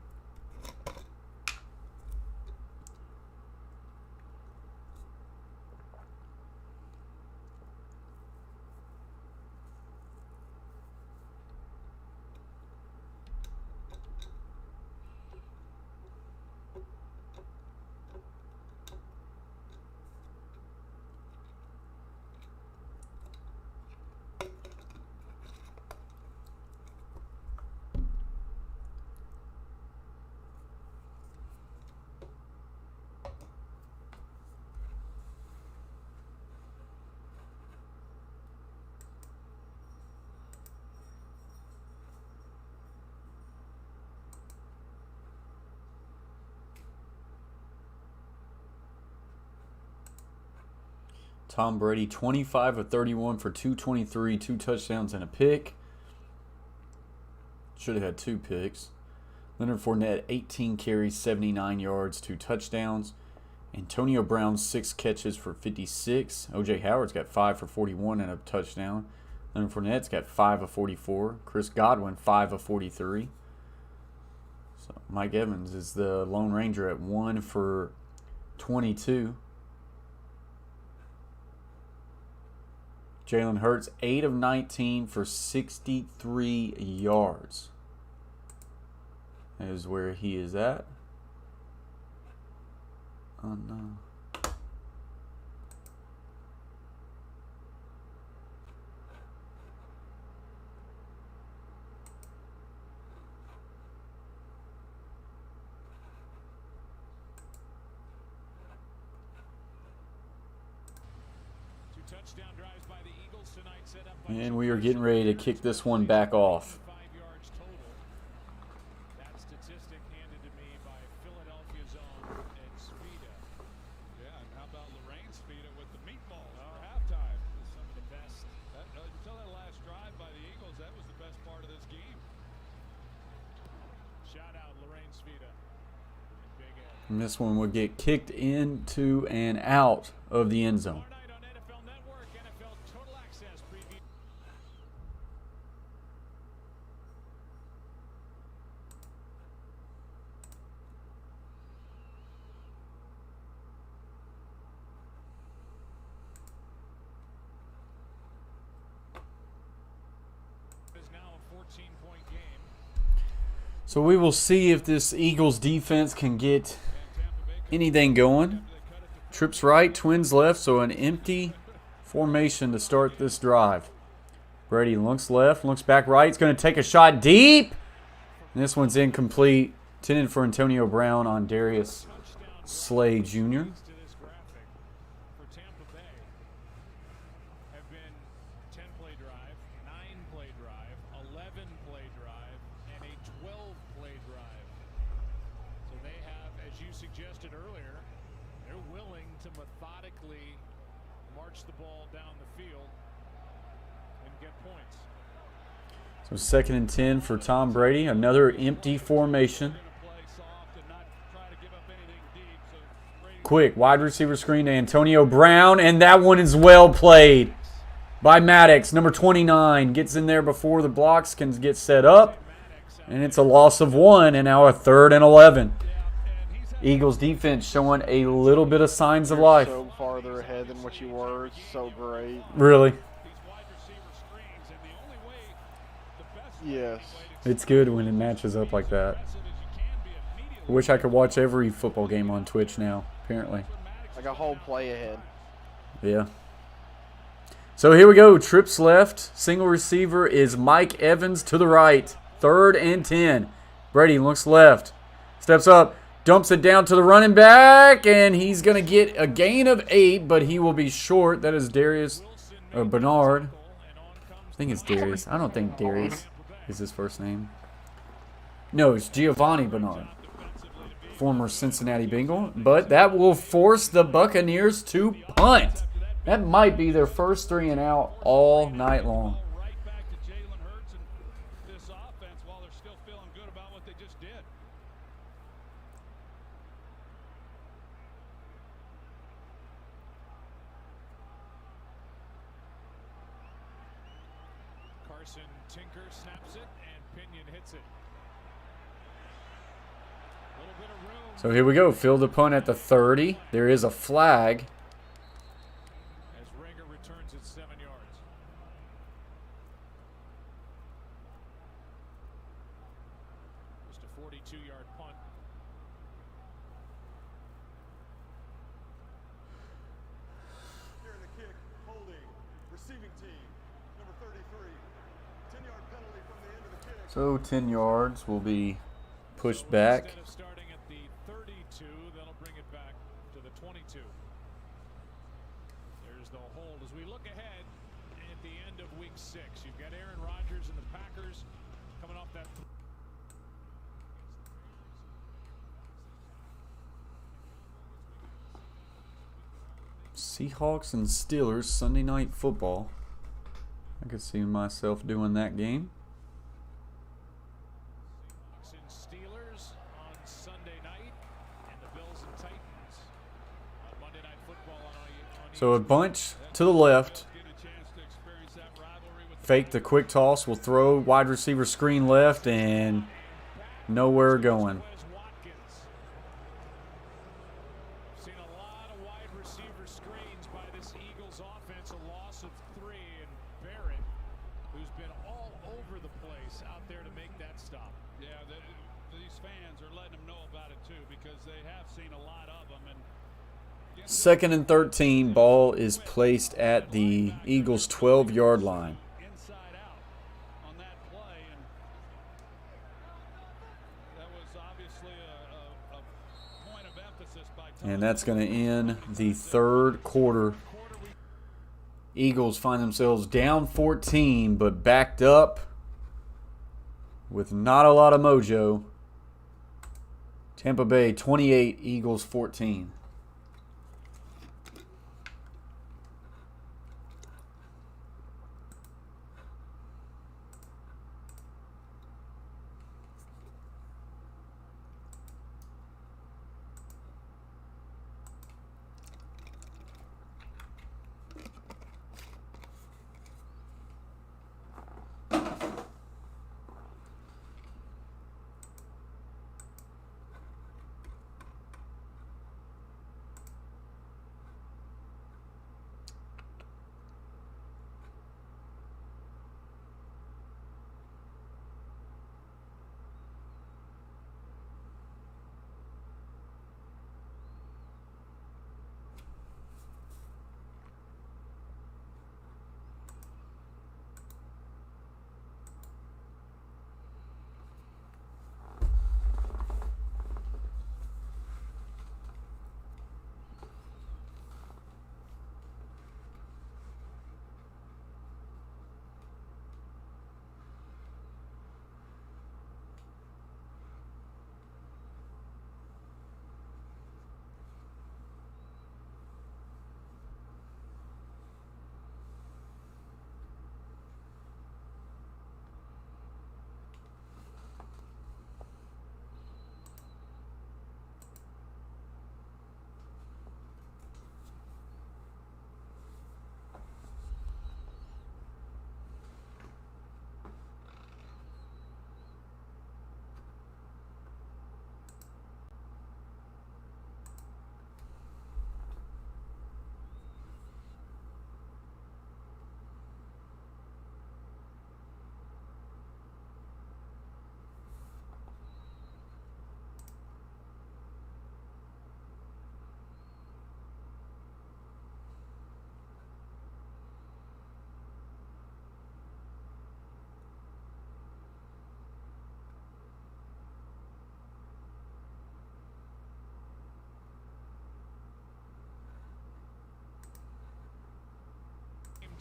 Tom Brady, 25 of 31 for 223, 2 touchdowns and a pick. Should have had 2 picks. Leonard Fournette, 18 carries, 79 yards, 2 touchdowns. Antonio Brown, 6 catches for 56. O.J. Howard's got 5 for 41 and a touchdown. Leonard Fournette's got 5 of 44. Chris Godwin, 5 of 43. So Mike Evans is the Lone Ranger at 1 for 22. Jalen Hurts, 8 of 19 for 63 yards. That is where he is at. Oh, no. touchdown drives by the Eagles tonight set up by And we are getting ready to kick this one back off. 5 yards total. That statistic handed to me by Philadelphia's own Ed Svita. Yeah, and how about Lorraine Speeda with the meatballs for halftime? Some of the best. Until that last drive by the Eagles, that was the best part of this game. Shout out Lorraine Svita. And Big Ed. And this one will get kicked into and out of the end zone. Tomorrow night on NFL Network, NFL Total Access preview. Is now a 14-point game. So we will see if this Eagles defense can get anything going. Trips right, twins left, so an empty formation to start this drive. Brady looks left, looks back right. He's going to take a shot deep. And this one's incomplete. Intended for Antonio Brown on Darius Slay Jr. To this graphic for Tampa Bay have been 10-play drive, 9-play drive, 11-play drive, and a 12-play drive. So they have, as you suggested earlier, they're willing to methodically march the ball down the field and get points. So 2nd and 10 for Tom Brady. Another empty formation. Play soft and not try to give up anything deep. So Brady Quick wide receiver screen to Antonio Brown, and that one is well played by Maddox. Number 29 gets in there before the blocks can get set up, and it's a loss of 1, and now a 3rd and 11. Eagles defense showing a little bit of signs of life. So farther ahead than what you were. It's so great. Really, these wide receiver screens, and the only way, the best Yes. it's good when it matches up like that. aggressive as you can be immediately. I wish I could watch every football game on Twitch now, apparently. Like a whole play ahead. Yeah. So here we go. Trips left. Single receiver is Mike Evans to the right. 3rd and 10. Brady looks left. Steps up. Dumps it down to the running back. And he's going to get a gain of 8, but he will be short. That is Darius Bernard. I think it's Darius. I don't think Darius is his first name. No, it's Giovanni Bernard. Former Cincinnati Bengal. But that will force the Buccaneers to punt. That might be their first 3 and out all night long. Right back to Jalen Hurts and this offense while they're still feeling good about what they just did. Carson Tinker snaps it, and Pinion hits it. Little bit of room. So here we go. Field the punt at the 30. There is a flag. As Rager returns at 7 yards. Just a 42-yard punt. Here in the kick, holding, receiving team, number 33. 10-yard penalty from the end of the kick. So 10 yards will be pushed back. Instead of starting at the 32, that'll bring it back to the 22. There's the hold as we look ahead at the end of week 6. You've got Aaron Rodgers and the Packers coming off that. Seahawks and Steelers Sunday night football. I could see myself doing that game. Seahawks and Steelers on Sunday night, and the Bills and Titans on Monday Night Football on So a bunch to the left. Get a chance to experience that rivalry with Fake the quick toss. Will throw wide receiver screen left and nowhere going. Wes Watkins. Seen a lot of wide receiver screens by this Eagles offense. A loss of 3, and Barrett, who's been all over the place out there to make that stop. Yeah, these fans are letting them know about it too because they have seen a lot of them. And 2nd and 13. Ball is placed at the Eagles' 12-yard line. inside out on that play, and that was obviously a point of emphasis by Tom. And that's going to end the 3rd quarter Eagles find themselves down 14, but backed up with not a lot of mojo. Tampa Bay 28, Eagles 14.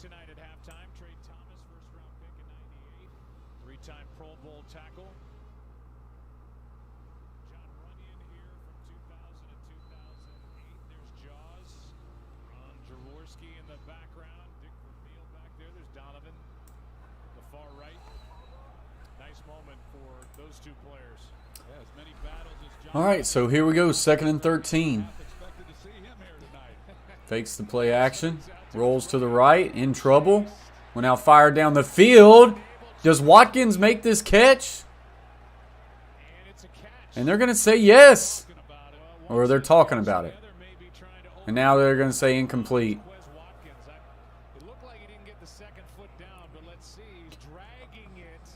Tonight at halftime, Trey Thomas, first round pick in '98, three-time Pro Bowl tackle. John Runyon here from 2000 and 2008. There's Jaws. Ron Jaworski in the background. Dick Vermeil back there. There's Donovan, the far right. Nice moment for those two players. Yeah, as many battles as John. All right, so here we go, 2nd and 13. Expected to see him here tonight. Fakes the play action. Rolls to the right, in trouble. Will now fire down the field. Does Watkins make this catch? And they're going to say yes. Or they're talking about it. And now they're going to say incomplete. It looked like he didn't get the second foot down, but let's see. He's dragging it.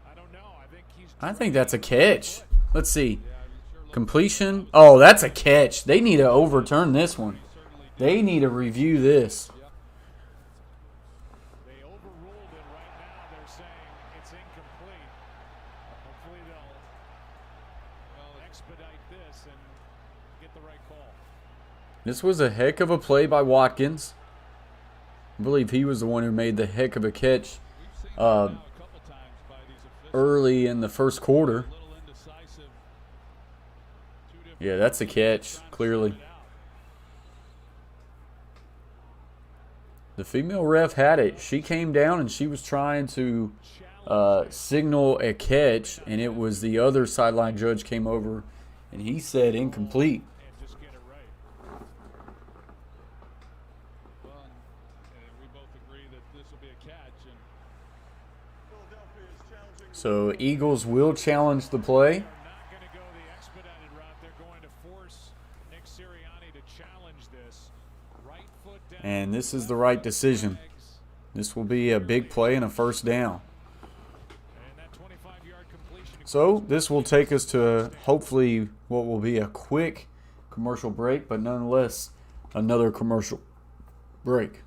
I don't know. I think that's a catch. Let's see. Completion. Oh, that's a catch. They need to overturn this one. They need to review this. They overruled it right now. They're saying it's incomplete. Hopefully they'll expedite this and get the right call. This was a heck of a play by Watkins. I believe he was the one who made the heck of a catch early in the first quarter. Yeah, that's a catch, clearly. The female ref had it. She came down and she was trying to signal a catch, and it was the other sideline judge came over, and he said incomplete. So Eagles will challenge the play. And this is the right decision. This will be a big play and a first down. So this will take us to hopefully what will be a quick commercial break, but nonetheless another commercial break.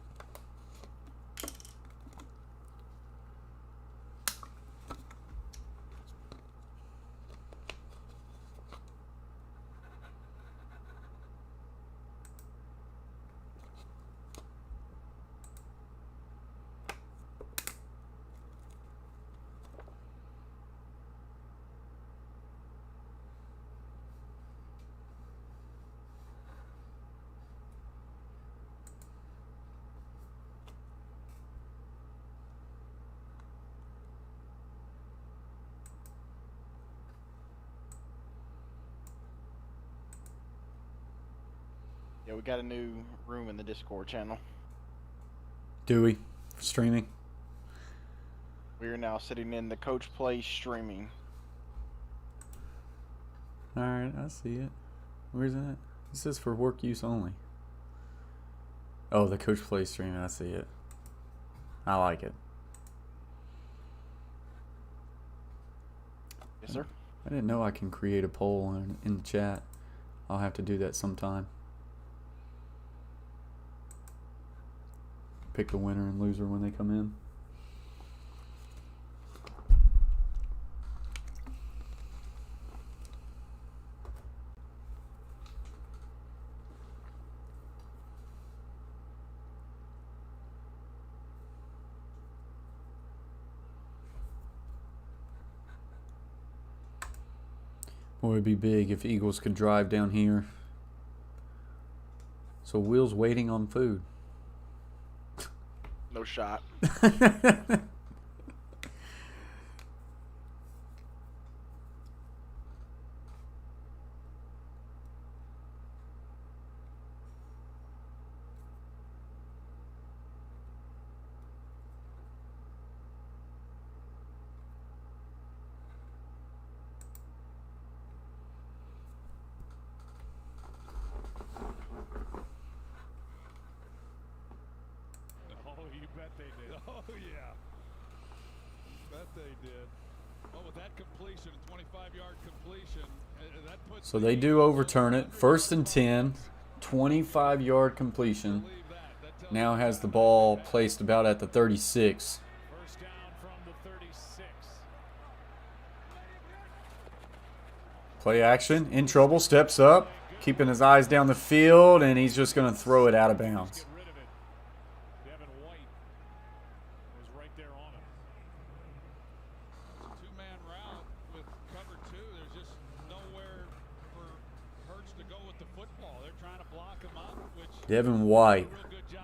Yeah, we got a new room in the Discord channel. Dewey, streaming. We are now sitting in the Coach Play streaming. All right, I see it. Where's that? It says for work use only. Oh, the Coach Play streaming. I see it. I like it. Yes, sir. I didn't know I can create a poll in the chat. I'll have to do that sometime. Pick the winner and loser when they come in. Boy, it'd be big if Eagles could drive down here. So Will's waiting on food. No shot. Oh, you bet they did. Oh, yeah. Bet they did. Oh, with that completion, 25-yard completion, that puts... So they do overturn it. 1st and 10, 25-yard completion. Now has the ball placed about at the 36. First down from the 36. Play action, in trouble, steps up, keeping his eyes down the field, and he's just going to throw it out of bounds. Get rid of it. Devin White was right there on him. Two-man route with cover two. There's just nowhere for Hurts to go with the football. They're trying to block him up, which... Devin White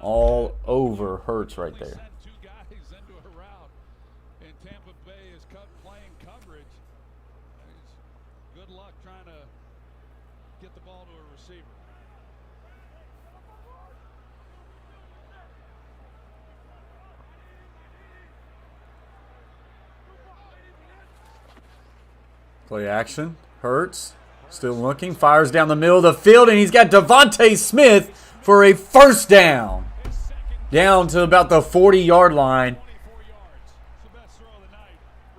all over Hurts right there. Sent two guys into a route, and Tampa Bay is playing coverage. Good luck trying to get the ball to a receiver. Play action, Hurts, still looking, fires down the middle of the field, and he's got Devontae Smith for a first down. Down to about the 40-yard line.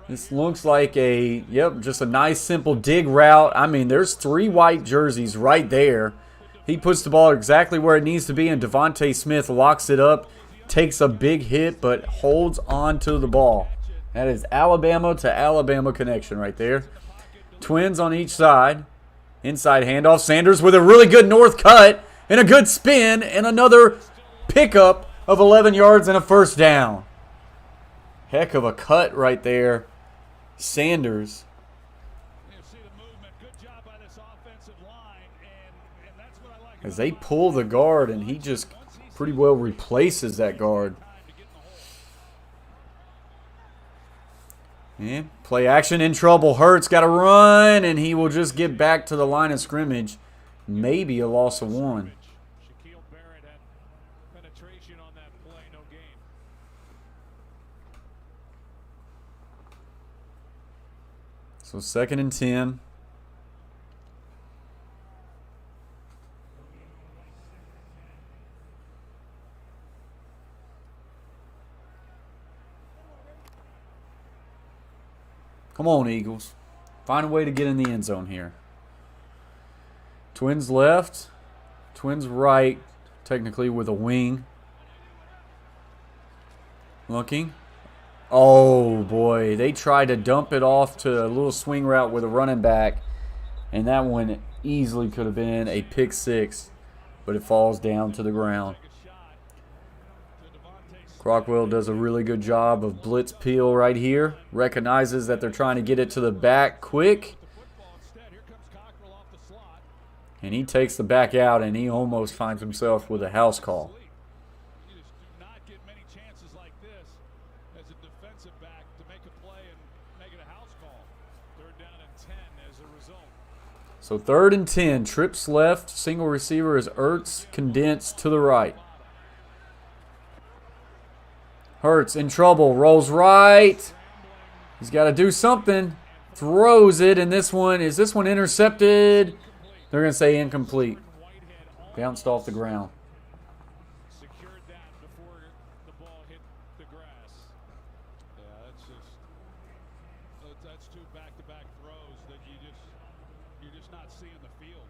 This looks like just a nice simple dig route. I mean, there's 3 white jerseys right there. He puts the ball exactly where it needs to be, and Devontae Smith locks it up, takes a big hit, but holds on to the ball. That is Alabama to Alabama connection right there. Twins on each side. Inside handoff. Sanders with a really good north cut and a good spin and another pickup of 11 yards and a first down. Heck of a cut right there. Sanders. As they pull the guard, and he just pretty well replaces that guard. And play action, in trouble. Hurts got to run, and he will just get back to the line of scrimmage. Maybe a loss of 1. Shaquille Barrett had penetration on that play, no gain. So 2nd and 10. Come on, Eagles. Find a way to get in the end zone here. Twins left. Twins right, technically with a wing. Looking. Oh, boy. They tried to dump it off to a little swing route with a running back. And that one easily could have been a pick 6. But it falls down to the ground. Crockwell does a really good job of blitz peel right here. Recognizes that they're trying to get it to the back quick. And he takes the back out, and he almost finds himself with a house call. You just do not get many chances like this as a defensive back to make a play and make it a house call. 3rd down and 10 as a result. So 3rd and 10. Trips left. Single receiver is Ertz. Condensed to the right. Hurts in trouble. Rolls right. He's got to do something. Throws it. And this one, is this one intercepted? They're going to say incomplete. Bounced off the ground. Secured that before the ball hit the grass. Yeah, that's two back-to-back throws that you're just not seeing the field.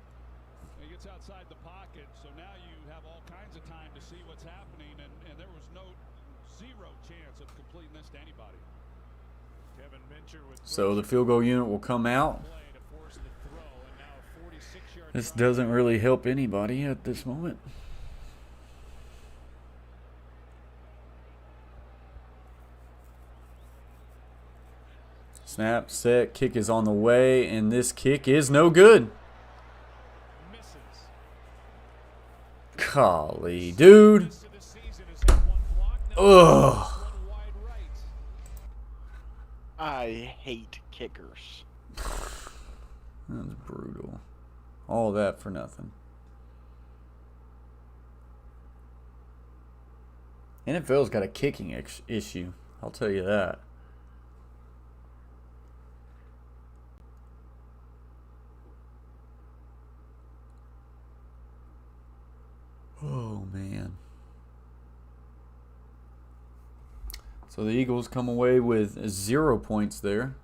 He gets outside the pocket, so now you have all kinds of time to see what's happening, and there was zero chance of completing this to anybody. Kevin Mincher with So the field goal unit will come out. play to force the throw, and now a 46-yard This drive. doesn't really help anybody at this moment. Snap, set, kick is on the way, and this kick is no good. Misses. Golly, dude. This of the season has had one block. Now Ugh. one wide right. I hate kickers. That's brutal. All that for nothing. NFL's got a kicking issue. I'll tell you that. Oh, man. So the Eagles come away with 0 points there.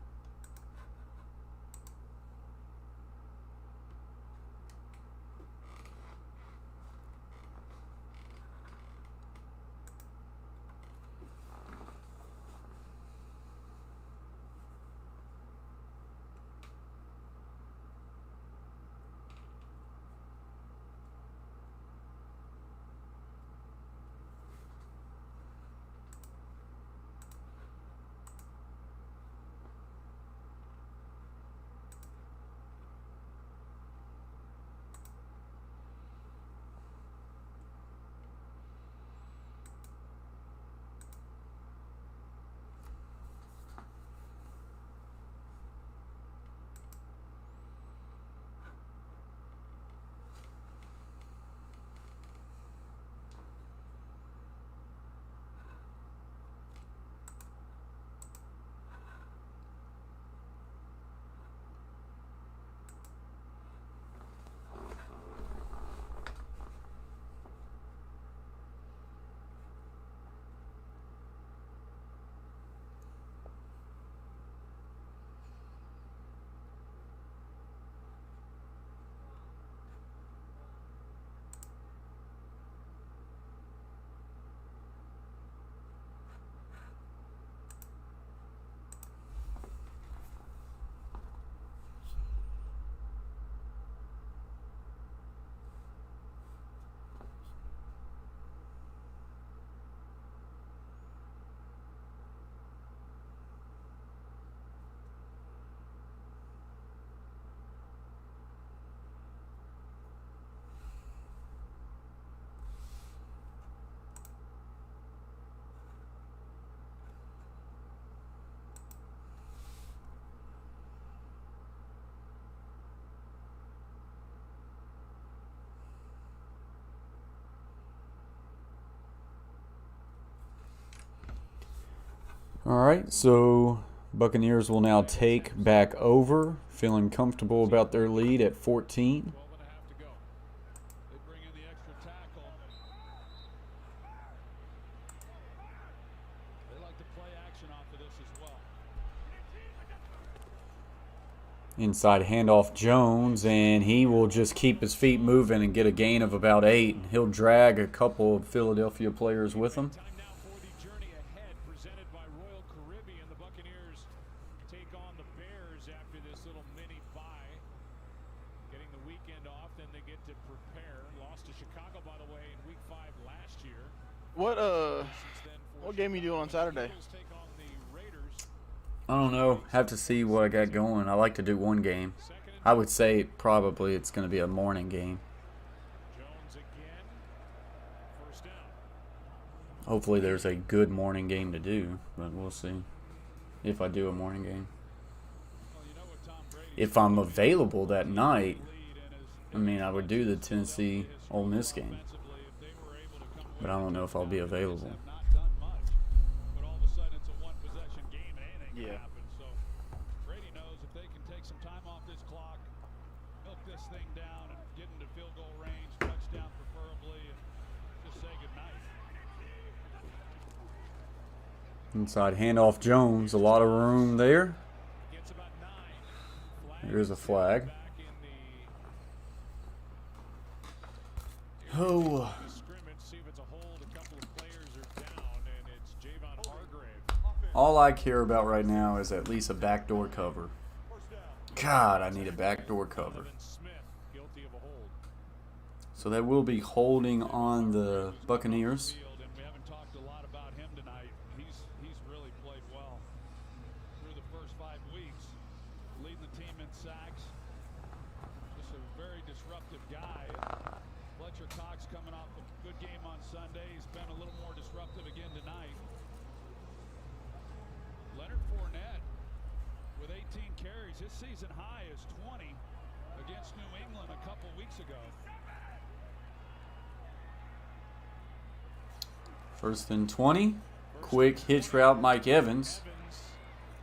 All right, so Buccaneers will now take back over, feeling comfortable about their lead at 14. 12 and a half to go. They bring in the extra tackle. They like to play action off of this as well. Inside handoff Jones, and he will just keep his feet moving and get a gain of about 8. He'll drag a couple of Philadelphia players with him. Time now for the journey ahead, presented by Royal Caribbean. The Buccaneers take on the Bears after this little mini bye. Getting the weekend off, then they get to prepare. Lost to Chicago, by the way, in Week 5 last year. What Since then, for what game you doing on Saturday? Eagles take on the Raiders. I don't know. Have to see what I got going. I like to do one game. I would say probably it's going to be a morning game. Jones again. First down. Hopefully there's a good morning game to do, but we'll see if I do a morning game. Well, you know what Tom Brady if I'm available that night, I mean, I would do the Tennessee Ole Miss game. But I don't know if I'll be available. Yeah. So Brady knows if they can take some time off this clock, milk this thing down, and get into field goal range, touchdown preferably, and just say goodnight. Inside handoff Jones, a lot of room there. There's a flag. Oh. All I care about right now is at least a backdoor cover. God, I need a backdoor cover. So that will be holding on the Buccaneers. We haven't talked a lot about him tonight. He's really played well through the first 5 weeks, leading the team in sacks. Just a very disruptive guy. Fletcher Cox coming off a good game on Sunday. He's been a little more disruptive again tonight. Leonard Fournette with 18 carries. His season high is 20 against New England a couple weeks ago. First and 20. Quick hitch route, Mike Evans.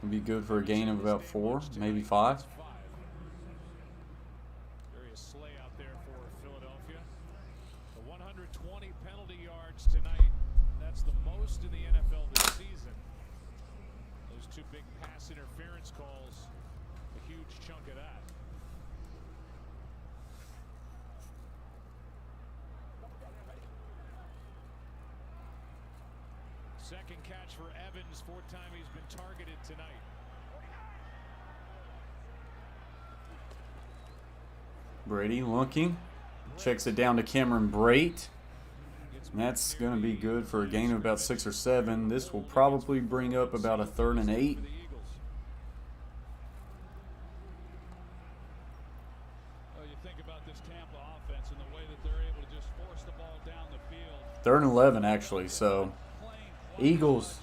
Would be good for a gain of about 4, maybe 5. Darius Slay out there for Philadelphia. The 120 penalty yards tonight. That's the most in the NFL this season. Those 2 big pass interference calls, a huge chunk of that. Second catch for Evans, 4th time he's been targeted tonight. Brady looking. Checks it down to Cameron Brate. And that's going to be good for a gain of about 6 or 7. This will probably bring up about a 3rd and 8. Well, you think about this Tampa offense and the way that they're able to just force the ball down the field. 3rd and 11, actually. So, Eagles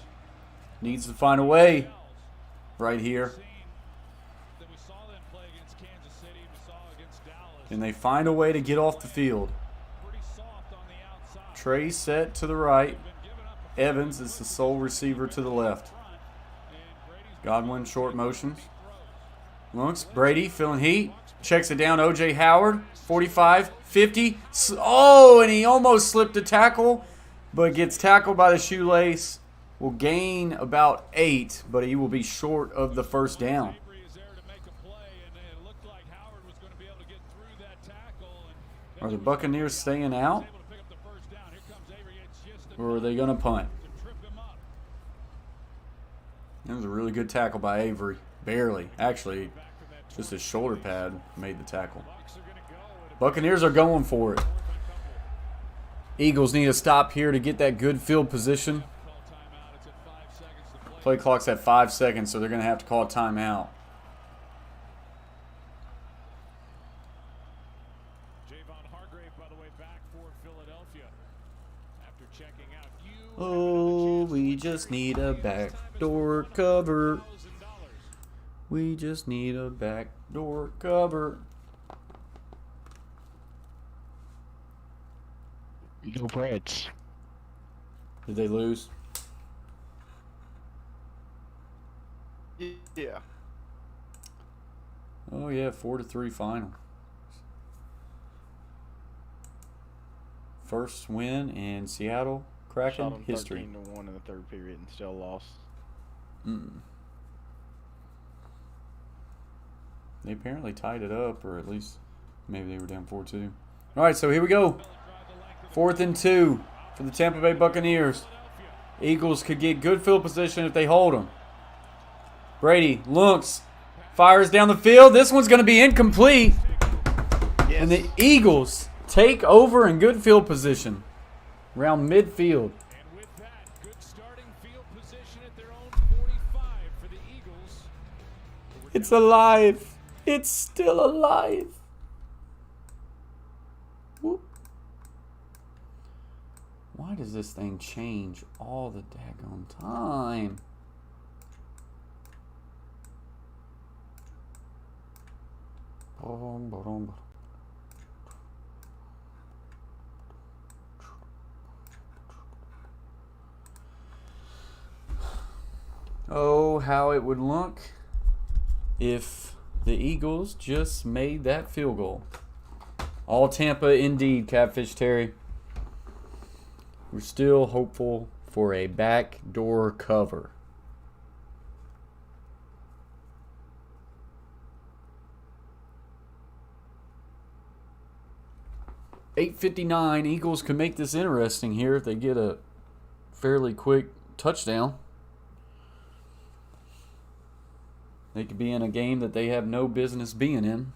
needs to find a way right here. Can they find a way to get off the field? Trey set to the right. Evans is the sole receiver to the left. Godwin short motions. Looks. Brady feeling heat. Checks it down. O.J. Howard. 45, 50. Oh, and he almost slipped a tackle, but gets tackled by the shoelace. Will gain about 8, but he will be short of the first down. Are the Buccaneers staying out? Or are they going to punt? That was a really good tackle by Avery. Barely. Actually, just his shoulder pad made the tackle. Buccaneers are going for it. Eagles need a stop here to get that good field position. Play clock's at 5 seconds, so they're going to have to call a timeout. Oh, we just need a backdoor cover. We just need a backdoor cover. Go Reds. Did they lose? Yeah. Oh yeah, 4-3 final. First win in Seattle Kraken Shot history. 13-1 in the 3rd period and still lost. They apparently tied it up, or at least maybe they were down 4-2. All right, so here we go. 4th and 2 for the Tampa Bay Buccaneers. Eagles could get good field position if they hold them. Brady looks, fires down the field. This one's going to be incomplete. Yes. And the Eagles take over in good field position around midfield. And with that, good starting field position at their own 45 for the Eagles. It's alive. It's still alive. Whoop. Why does this thing change all the daggone time? Oh, how it would look if the Eagles just made that field goal. All Tampa indeed, Catfish Terry. We're still hopeful for a backdoor cover. .859, Eagles can make this interesting here if they get a fairly quick touchdown. They could be in a game that they have no business being in.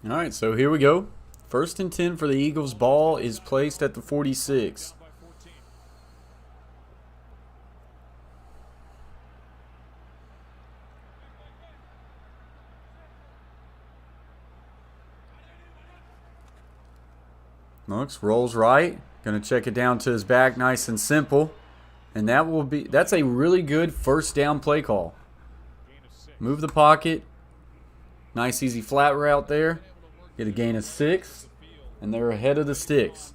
All right, so here we go. 1st and 10 for the Eagles. Ball is placed at the 46. Looks, rolls right. Going to check it down to his back, nice and simple. And that's a really good 1st down play call. Move the pocket. Nice easy flat route there. Get a gain of 6. And they're ahead of the sticks.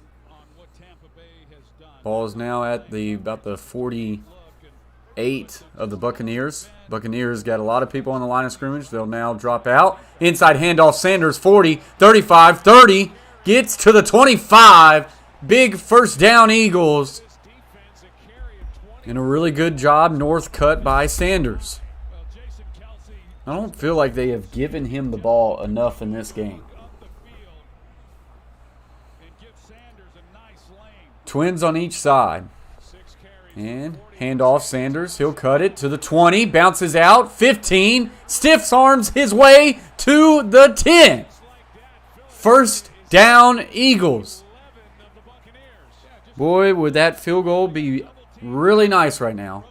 Ball is now at about the 48 of the Buccaneers. Buccaneers got a lot of people on the line of scrimmage. They'll now drop out. Inside handoff, Sanders, 40, 35, 30. Gets to the 25. Big 1st down, Eagles. And a really good job, north cut by Sanders. I don't feel like they have given him the ball enough in this game. Twins on each side. And handoff, Sanders. He'll cut it to the 20. Bounces out. 15. Stiffs arms his way to the 10. 1st down, Eagles. Boy, would that field goal be really nice right now.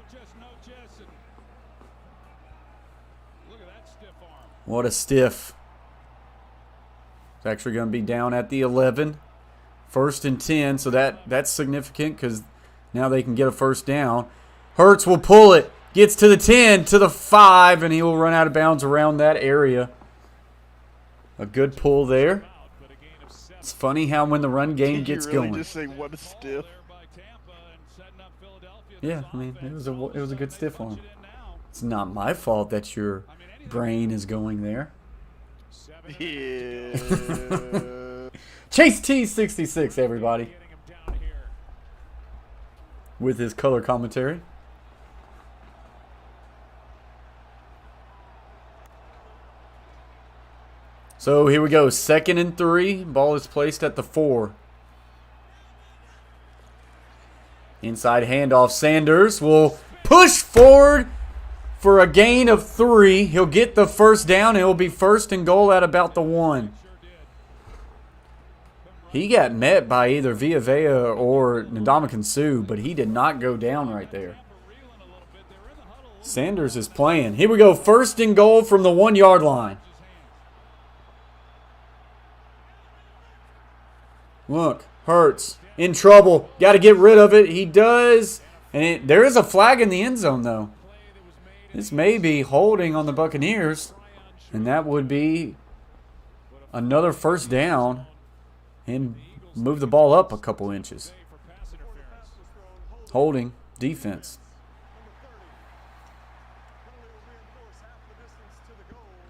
What a stiff. It's actually going to be down at the 11. 1st and 10, so that's significant because now they can get a 1st down. Hurts will pull it. Gets to the 10, to the 5, and he will run out of bounds around that area. A good pull there. It's funny how when the run game gets going. Just say what a stiff. Yeah, I mean it was a good stiff arm. It's not my fault that your brain is going there. Yeah. Chase T66, everybody, with his color commentary. So here we go. 2nd and 3. Ball is placed at the 4. Inside handoff. Sanders will push forward for a gain of 3. He'll get the 1st down. It will be 1st and goal at about the 1. He got met by either Villavea or Ndamukong Suh, but he did not go down right there. Sanders is playing. Here we go. 1st and goal from the 1-yard line. Look, Hurts in trouble. Got to get rid of it. He does. And there is a flag in the end zone, though. This may be holding on the Buccaneers. And that would be another 1st down. And move the ball up a couple inches. Holding defense.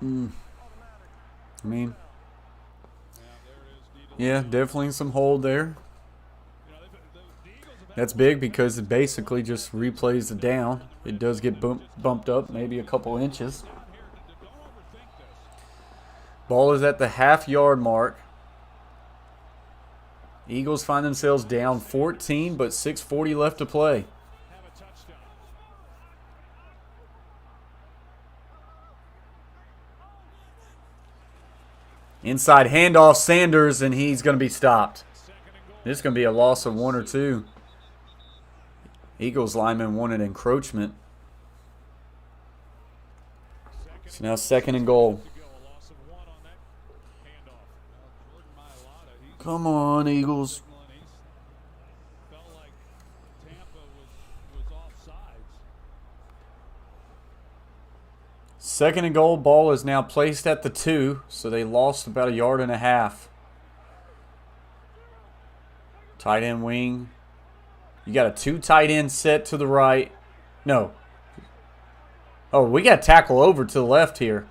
I mean, yeah, definitely some hold there. That's big because it basically just replays the down. It does get bumped up maybe a couple inches. Ball is at the half-yard mark. Eagles find themselves down 14, but 6:40 left to play. Inside handoff, Sanders, and he's going to be stopped. This is going to be a loss of 1 or 2. Eagles lineman wanted encroachment. So now 2nd and goal. Come on, Eagles. Felt like Tampa was offsides. 2nd and goal. Ball is now placed at the 2, so they lost about 1.5 yards. Tight end wing. You got a 2 tight end set to the right. No. Oh, we got tackle over to the left here.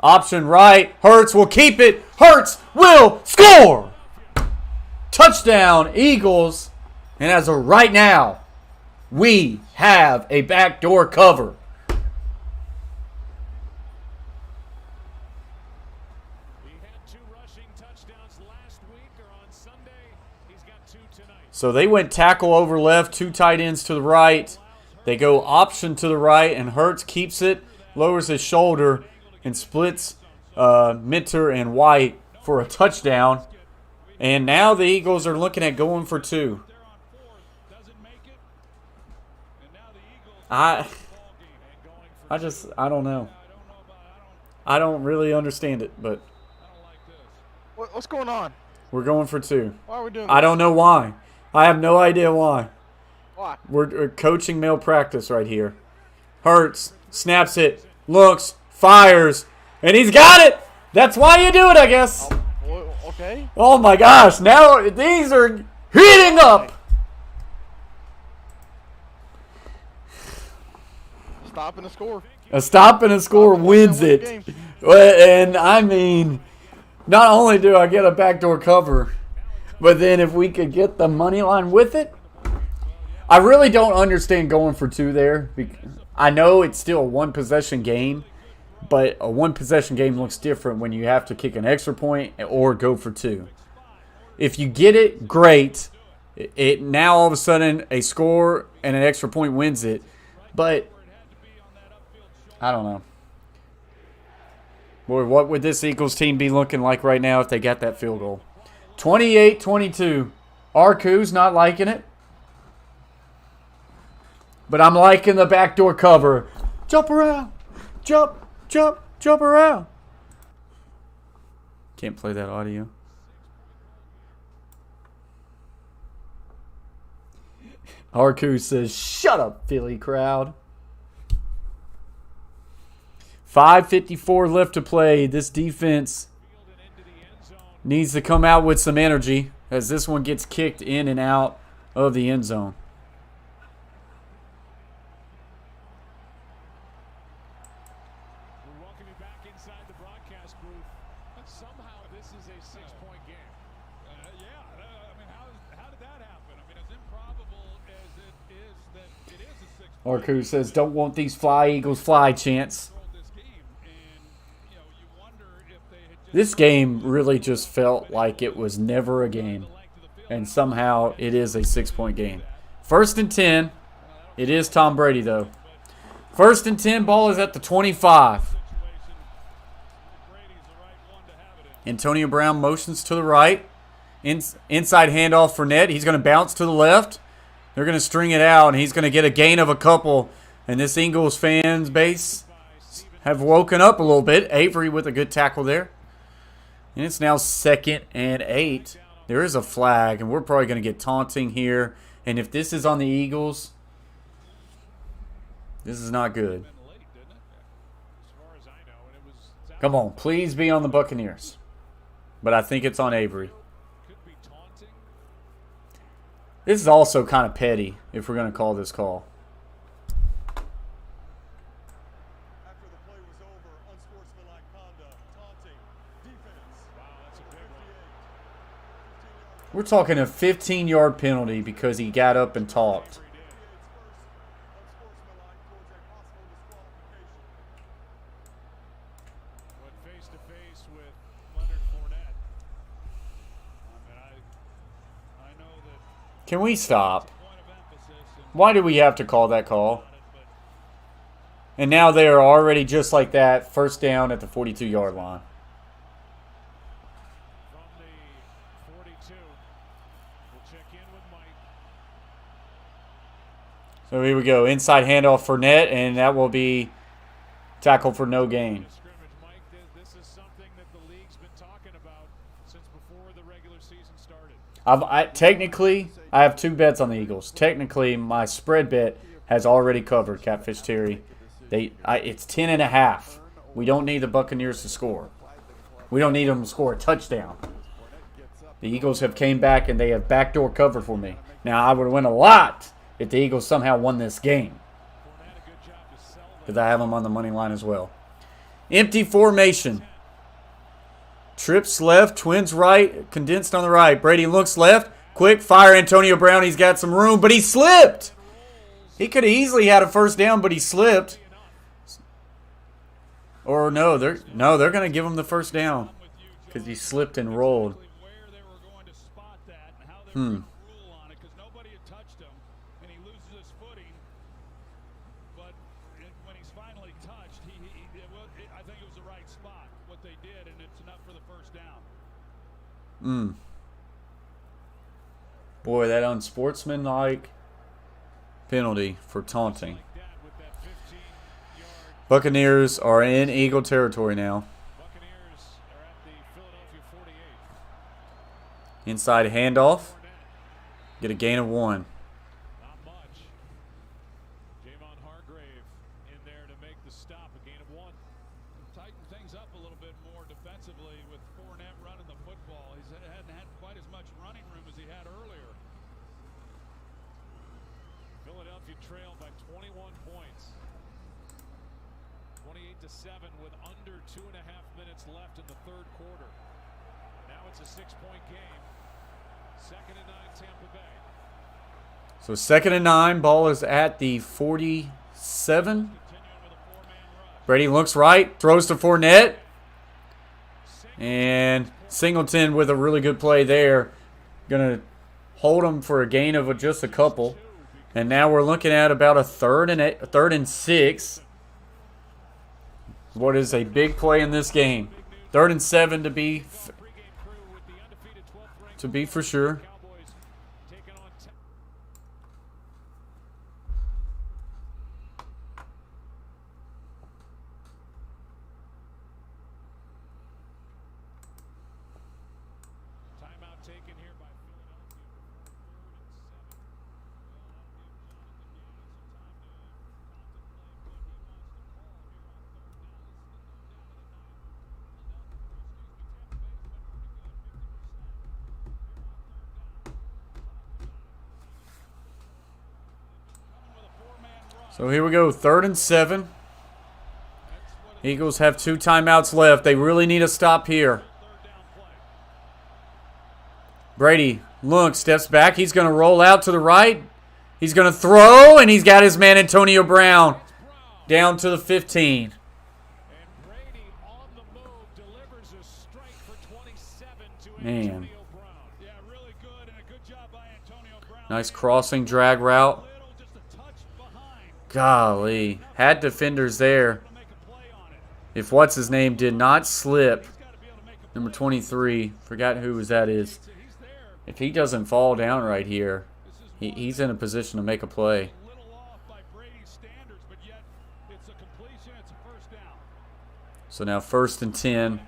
Option right. Hurts will keep it. Hurts will score. Touchdown, Eagles. And as of right now, we have a backdoor cover. So they went tackle over left, 2 tight ends to the right. They go option to the right, and Hurts keeps it, lowers his shoulder, and splits Minter and White for a touchdown. And now the Eagles are looking at going for 2. I don't know. I don't really understand it, but What's going on? we're going for 2. Why are we doing I this? don't know why. I have no idea why. Why? We're coaching male practice right here. Hurts, snaps it, looks, fires, and he's got it! That's why you do it, I guess. Okay. Oh my gosh, now these are heating up! Stop and a score. A stop and a score wins it. And I mean, not only do I get a backdoor cover, but then if we could get the money line with it, I really don't understand going for 2 there. I know it's still a 1-possession game, but a 1-possession game looks different when you have to kick an extra point or go for 2. If you get it, great. It now all of a sudden a score and an extra point wins it, but I don't know. Boy, what would this Eagles team be looking like right now if they got that field goal? 28-22. Arku's not liking it. But I'm liking the backdoor cover. Jump around. Jump, jump, jump around. Can't play that audio. Arku says, shut up, Philly crowd. 5:54 left to play. This defense needs to come out with some energy as this one gets kicked in and out of the end zone. We welcome you back inside the broadcast booth. But somehow this is a 6-point game. I mean, how did that happen? I mean, as improbable as it is that it is a 6-point Arku says, don't want these fly Eagles fly chants. This game really just felt like it was never a game. And somehow it is a 6-point game. 1st and 10. It is Tom Brady, though. 1st and 10. Ball is at the 25. Antonio Brown motions to the right. Inside handoff for Fournette. He's going to bounce to the left. They're going to string it out, and he's going to get a gain of a couple And this Eagles fans base have woken up a little bit. Avery with a good tackle there. And it's now 2nd and 8. There is a flag, and we're probably going to get taunting here. And if this is on the Eagles, this is not good. Come on, please be on the Buccaneers. But I think it's on Avery. This is also kind of petty if we're going to call this call. After the play was over, unsportsmanlike conduct, taunting, defense. Wow, that's a big one. We're talking a 15-yard penalty because he got up and talked. Unsportsmanlike towards a possible disqualification. Went face to face with Leonard Fournette. I know that Can we stop? Why do we have to call that call? And now they are already just like that, first down at the 42-yard line. from the 42. We'll check in with Mike. So here we go. Inside handoff for Fournette, and that will be tackle for no gain. Scrimmage, Mike. This is something that the league's been talking about since before the regular season started. Technically, I have 2 bets on the Eagles. Technically, my spread bet has already covered Catfish Terry. It's 10.5. We don't need the Buccaneers to score. We don't need them to score a touchdown. The Eagles have came back and they have backdoor covered for me. Now, I would win a lot if the Eagles somehow won this game, because I have them on the money line as well. Empty formation. Trips left, twins right, condensed on the right. Brady looks left. Quick fire, Antonio Brown. He's got some room, but he slipped. He could have easily had a first down, but he slipped. Or no, they're going to give him the first down because he slipped and rolled. Nobody had touched him, and he loses his footing. But when he's finally touched, I think it was the right spot, what they did, and it's enough for the first down. Boy, that unsportsmanlike penalty for taunting. Buccaneers are in Eagle territory now. Buccaneers are at the Philadelphia 48. Inside handoff. Get a gain of 1. Not much. Javon Hargrave in there to make the stop, a gain of 1. Tighten things up a little bit more defensively with Fournette running the football. He hadn't had quite as much running room as he had earlier. Philadelphia trailed by 21 points. 28-7 with under 2.5 minutes left in the third quarter. Now it's a 6-point game. 2nd and 9, Tampa Bay. So 2nd and 9. Ball is at the 47. Brady looks right. Throws to Fournette. And Singleton with a really good play there. Going to hold him for a gain of just a couple. And now we're looking at about a 3rd and 6. What is a big play in this game? 3rd and 7 to be for sure. Timeout taken here by Philadelphia. 3rd and 7 with on the time to contemplate what he wants to call here on 3rd down. So here we go, 3rd and 7. Eagles have 2 timeouts left. They really need a stop here. Brady looks, steps back. He's going to roll out to the right. He's going to throw, and he's got his man Antonio Brown down to the 15. And Brady on the move delivers a strike for 27 to Antonio Man. Brown. Yeah, really good, and a good job by Antonio Brown. Nice crossing drag route. Just a touch behind. Golly. Had defenders there. If what's-his-name did not slip, number 23, forgot who that is. If he doesn't fall down right here, he's in a position to make a play. A little off by Brady's standards, but So now 1st and 10.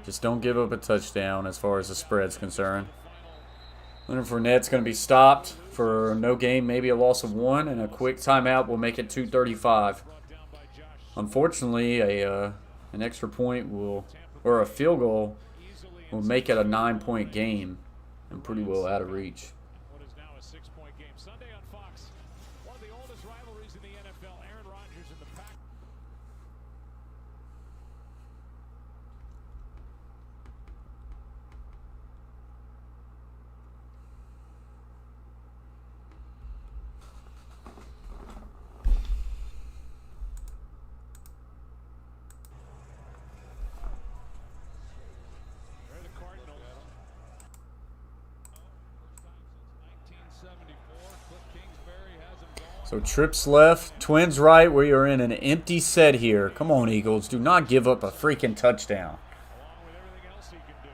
Just don't give up a touchdown as far as the spread's concerned. Leonard Fournette's going to be stopped for no gain, maybe a loss of 1, and a quick timeout will make it 2:35. Unfortunately, an extra point or a field goal will make it a 9-point game and pretty well out of reach. What is now a 6-point game Sunday on Fox. One of the oldest rivalries in the NFL. Aaron Rodgers and the Packers. They're the Cardinals. First time since 1974. Cliff Kingsbury has them going. So trips left, Twins right. We are in an empty set here. Come on, Eagles. Do not give up a freaking touchdown. Along with everything else he can do.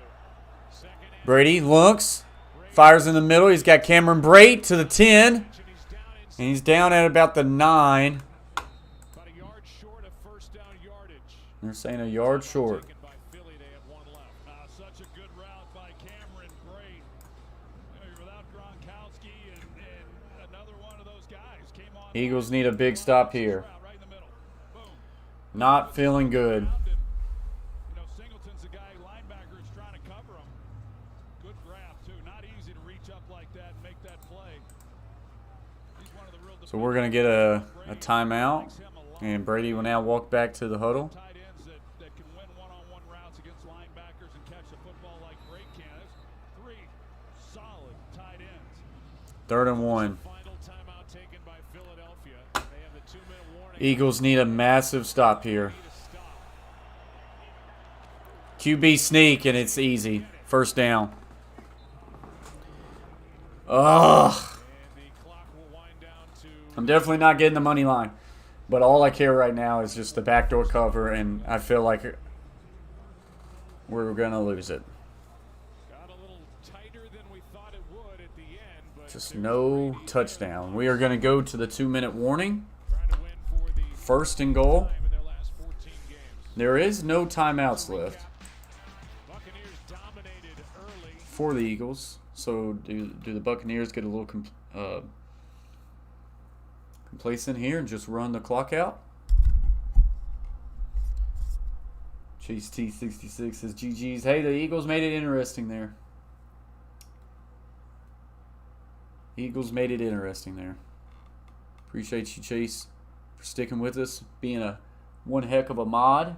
Second and Brady looks, fires in the middle. He's got Cameron Brate to the 10, he's down inside. and he's down at about the 9. About a yard short of first down yardage. They're saying a yard short. Taken by Philly. They have one left. Such a good route by Cameron Brate. Without Gronkowski and another one of those guys came on. Eagles need a big stop here. Right in the middle. Boom. Not feeling good. And, Singleton's the guy, linebacker is trying to cover him. Good grab, too. Not easy to reach up like that and make that play. He's one of the real So we're going to get a timeout, and Brady will now walk back to the huddle. tight ends that can win one-on-one routes against linebackers and catch the football like Brate can. There's 3 solid tight ends. 3rd and 1. Final timeout taken by Philadelphia. They have the 2-minute warning. Eagles need a massive stop here. To stop. QB sneak, and it's easy. 1st down. Ugh. And the clock will wind down to I'm definitely not getting the money line. But all I care right now is just the backdoor cover, and I feel like we're going to lose it. got a little tighter than we thought it would at the end, but Just there's no Brady touchdown. We are going to go to the 2-minute warning. trying to win for the 1st and goal. time in their last 14 games. There is no timeouts left Buccaneers dominated early. for the Eagles. So do the Buccaneers get a little complacent here and just run the clock out? Chase T66 says GG's. Hey, the Eagles made it interesting there. Eagles made it interesting there. Appreciate you, Chase, for sticking with us, being one heck of a mod.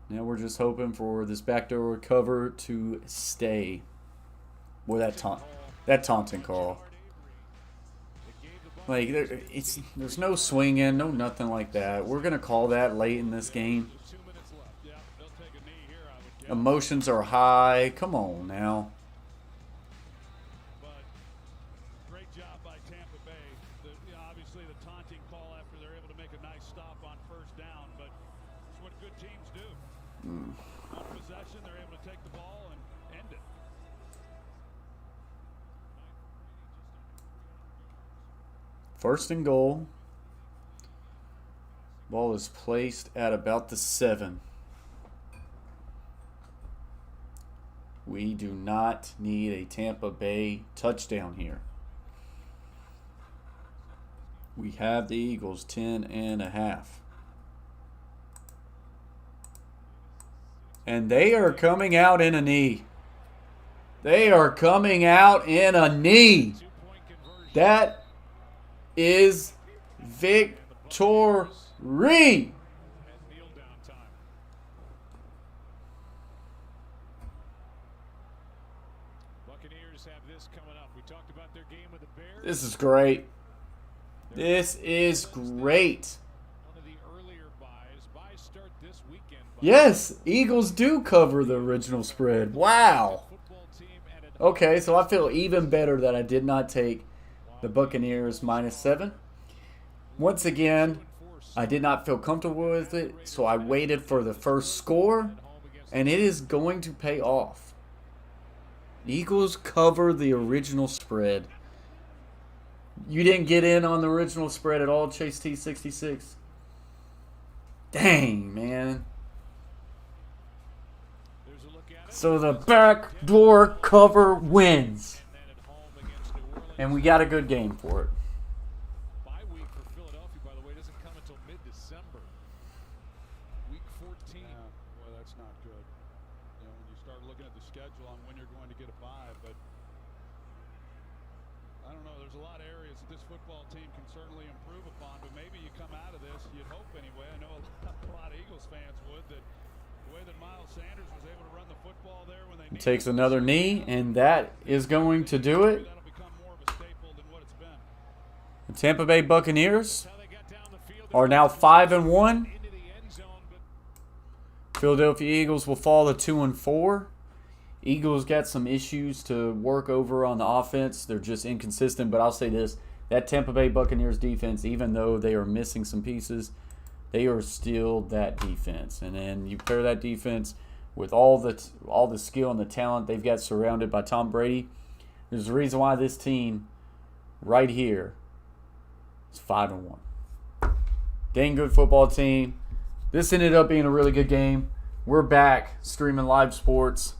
Now we're just hoping for this backdoor cover to stay. Boy, that taunting call. Like there's no swinging, no nothing like that. We're gonna call that late in this game. 2 minutes left. Yeah, they'll take a knee here, I would guess. Emotions are high. Come on now. But great job by Tampa Bay. Obviously, the taunting call after they're able to make a nice stop on 1st down, but it's what good teams do. On possession, they're able to take the ball and end it. First and goal. Ball is placed at about the 7. We do not need a Tampa Bay touchdown here. We have the Eagles 10.5. And they are coming out in a knee. They are coming out in a knee. That is victory. Kneel down time. Buccaneers have this coming up. We talked about their game with the Bears. This is great. This is great. One of the earlier buys. Buys start this weekend. Yes, Eagles do cover the original spread. Wow. Football team at an Okay, so I feel even better that I did not take the Buccaneers -7. Once again, I did not feel comfortable with it, so I waited for the first score, and it is going to pay off. Eagles cover the original spread. You didn't get in on the original spread at all, Chase T66? Dang, man. There's a look at it. So the backdoor cover wins. And then at home against New Orleans. And we got a good game for it. Bye week for Philadelphia, by the way, doesn't come until mid-December. Week 14. Yeah, well, that's not good. You know, when you start looking at the schedule on when you're going to get a bye, but I don't know. There's a lot of areas that this football team can certainly improve upon, but maybe you come out of this, you'd hope anyway. I know a lot of Eagles fans would, that the way that Miles Sanders was able to run the football there when they Takes another knee, and that is going to do it. that'll become more of a staple than what it's been. The Tampa Bay Buccaneers How they got down the field. are now 5-1. Into the end zone, but Philadelphia Eagles will fall to 2-4. Eagles got some issues to work over on the offense. They're just inconsistent, but I'll say this. That Tampa Bay Buccaneers defense, even though they are missing some pieces, they are still that defense. And then you pair that defense with all the skill and the talent they've got surrounded by Tom Brady. There's a reason why this team right here is 5-1. Dang good football team. This ended up being a really good game. We're back streaming live sports.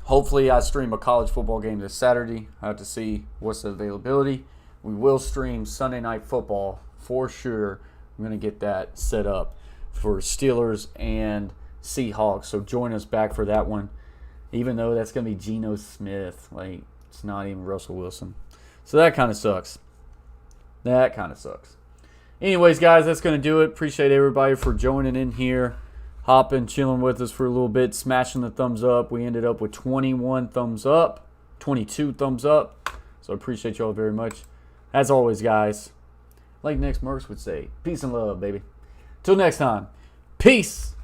Hopefully I stream a college football game this Saturday. I have to see what's the availability. We will stream Sunday Night Football for sure. I'm going to get that set up for Steelers and Seahawks. So join us back for that one. Even though that's going to be Geno Smith. Like, it's not even Russell Wilson. So that kind of sucks. That kind of sucks. Anyways, guys, that's going to do it. Appreciate everybody for joining in here. Hopping, chilling with us for a little bit, smashing the thumbs up. We ended up with 21 thumbs up, 22 thumbs up. So I appreciate y'all very much. As always, guys, like Next Mercs would say, peace and love, baby. Till next time, peace.